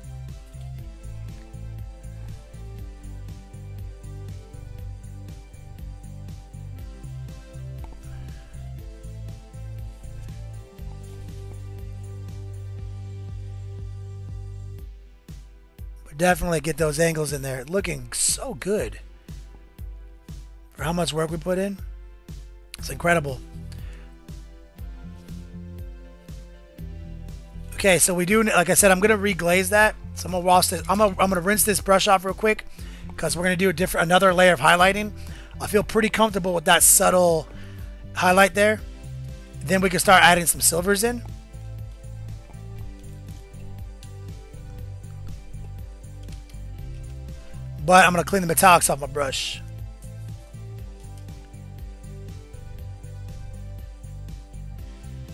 But definitely get those angles in there. Looking so good. For how much work we put in. It's incredible. Okay, so we do, like I said, I'm gonna reglaze that. So I'm gonna wash this. I'm gonna rinse this brush off real quick because we're gonna do another layer of highlighting. I feel pretty comfortable with that subtle highlight there. Then we can start adding some silvers in. But I'm gonna clean the metallics off my brush.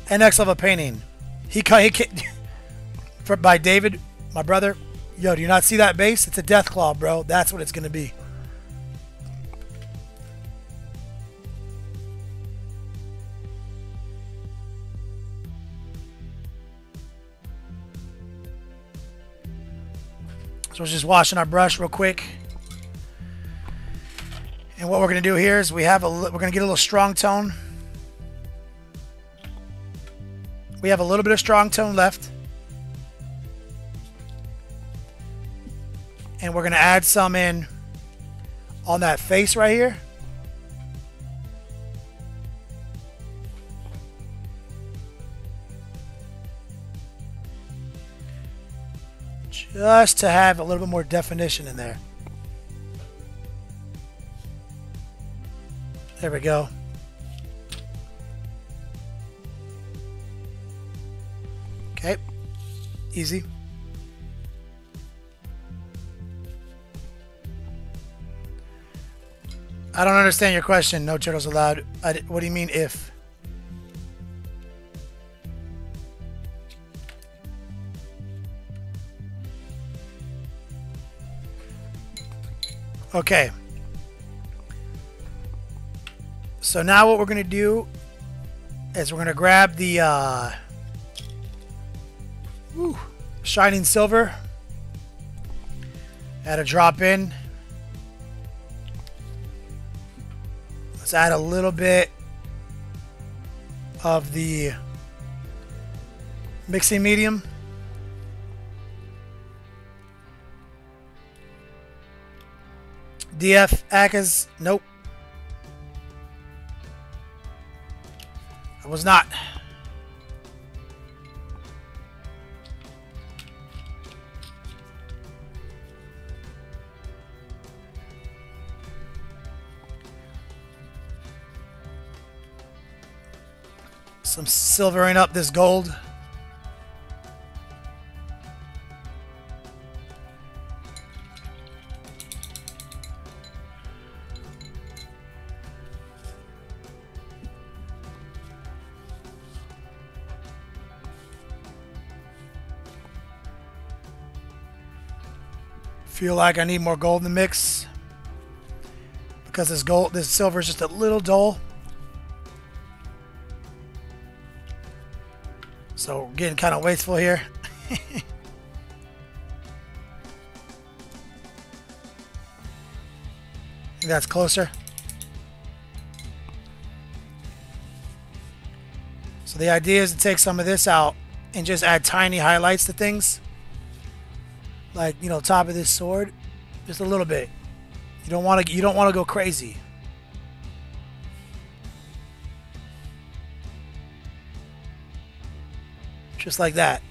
And next level painting. By David, my brother. Yo, do you not see that base? It's a death claw, bro. That's what it's gonna be. So we're just washing our brush real quick. And what we're gonna do here is we're gonna get a little strong tone. We have a little bit of strong tone left. And we're gonna add some in on that face right here. Just to have a little bit more definition in there. There we go. Okay, easy. I don't understand your question. No turtles allowed. What do you mean if? Okay. So now what we're going to do is we're going to grab the shining silver. Add a drop in. Let's add a little bit of the mixing medium. DF Akaz, nope. I was not. Some silvering up this gold. Feel like I need more gold in the mix because this silver is just a little dull. So getting kind of wasteful here. I think that's closer. So the idea is to take some of this out and just add tiny highlights to things. Like, you know, top of this sword, just a little bit. You don't want to go crazy. Just like that.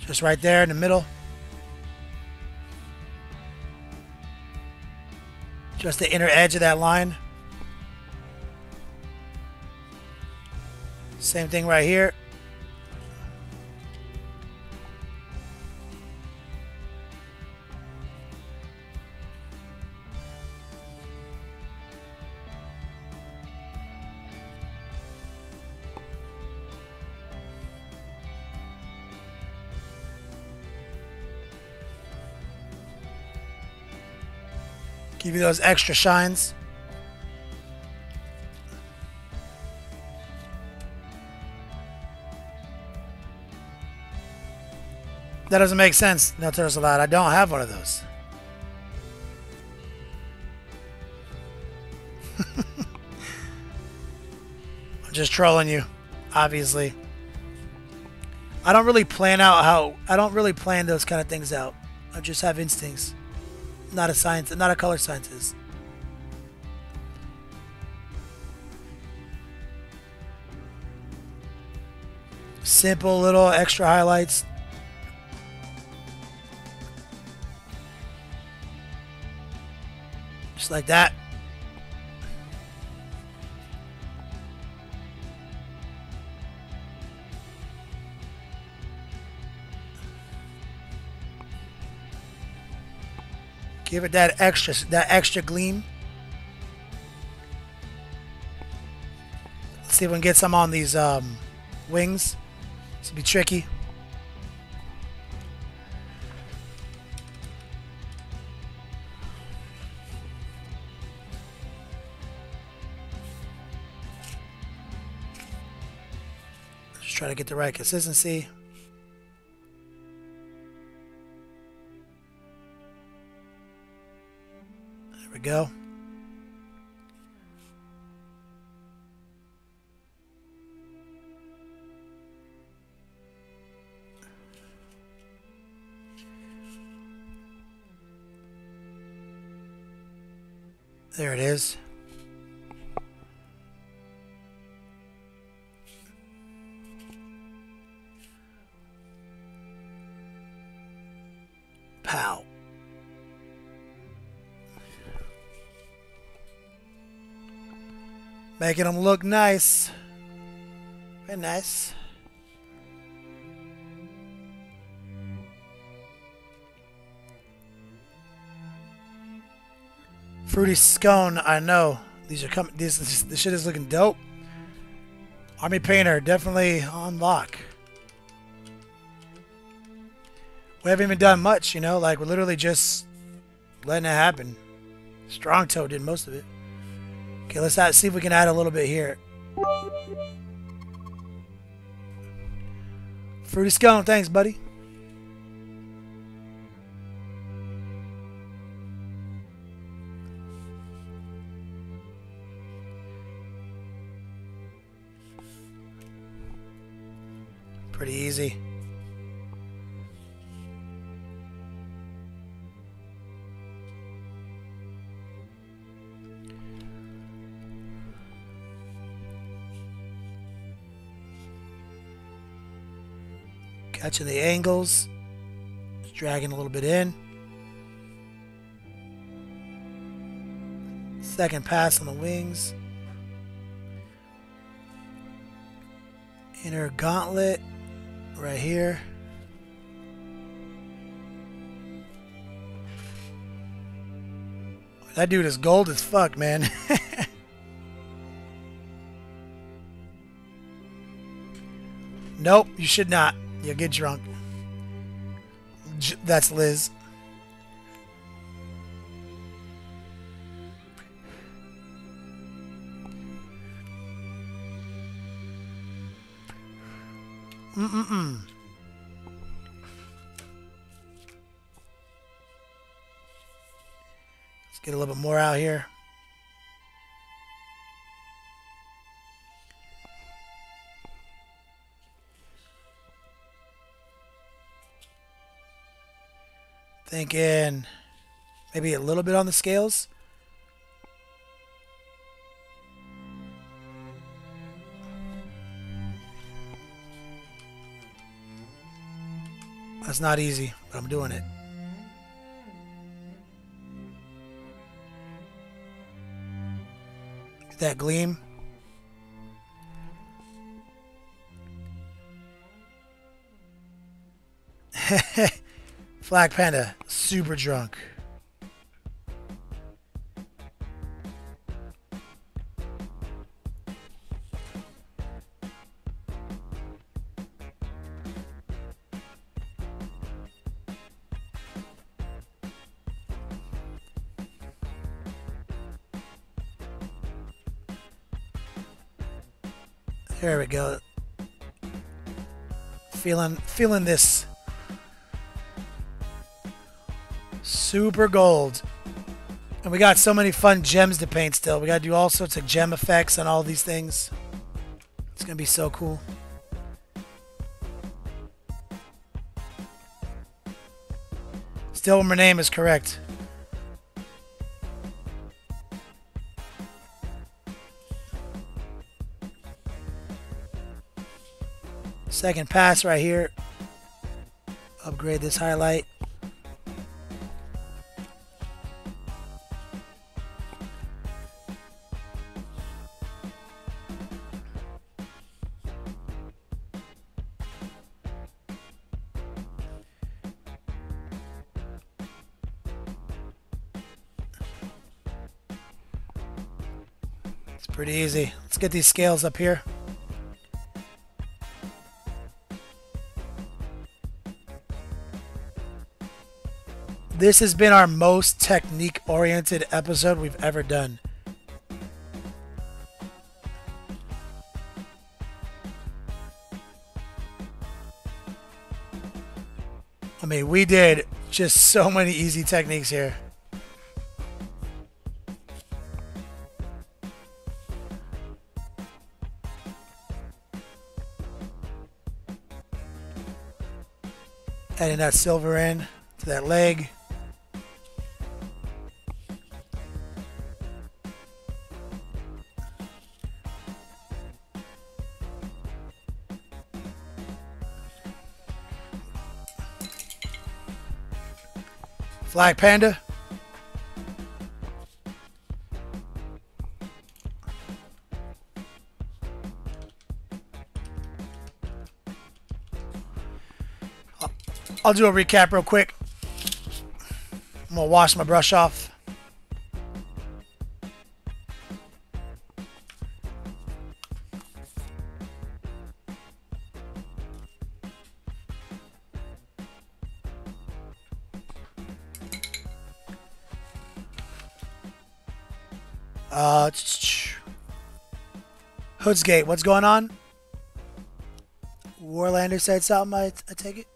Just right there in the middle. Just the inner edge of that line. Same thing right here. Give you those extra shines. That doesn't make sense. No turtles allowed. I don't have one of those. I'm just trolling you, obviously. I don't really plan those kind of things out. I just have instincts. Not a science, not a color scientist. Simple little extra highlights. Just like that. Give it that extra gleam. Let's see if we can get some on these wings. This will be tricky. Just try to get the right consistency. There we go. There it is. Pow. Making them look nice. Very nice. Fruity scone, I know. These are coming. This shit is looking dope. Army painter, definitely on lock. We haven't even done much, you know. Like we're literally just letting it happen. Strong Toe did most of it. Okay, let's see if we can add a little bit here. Fruity scone, thanks, buddy. Pretty easy. Catching the angles. Just dragging a little bit in. Second pass on the wings. Inner gauntlet. Right here. That dude is gold as fuck, man. Nope, you should not. You'll get drunk. That's Liz. Let's get a little bit more out here. Thinking maybe a little bit on the scales. That's not easy, but I'm doing it. Get that gleam. Black Panda, super drunk. There we go. Feeling this. Super gold. And we got so many fun gems to paint still. We got to do all sorts of gem effects on all these things. It's going to be so cool. Still, my name is correct. Second pass right here. Upgrade this highlight. It's pretty easy. Let's get these scales up here. This has been our most technique-oriented episode we've ever done. I mean, we did just so many easy techniques here. Adding that silver in to that leg. Flag Panda. I'll do a recap real quick. I'm gonna wash my brush off. Hood's Gate, what's going on? Warlander said something, I take it.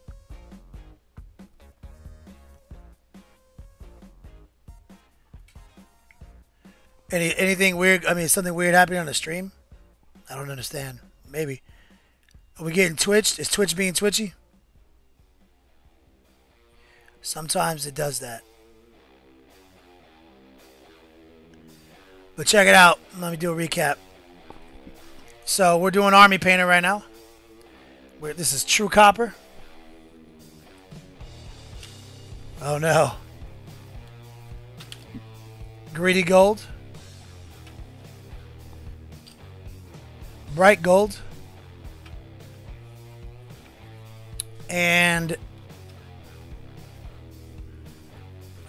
Anything weird? I mean, something weird happening on the stream? I don't understand. Maybe. Are we getting twitched? Is Twitch being twitchy? Sometimes it does that. But check it out. Let me do a recap. So we're doing Army Painter right now. This is True Copper. Oh no. Greedy Gold. Bright Gold. And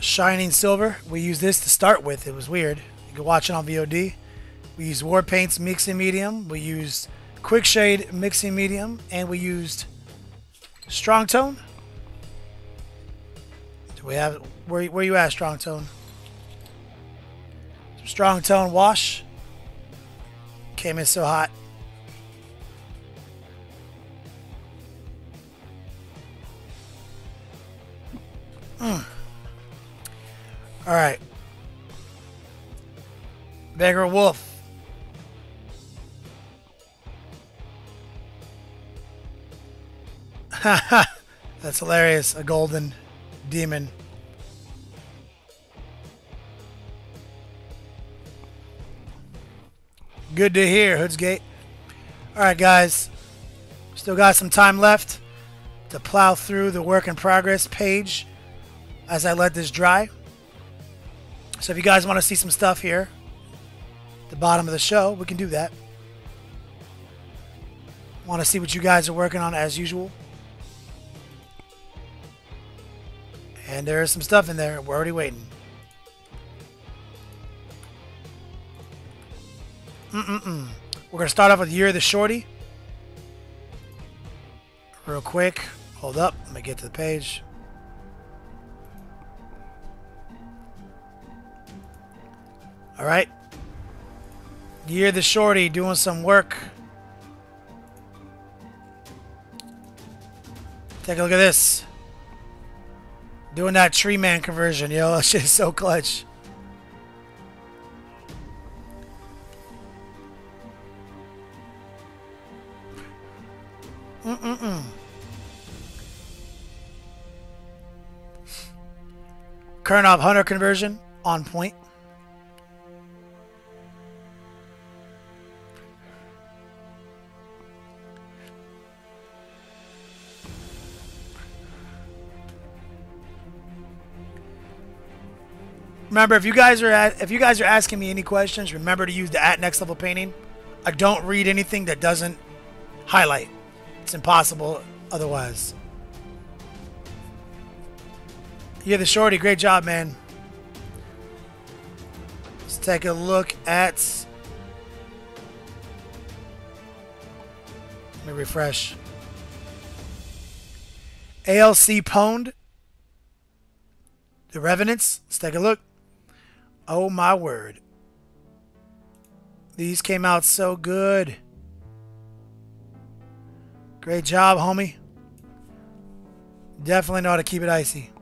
Shining Silver. We used this to start with. It was weird. You can watch it on VOD. We used War Paints Mixing Medium. We used Quick Shade Mixing Medium. And we used Strong Tone. Do we have... Where you at, Strong Tone? Strong Tone Wash. Came in so hot. Alright. Beggar Wolf. That's hilarious. A golden demon. Good to hear, Hood's Gate. Alright, guys. Still got some time left to plow through the work in progress page as I let this dry. So if you guys want to see some stuff here at the bottom of the show, we can do that. Want to see what you guys are working on as usual. And there is some stuff in there. We're already waiting. We're going to start off with Year of the Shorty. Real quick. Hold up. Let me get to the page. Alright. Year of the Shorty doing some work. Take a look at this. Doing that tree man conversion, yo. That shit is so clutch. Kernov Hunter conversion on point. Remember, if you guys are asking me any questions, remember to use the @nextlevelpainting. I don't read anything that doesn't highlight. It's impossible otherwise. You're the shorty. Great job, man. Let's take a look at. Let me refresh. ALC Pwned. The Revenants. Let's take a look. Oh my word. These came out so good. Great job, homie. Definitely know how to keep it icy.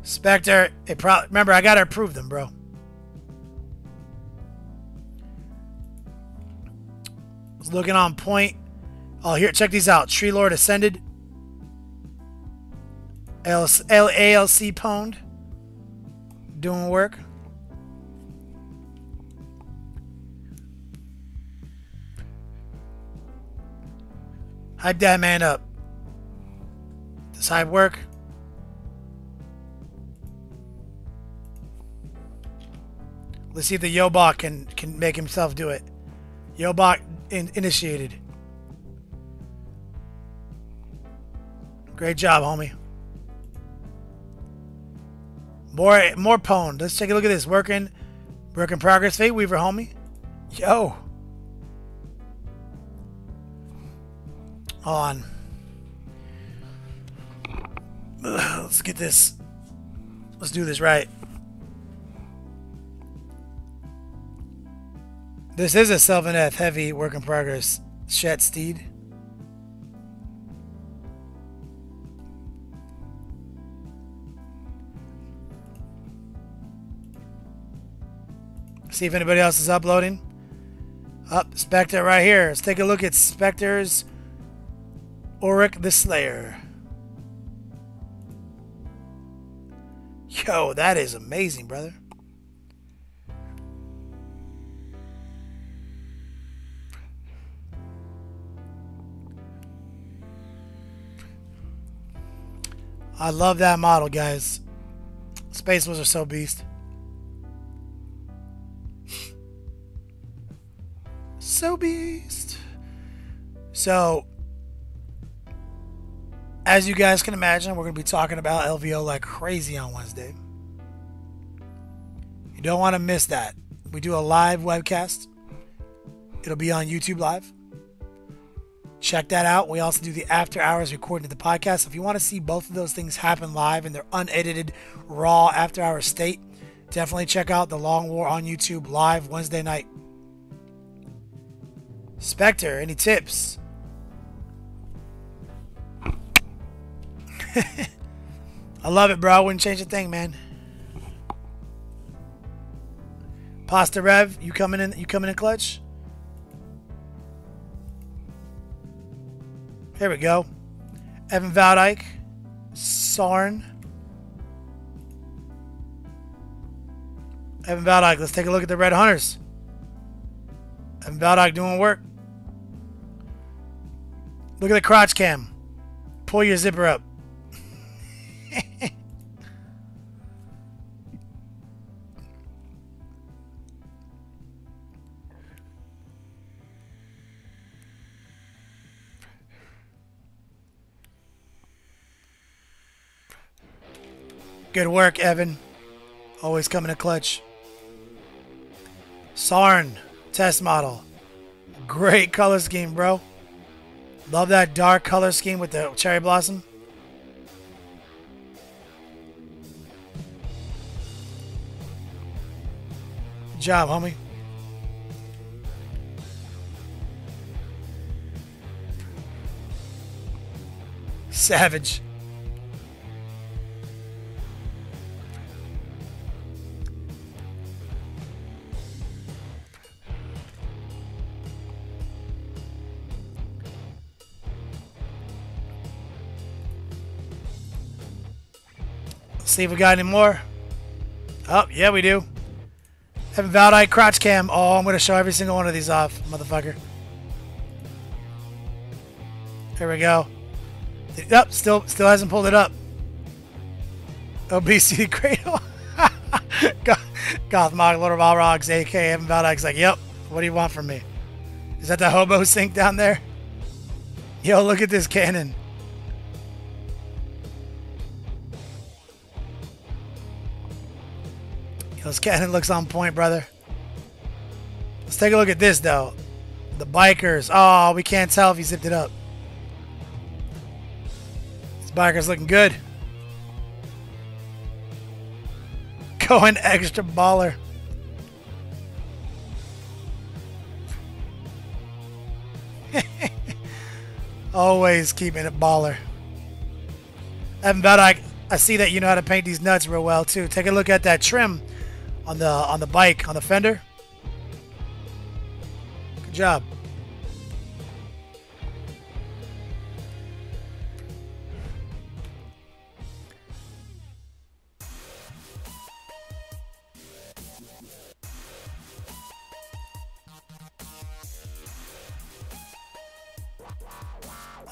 Spectre, remember, I gotta approve them, bro. It's looking on point. Oh, here, check these out. Tree Lord Ascended. ALC Pwned. Doing work. Hype that man up. Does hype work? Let's see if the Yobok can make himself do it. Yobok initiated. Great job, homie. More pwned. Let's take a look at this. Work in progress. Fate Weaver, homie. Yo. On. Let's get this. Let's do this right. This is a Sylvan F heavy work in progress. Shet Steed. See if anybody else is uploading. Up, Spectre right here. Let's take a look at Spectre's Ulrich the Slayer. Yo, that is amazing, brother. I love that model, guys. Space Wizards are so beast. So beast. So, as you guys can imagine, we're going to be talking about LVO like crazy on Wednesday. You don't want to miss that. We do a live webcast. It'll be on YouTube Live. Check that out. We also do the after hours recording of the podcast. If you want to see both of those things happen live in their unedited, raw after hours state, definitely check out the Long War on YouTube live Wednesday night. Spectre, any tips? I love it, bro. I wouldn't change a thing, man. Pasta Rev, you coming in? You coming in clutch? Here we go. Evan Valdyke, Sarn. Evan Valdyke, let's take a look at the Red Hunters. Evan Valdyke doing work. Look at the crotch cam. Pull your zipper up. Good work, Evan. Always coming to clutch. Sarn, test model. Great color scheme, bro. Love that dark color scheme with the cherry blossom. Good job, homie. Savage. See if we got any more. Oh, yeah, we do. Having Valdeite crotch cam. Oh, I'm going to show every single one of these off, motherfucker. Here we go. Yep, still hasn't pulled it up. Obesity Cradle. Gothmog, Lord of All Rocks, AK, Evan Valdeite's like, yep, what do you want from me? Is that the hobo sink down there? Yo, look at this cannon. Yo, this cannon looks on point, brother. Let's take a look at this, though. The bikers. Oh, we can't tell if he zipped it up. This biker's looking good. Going extra baller. Always keeping it baller. Evan Valdeite, I see that you know how to paint these nuts real well too. Take a look at that trim on the bike, on the fender. Good job.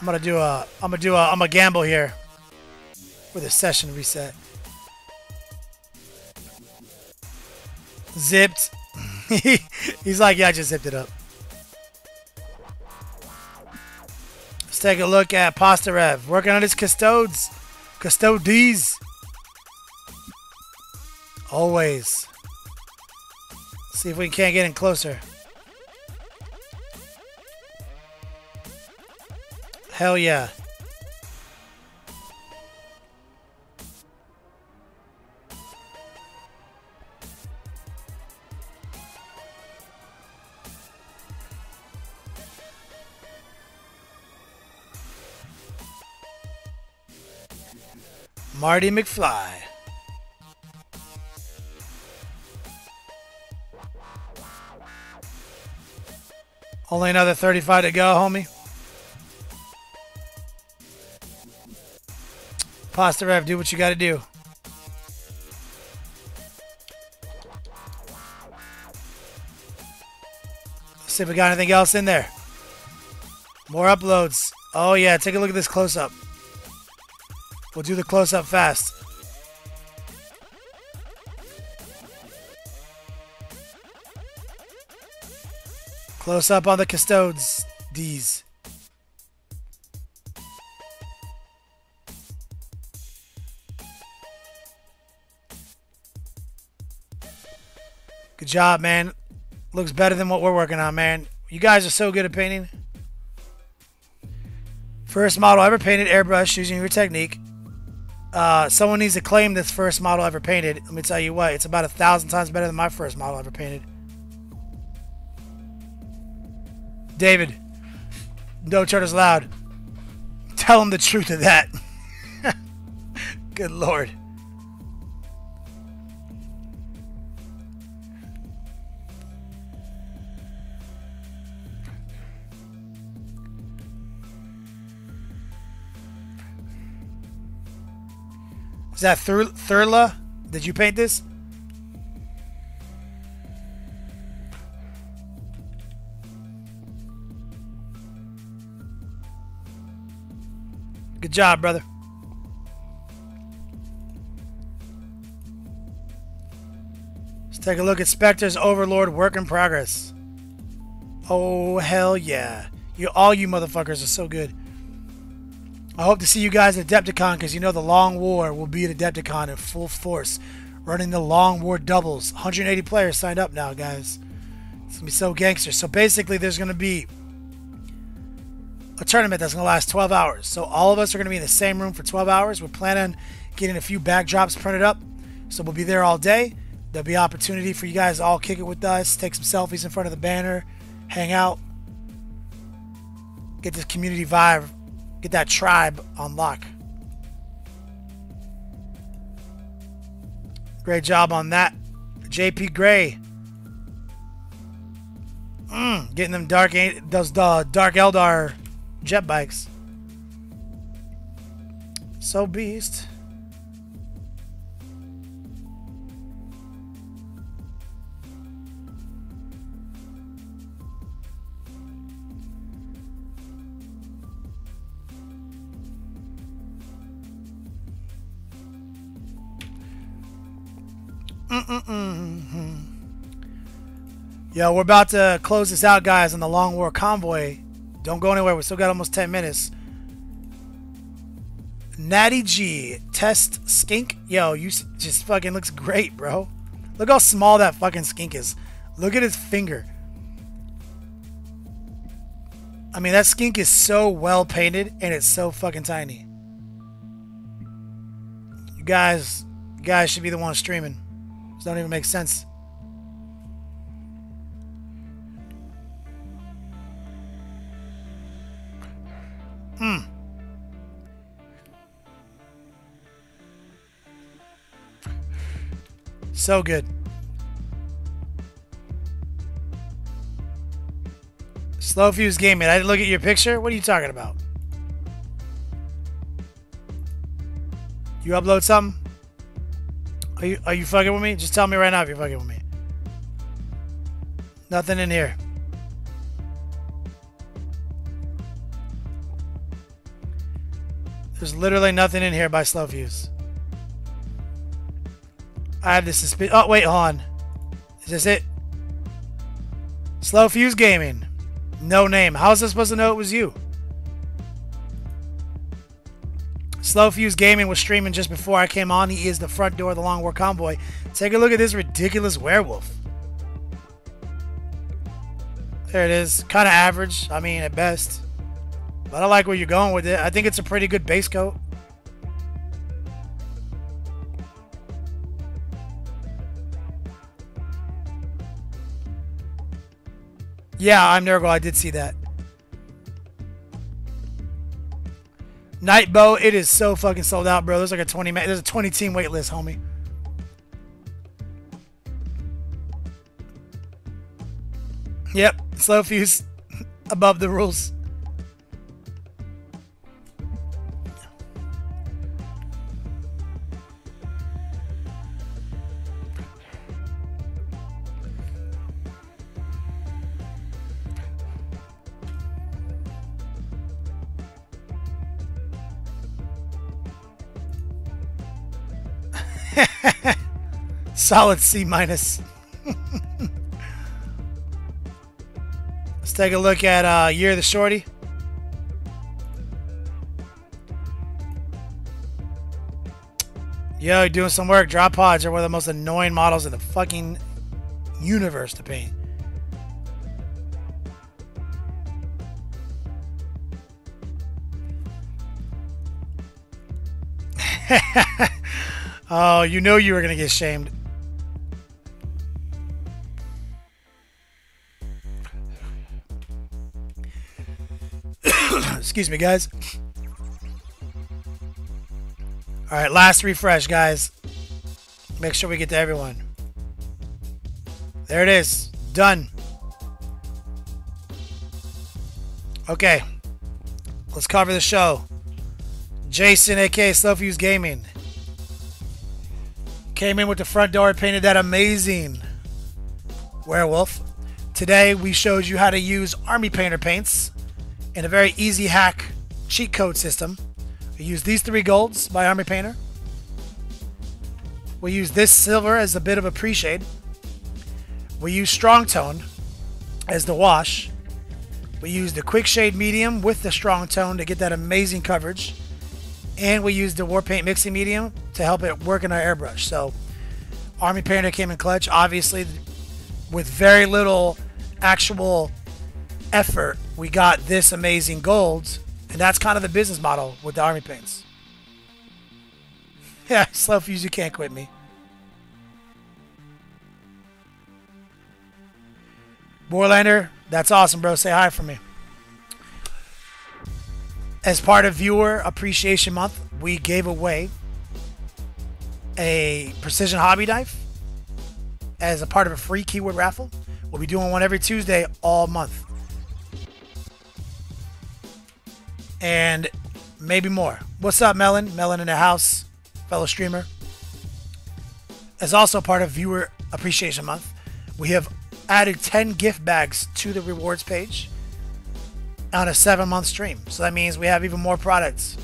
I'm gonna gamble here with a session reset. Zipped. He's like, yeah, I just zipped it up. Let's take a look at Pasta Rev. Working on his custodes. Custodes. Always. See if we can't get in closer. Hell yeah. Marty McFly. Only another 35 to go, homie. Pasta Rev, do what you gotta do. Let's see if we got anything else in there. More uploads. Oh yeah, take a look at this close-up. We'll do the close-up fast. Close-up on the custodes. D's. Good job, man. Looks better than what we're working on, man. You guys are so good at painting. First model ever painted airbrush using your technique. Someone needs to claim this first model ever painted. Let me tell you what, it's about 1,000 times better than my first model ever painted. David, no turtles allowed. Tell him the truth of that. Good Lord. Is that Thurla? Did you paint this? Good job, brother. Let's take a look at Spectre's Overlord work in progress. Oh, hell yeah. All you motherfuckers are so good. I hope to see you guys at Adepticon, because you know the Long War will be at Adepticon in full force. Running the Long War doubles. 180 players signed up now, guys. It's going to be so gangster. So basically there's going to be a tournament that's going to last 12 hours. So all of us are going to be in the same room for 12 hours. We're planning on getting a few backdrops printed up. So we'll be there all day. There'll be opportunity for you guys to all kick it with us. Take some selfies in front of the banner. Hang out. Get this community vibe. Get that tribe on lock. Great job on that. JP Gray. Getting them dark Eldar jet bikes. So beast. Yo, we're about to close this out, guys, on the Long War Convoy. Don't go anywhere. We still got almost 10 minutes. Natty G, test skink. Yo, you just fucking looks great, bro. Look how small that fucking skink is. Look at his finger. I mean, that skink is so well painted, and it's so fucking tiny. You guys should be the one streaming. This don't even make sense. So good. Slow Fuse Gaming. I didn't look at your picture. What are you talking about? You upload something? Are you fucking with me? Just tell me right now if you're fucking with me. Nothing in here. There's literally nothing in here by Slow Fuse. I have this suspicion. Oh, wait, hold on. Is this it? Slow Fuse Gaming. No name. How was I supposed to know it was you? Slow Fuse Gaming was streaming just before I came on. He is the front door of the Long War Convoy. Take a look at this ridiculous werewolf. There it is. Kind of average. I mean, at best. But I like where you're going with it. I think it's a pretty good base coat. Yeah, I'm Nurgle. I did see that. Nightbow, it is so fucking sold out, bro. There's like a 20 team wait list, homie. Yep, Slow Fuse above the rules. Solid C minus. Let's take a look at Year of the Shorty. Yo, you're doing some work. Drop pods are one of the most annoying models in the fucking universe to paint. Oh, you know you were going to get shamed. Excuse me, guys. All right, last refresh, guys. Make sure we get to everyone. There it is. Done. Okay. Let's cover the show. Jason, aka Slow Fuse Gaming, came in with the front door, painted that amazing werewolf. Today, we showed you how to use Army Painter paints in a very easy hack cheat code system. We use these 3 golds by Army Painter. We use this silver as a bit of a pre-shade. We use Strong Tone as the wash. We use the Quick Shade Medium with the Strong Tone to get that amazing coverage. And we use the War Paint Mixing Medium to help it work in our airbrush. So Army Painter came in clutch, obviously with very little actual effort. We got this amazing golds, and that's kind of the business model with the Army paints. Yeah, Slow Fuse, you can't quit me. Borlander, that's awesome, bro. Say hi for me. As part of Viewer Appreciation Month, we gave away a precision hobby knife as a part of a free keyword raffle. We'll be doing one every Tuesday all month. And maybe more. What's up, Melon? Melon in the house, fellow streamer. As also part of Viewer Appreciation Month, we have added 10 gift bags to the rewards page on a 7-month stream. So that means we have even more products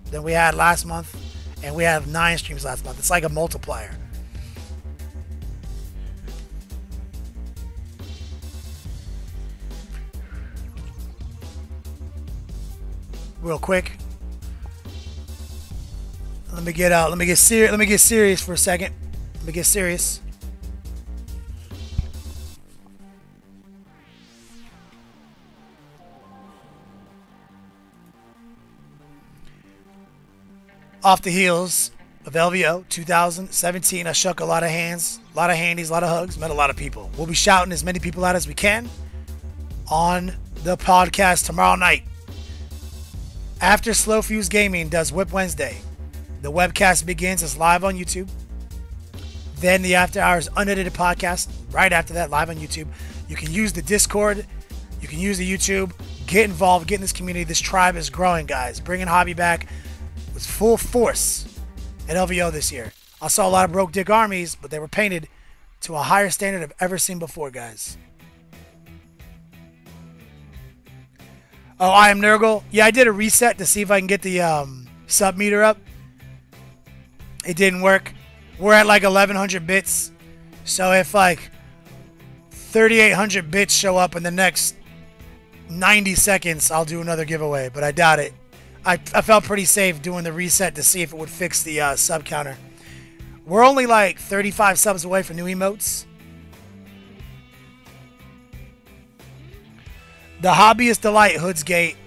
than we had last month, and we have 9 streams last month. It's like a multiplier. real quick. Let me get serious for a second. Let me get serious. Off the heels of LVO 2017, I shook a lot of hands, a lot of handies, a lot of hugs, met a lot of people. We'll be shouting as many people out as we can on the podcast tomorrow night. After Slow Fuse Gaming does Whip Wednesday, the webcast begins. It's live on YouTube. Then the After Hours Unedited podcast, right after that, live on YouTube. You can use the Discord. You can use the YouTube. Get involved. Get in this community. This tribe is growing, guys. Bringing hobby back with full force at LVO this year. I saw a lot of broke dick armies, but they were painted to a higher standard I've ever seen before, guys. Oh, I am Nurgle. Yeah, I did a reset to see if I can get the sub meter up. It didn't work. We're at like 1100 bits. So if like 3800 bits show up in the next 90 seconds, I'll do another giveaway, but I doubt it. I felt pretty safe doing the reset to see if it would fix the sub counter. We're only like 35 subs away from new emotes. The Hobbyist Delight Hoods Gate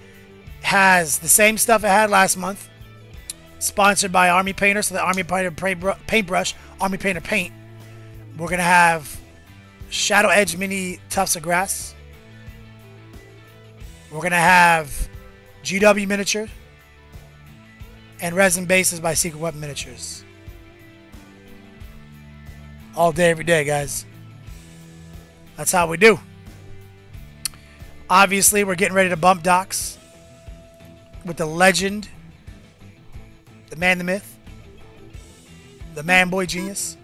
has the same stuff it had last month. Sponsored by Army Painter, so the Army Painter paintbrush, Army Painter paint. We're going to have Shadow Edge Mini Tufts of Grass. We're going to have GW Miniature and Resin Bases by Secret Weapon Miniatures. All day, every day, guys. That's how we do. Obviously, we're getting ready to bump docks with the legend, the man, the myth, the man, boy, genius.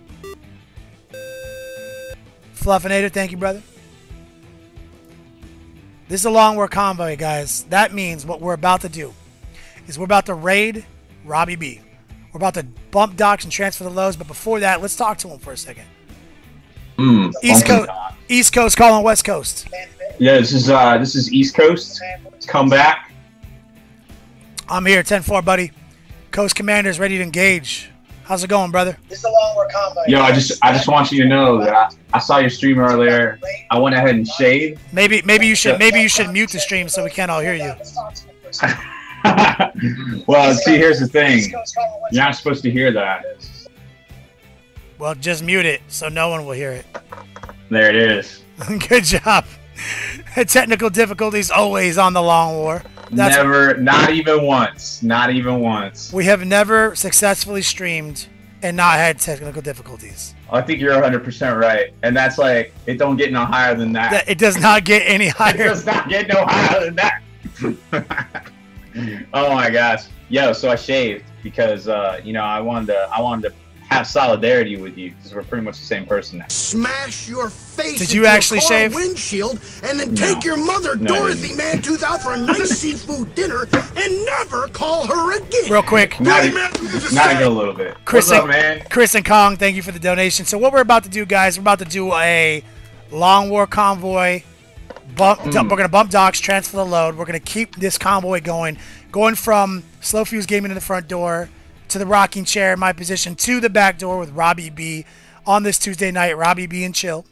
Fluffinator, thank you, brother. This is a long war convoy, guys. That means what we're about to do is we're about to raid Robbie B. We're about to bump docks and transfer the lows, but before that, let's talk to him for a second. East Coast calling West Coast. Yeah, this is East Coast. Come back. I'm here, 10-4, buddy. Coast Commander's ready to engage. How's it going, brother? This is a long war convoy. Yo, I just want you to know that I saw your stream earlier. I went ahead and shaved. Maybe you should mute the stream so we can't all hear you. Well, see, here's the thing. You're not supposed to hear that. Well, just mute it so no one will hear it. There it is. Good job. Technical difficulties always on the Long War. Never, not even once. Not even once. We have never successfully streamed and not had technical difficulties. I think you're 100% right. And that's like, it don't get no higher than that. It does not get any higher. It does not get no higher than that. Oh my gosh. Yo, so I shaved because, you know, I wanted to have solidarity with you because we're pretty much the same person now. Smash your face Did you actually shave? Windshield and then take your mother Dorothy Mantooth out for a nice seafood dinner and never call her again. Real quick. Not even a little bit. Chris, what's up, man? Chris and Kong, thank you for the donation. So what we're about to do, guys, we're about to do a Long War convoy. We're going to bump docks, transfer the load. We're going to keep this convoy going from Slow Fuse Gaming in the front door to the rocking chair in my position to the back door with Robbie B on this Tuesday night. Robbie B and chill.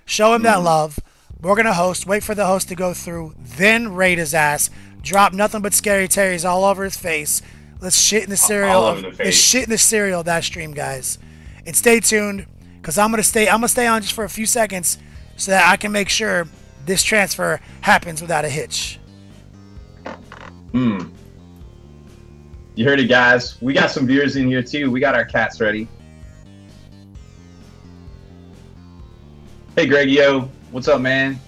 Show him that love. We're going to host. Wait for the host to go through. Then raid his ass. Drop nothing but scary terries all over his face. Let's shit in the cereal. Let's shit in the cereal of that stream, guys. And stay tuned because I'm going to stay on just for a few seconds so that I can make sure this transfer happens without a hitch. You heard it, guys. We got some viewers in here, too. We got our cats ready. Hey, Greg, yo. What's up, man?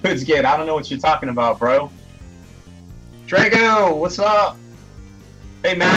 Who's good? I don't know what you're talking about, bro. Drago, what's up? Hey, man.